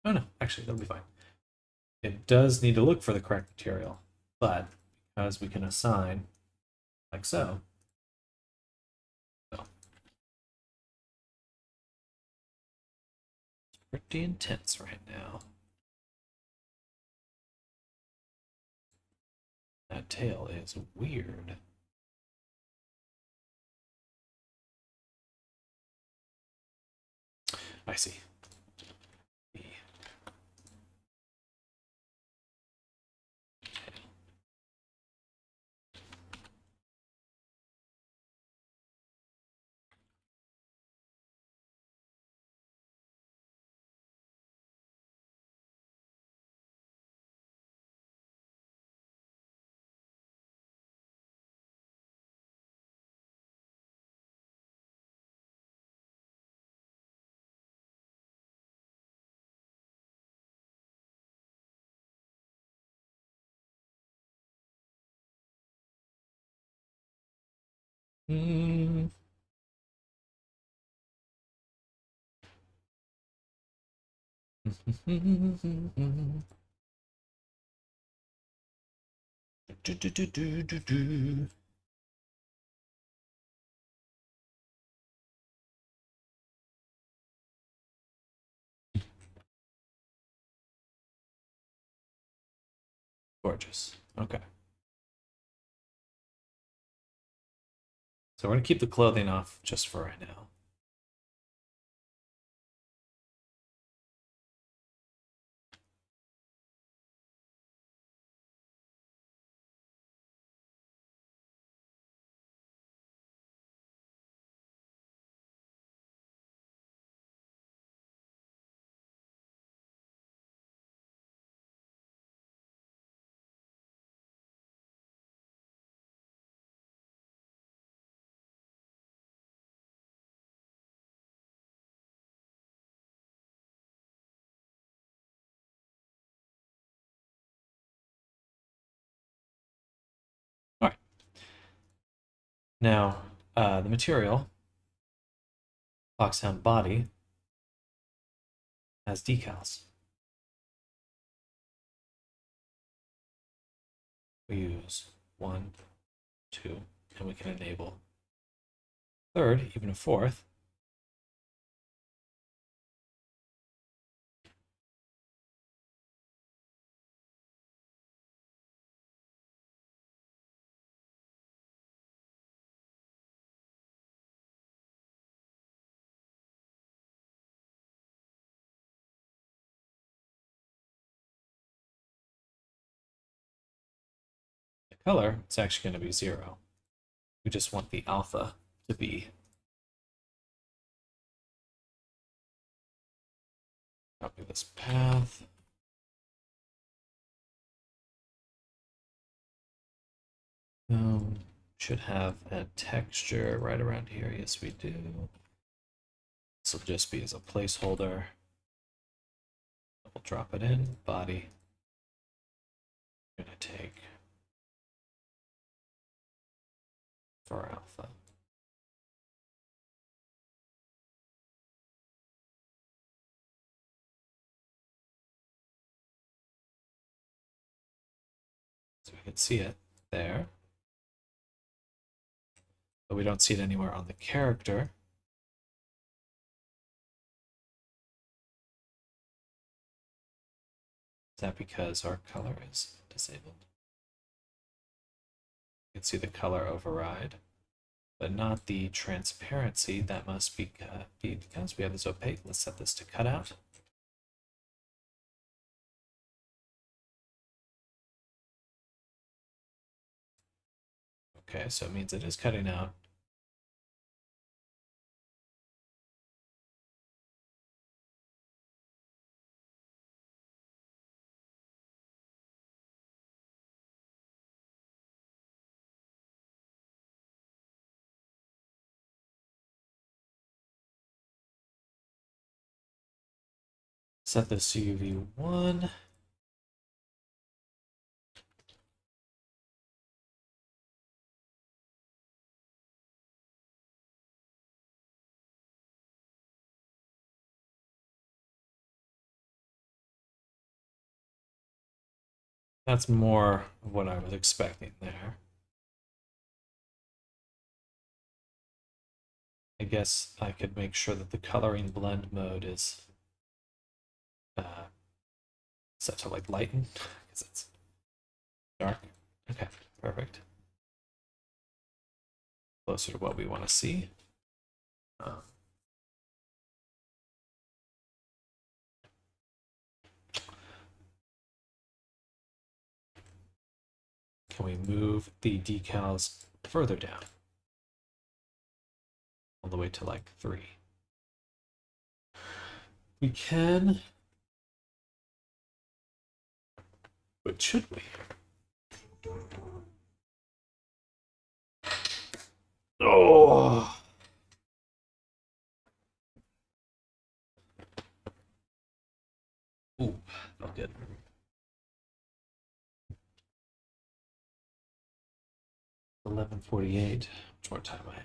Oh no, actually, that'll be fine. It does need to look for the correct material, but because we can assign like so, it's pretty intense right now. That tail is weird. I see. Mm. Gorgeous. Okay. So we're going to keep the clothing off just for right now. All right. Now, the material, Foxhound body, has decals. We use 1, 2, and we can enable third, even a fourth. The color, it's actually going to be 0. We just want the alpha to be. Copy this path. Should have a texture right around here. Yes, we do. This will just be as a placeholder. We'll drop it in. Body. I'm gonna take for alpha. So we can see it there. But we don't see it anywhere on the character. Is that because our color is disabled? You can see the color override, but not the transparency. That must be because we have this opaque. Let's set this to cutout. Okay, so it means it is cutting out. Set this to UV1. That's more of what I was expecting there. I guess I could make sure that the coloring blend mode is set to like lighten because it's dark. Okay, perfect. Closer to what we want to see. Can we move the decals further down? All the way to like 3. We can. But should we? Oh. Ooh, felt good. 11:48. Much more time I have.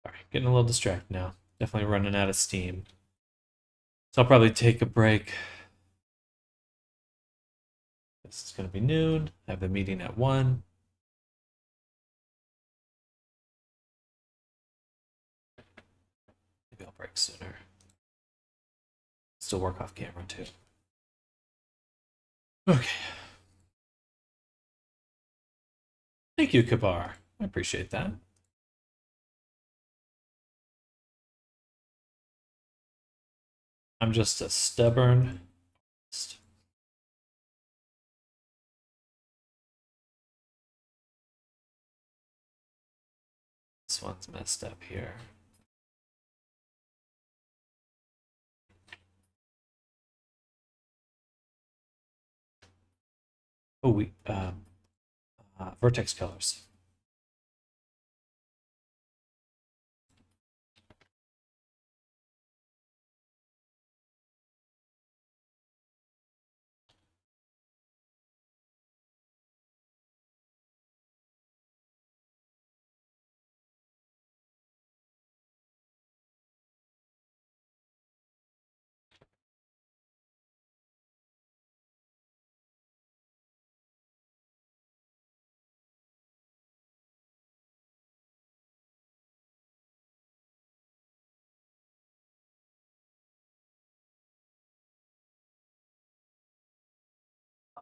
All right, getting a little distracted now. Definitely running out of steam. So I'll probably take a break. This is going to be noon. I have the meeting at 1. Maybe I'll break sooner. Still work off camera too. Okay. Thank you, Kabar. I appreciate that. I'm just a stubborn. This one's messed up here. Oh, vertex colors.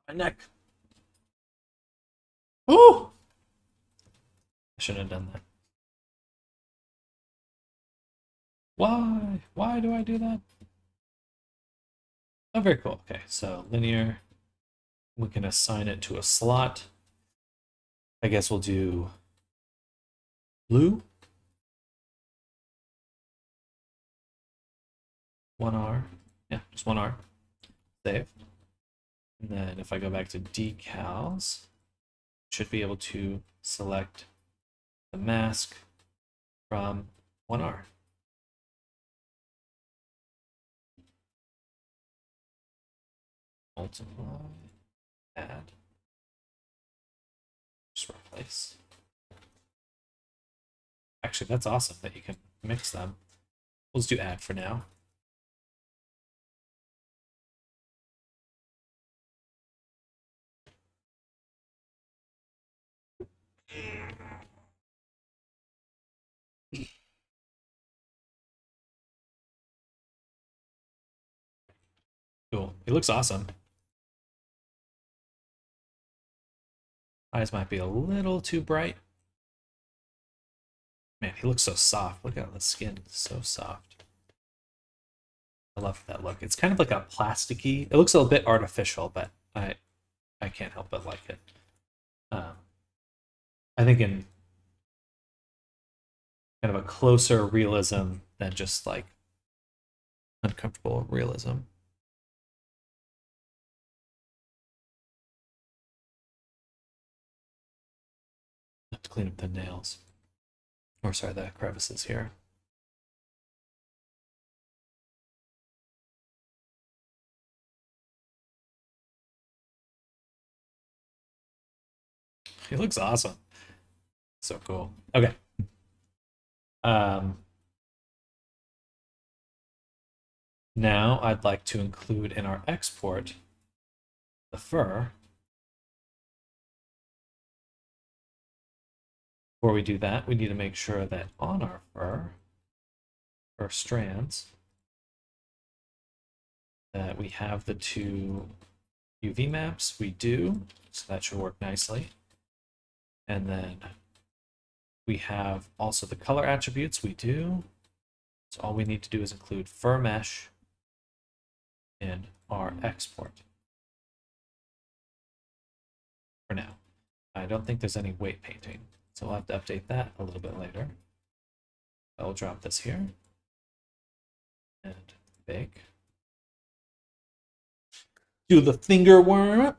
My neck. Oh! I shouldn't have done that. Why? Why do I do that? Oh, very cool. Okay, so linear. We can assign it to a slot. I guess we'll do blue. 1R. Yeah, just 1R. Save. And then if I go back to decals, should be able to select the mask from 1R. Multiply, add, just replace. Actually, that's awesome that you can mix them. We'll just do add for now. Cool. It looks awesome. Eyes might be a little too bright. Man, he looks so soft. Look at the skin. It's so soft. I love that look. It's kind of like a plasticky. It looks a little bit artificial, but I can't help but like it. I think in kind of a closer realism than just like uncomfortable realism. I have to clean up the nails. Or sorry, the crevices here. He looks awesome. So cool. Okay. Now I'd like to include in our export the fur. Before we do that, we need to make sure that on our fur strands, that we have the two UV maps. We do, so that should work nicely. And then we have also the color attributes. We do. So all we need to do is include fur mesh in our export for now. I don't think there's any weight painting, so we'll have to update that a little bit later. I'll drop this here and bake. Do the finger worm.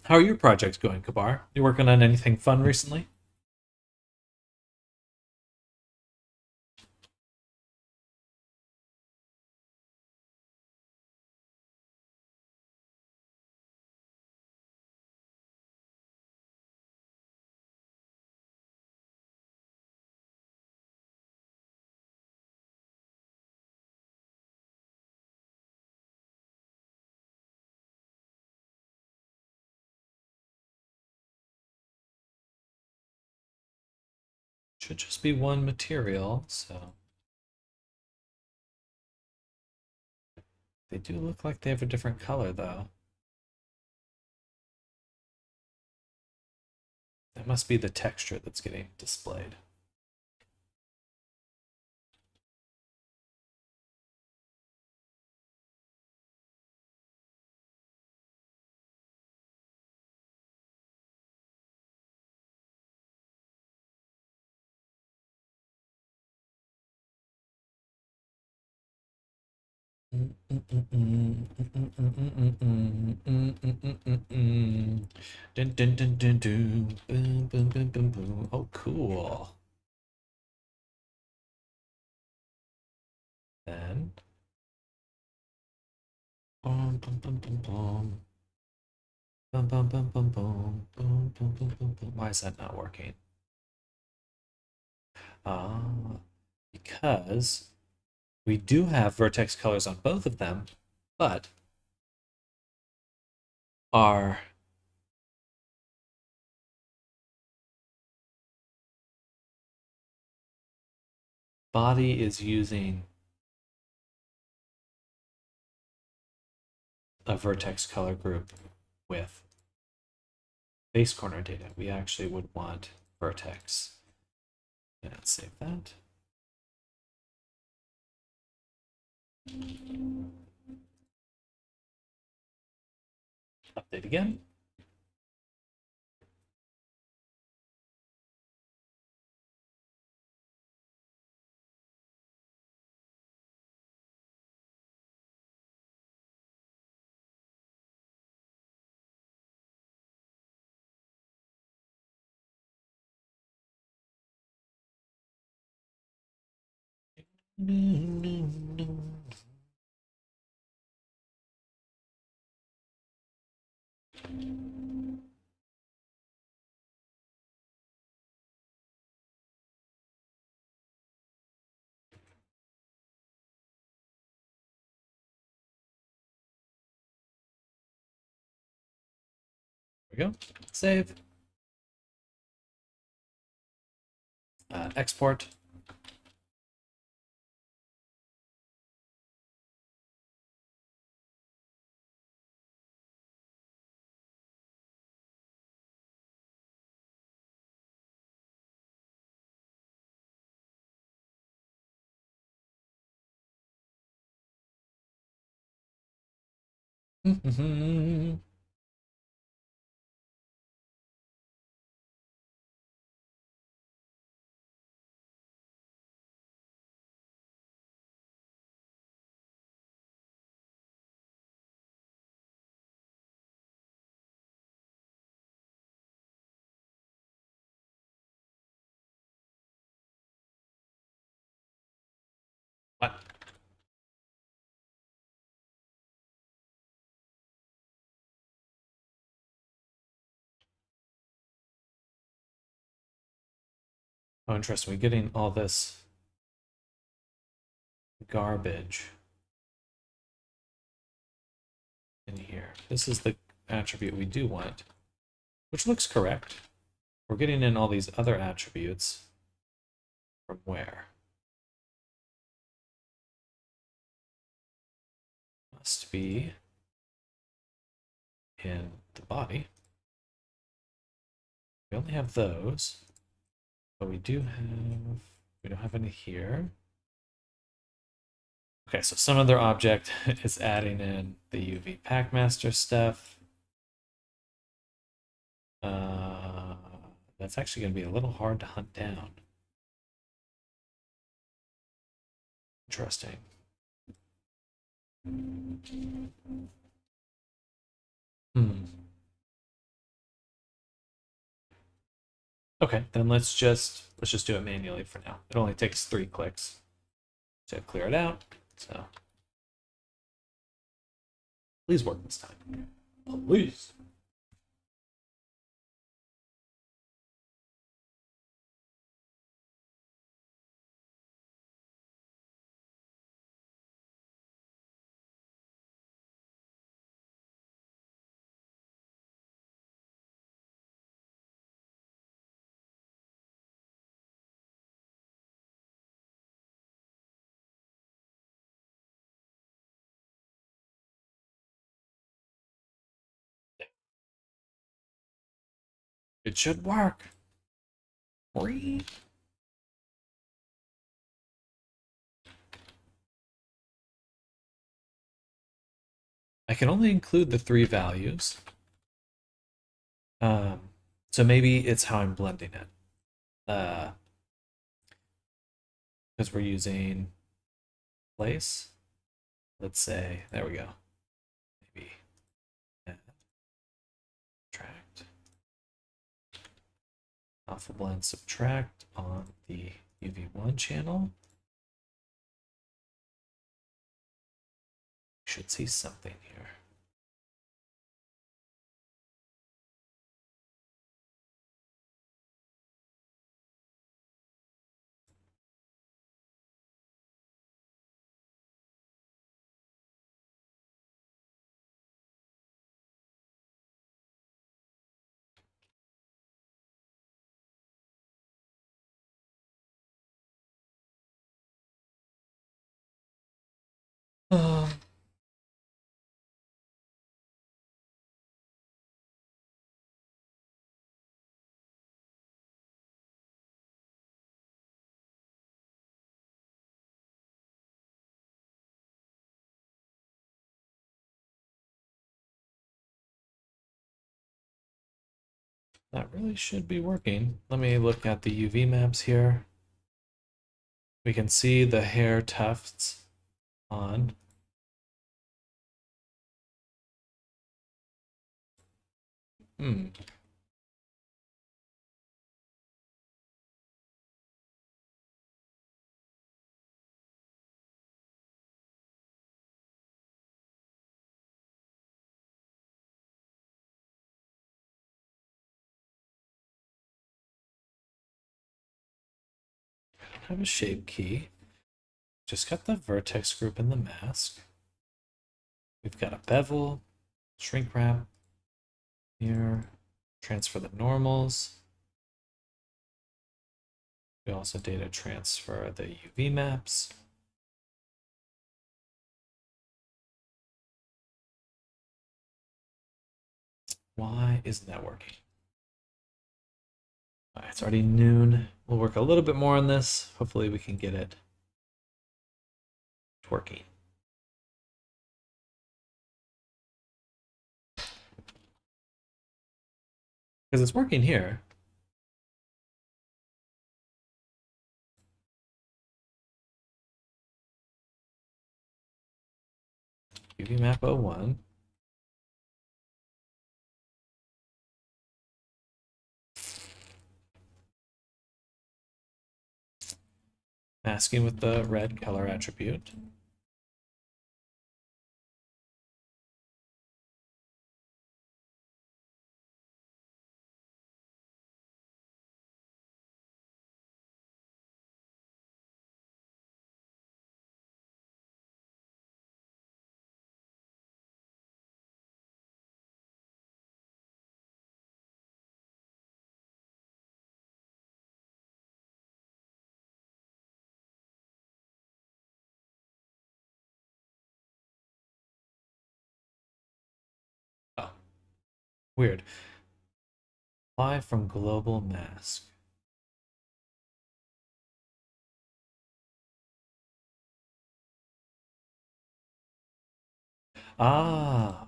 How are your projects going, Kabar? You working on anything fun recently? Should just be one material, so They do look like they have a different color, though. That must be the texture that's getting displayed. Dun, dun, dun, dun, dun. Boom, boom, boom, boom, boom. Oh, cool. Then, boom, boom, boom, boom, boom. Boom, boom, boom, boom, boom. Boom, boom, boom, boom, boom. Why is that not working? Ah, because we do have vertex colors on both of them, but our body is using a vertex color group with base corner data. We actually would want vertex. And save that. Update again. There we go. Save. Export. There What? Oh, interesting. We're getting all this garbage in here. This is the attribute we do want, which looks correct. We're getting in all these other attributes from where? Must be in the body. We only have those, but we don't have any here. Okay, so some other object is adding in the UV Packmaster stuff. That's actually going to be a little hard to hunt down. Interesting. Hmm. Okay, then let's just do it manually for now. It only takes 3 clicks to clear it out. So please work this time. Please. It should work. Whee! I can only include the 3 values. So maybe it's how I'm blending it. Because we're using place. Let's say, there we go. Maybe add, subtract. Alpha blend subtract on the UV1 channel. Should see something here. Um, that really should be working. Let me look at the UV maps here. We can see the hair tufts on. Hmm. I don't have a shape key. Just got the vertex group in the mask. We've got a bevel, shrink wrap here, transfer the normals. We also data transfer the UV maps. Why isn't that working? All right, it's already noon. We'll work a little bit more on this. Hopefully we can get it working. Because it's working here. UV map 01. Masking with the red color attribute. Oh, weird. Apply from global mask. Ah,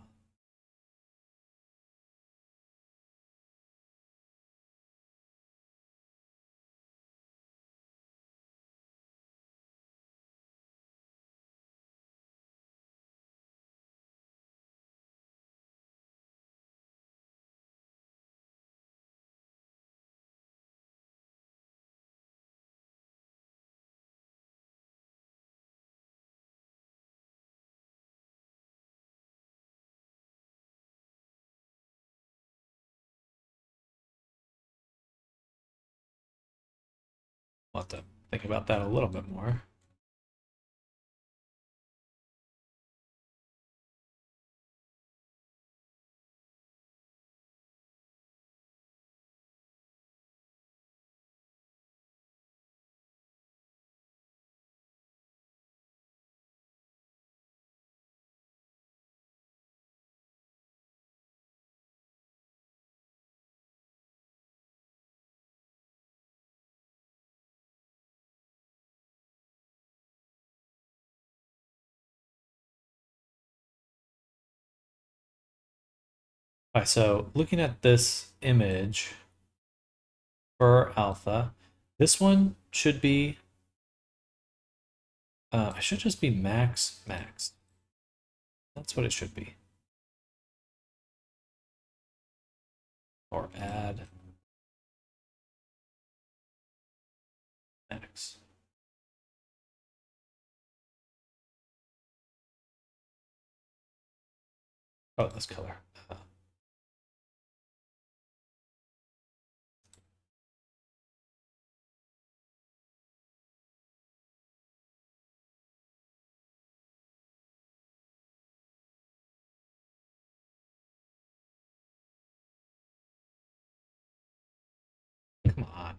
I'll have to think about that a little bit more. All right, so looking at this image for alpha, this one should be, it should just be max, max. That's what it should be. Or add max. Oh, this color. Come on.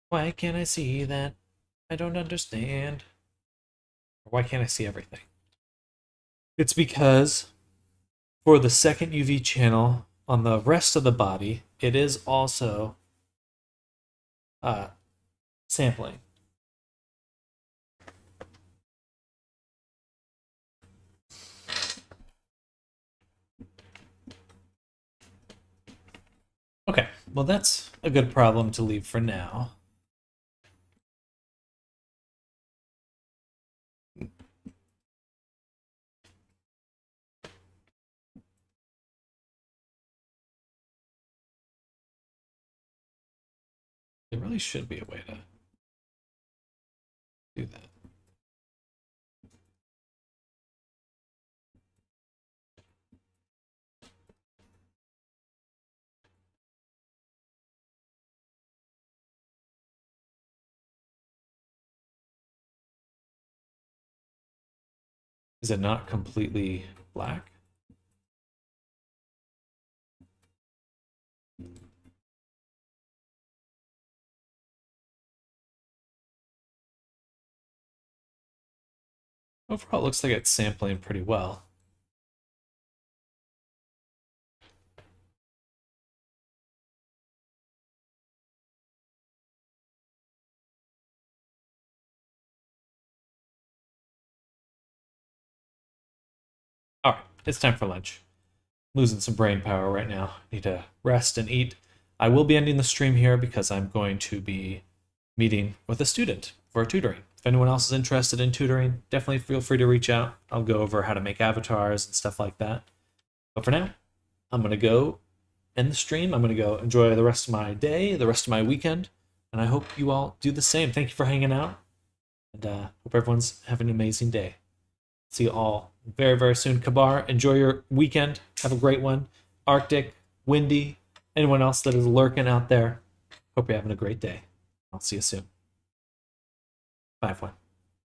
Why can't I see that? I don't understand. Why can't I see everything? It's because for the second UV channel on the rest of the body, it is also sampling. Okay, well that's a good problem to leave for now. There really should be a way to do that. Is it not completely black? Overall, it looks like it's sampling pretty well. All right, it's time for lunch. Losing some brain power right now. Need to rest and eat. I will be ending the stream here because I'm going to be meeting with a student for tutoring. If anyone else is interested in tutoring, definitely feel free to reach out. I'll go over how to make avatars and stuff like that. But for now, I'm going to go end the stream. I'm going to go enjoy the rest of my day, the rest of my weekend, and I hope you all do the same. Thank you for hanging out, and hope everyone's having an amazing day. See you all very, very soon. Kabar, enjoy your weekend. Have a great one. Arctic, Windy, anyone else that is lurking out there, hope you're having a great day. I'll see you soon. Bye, everyone.